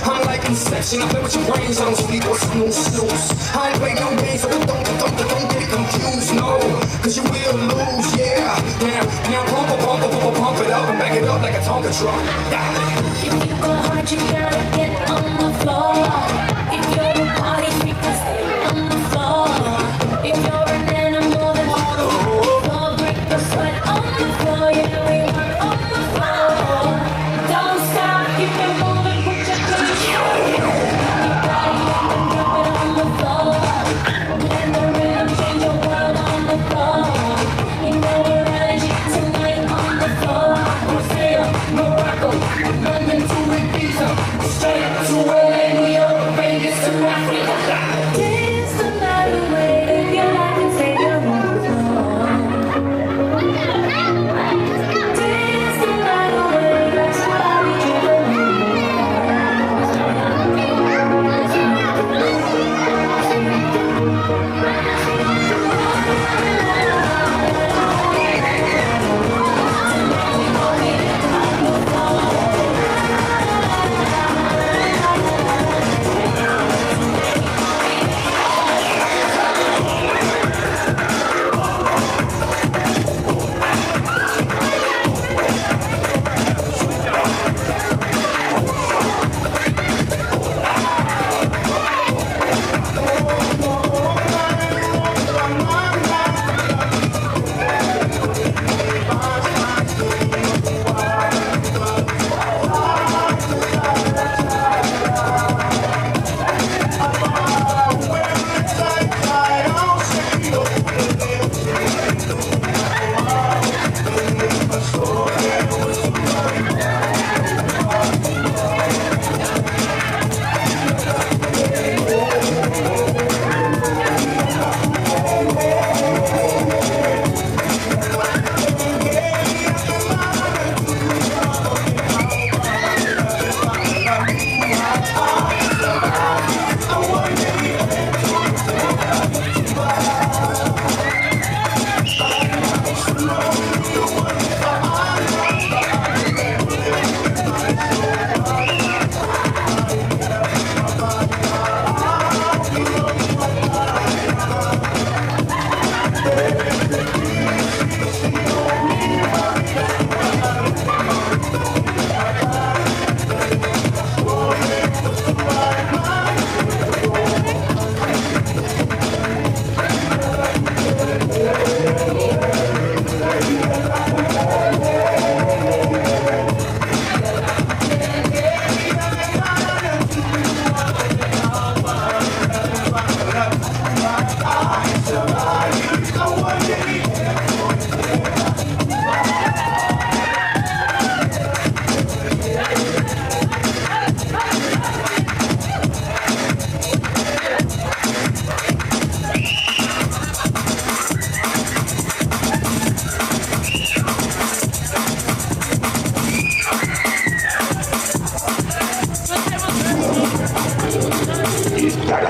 I'm like Inception, I play with your brains, I don't sleep or snooze. I ain't play no games, so don't get it confused, no. Cause you will lose, yeah. Now pump it up and back it up like a Tonka truck. If you go hard, you gotta get on the floor. If you're a party freak, stay on the floor. If you're an animal, then floor, break the sweat on the floor. Yeah, we work on the floor. Don't stop, keep it moving, put your hands up. Your body up and drop it on the floor. Let the rhythm change your world on the floor. You know we're energy tonight on the floor. Morocco, London to Ibiza, straight to LA, New York,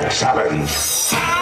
challenge.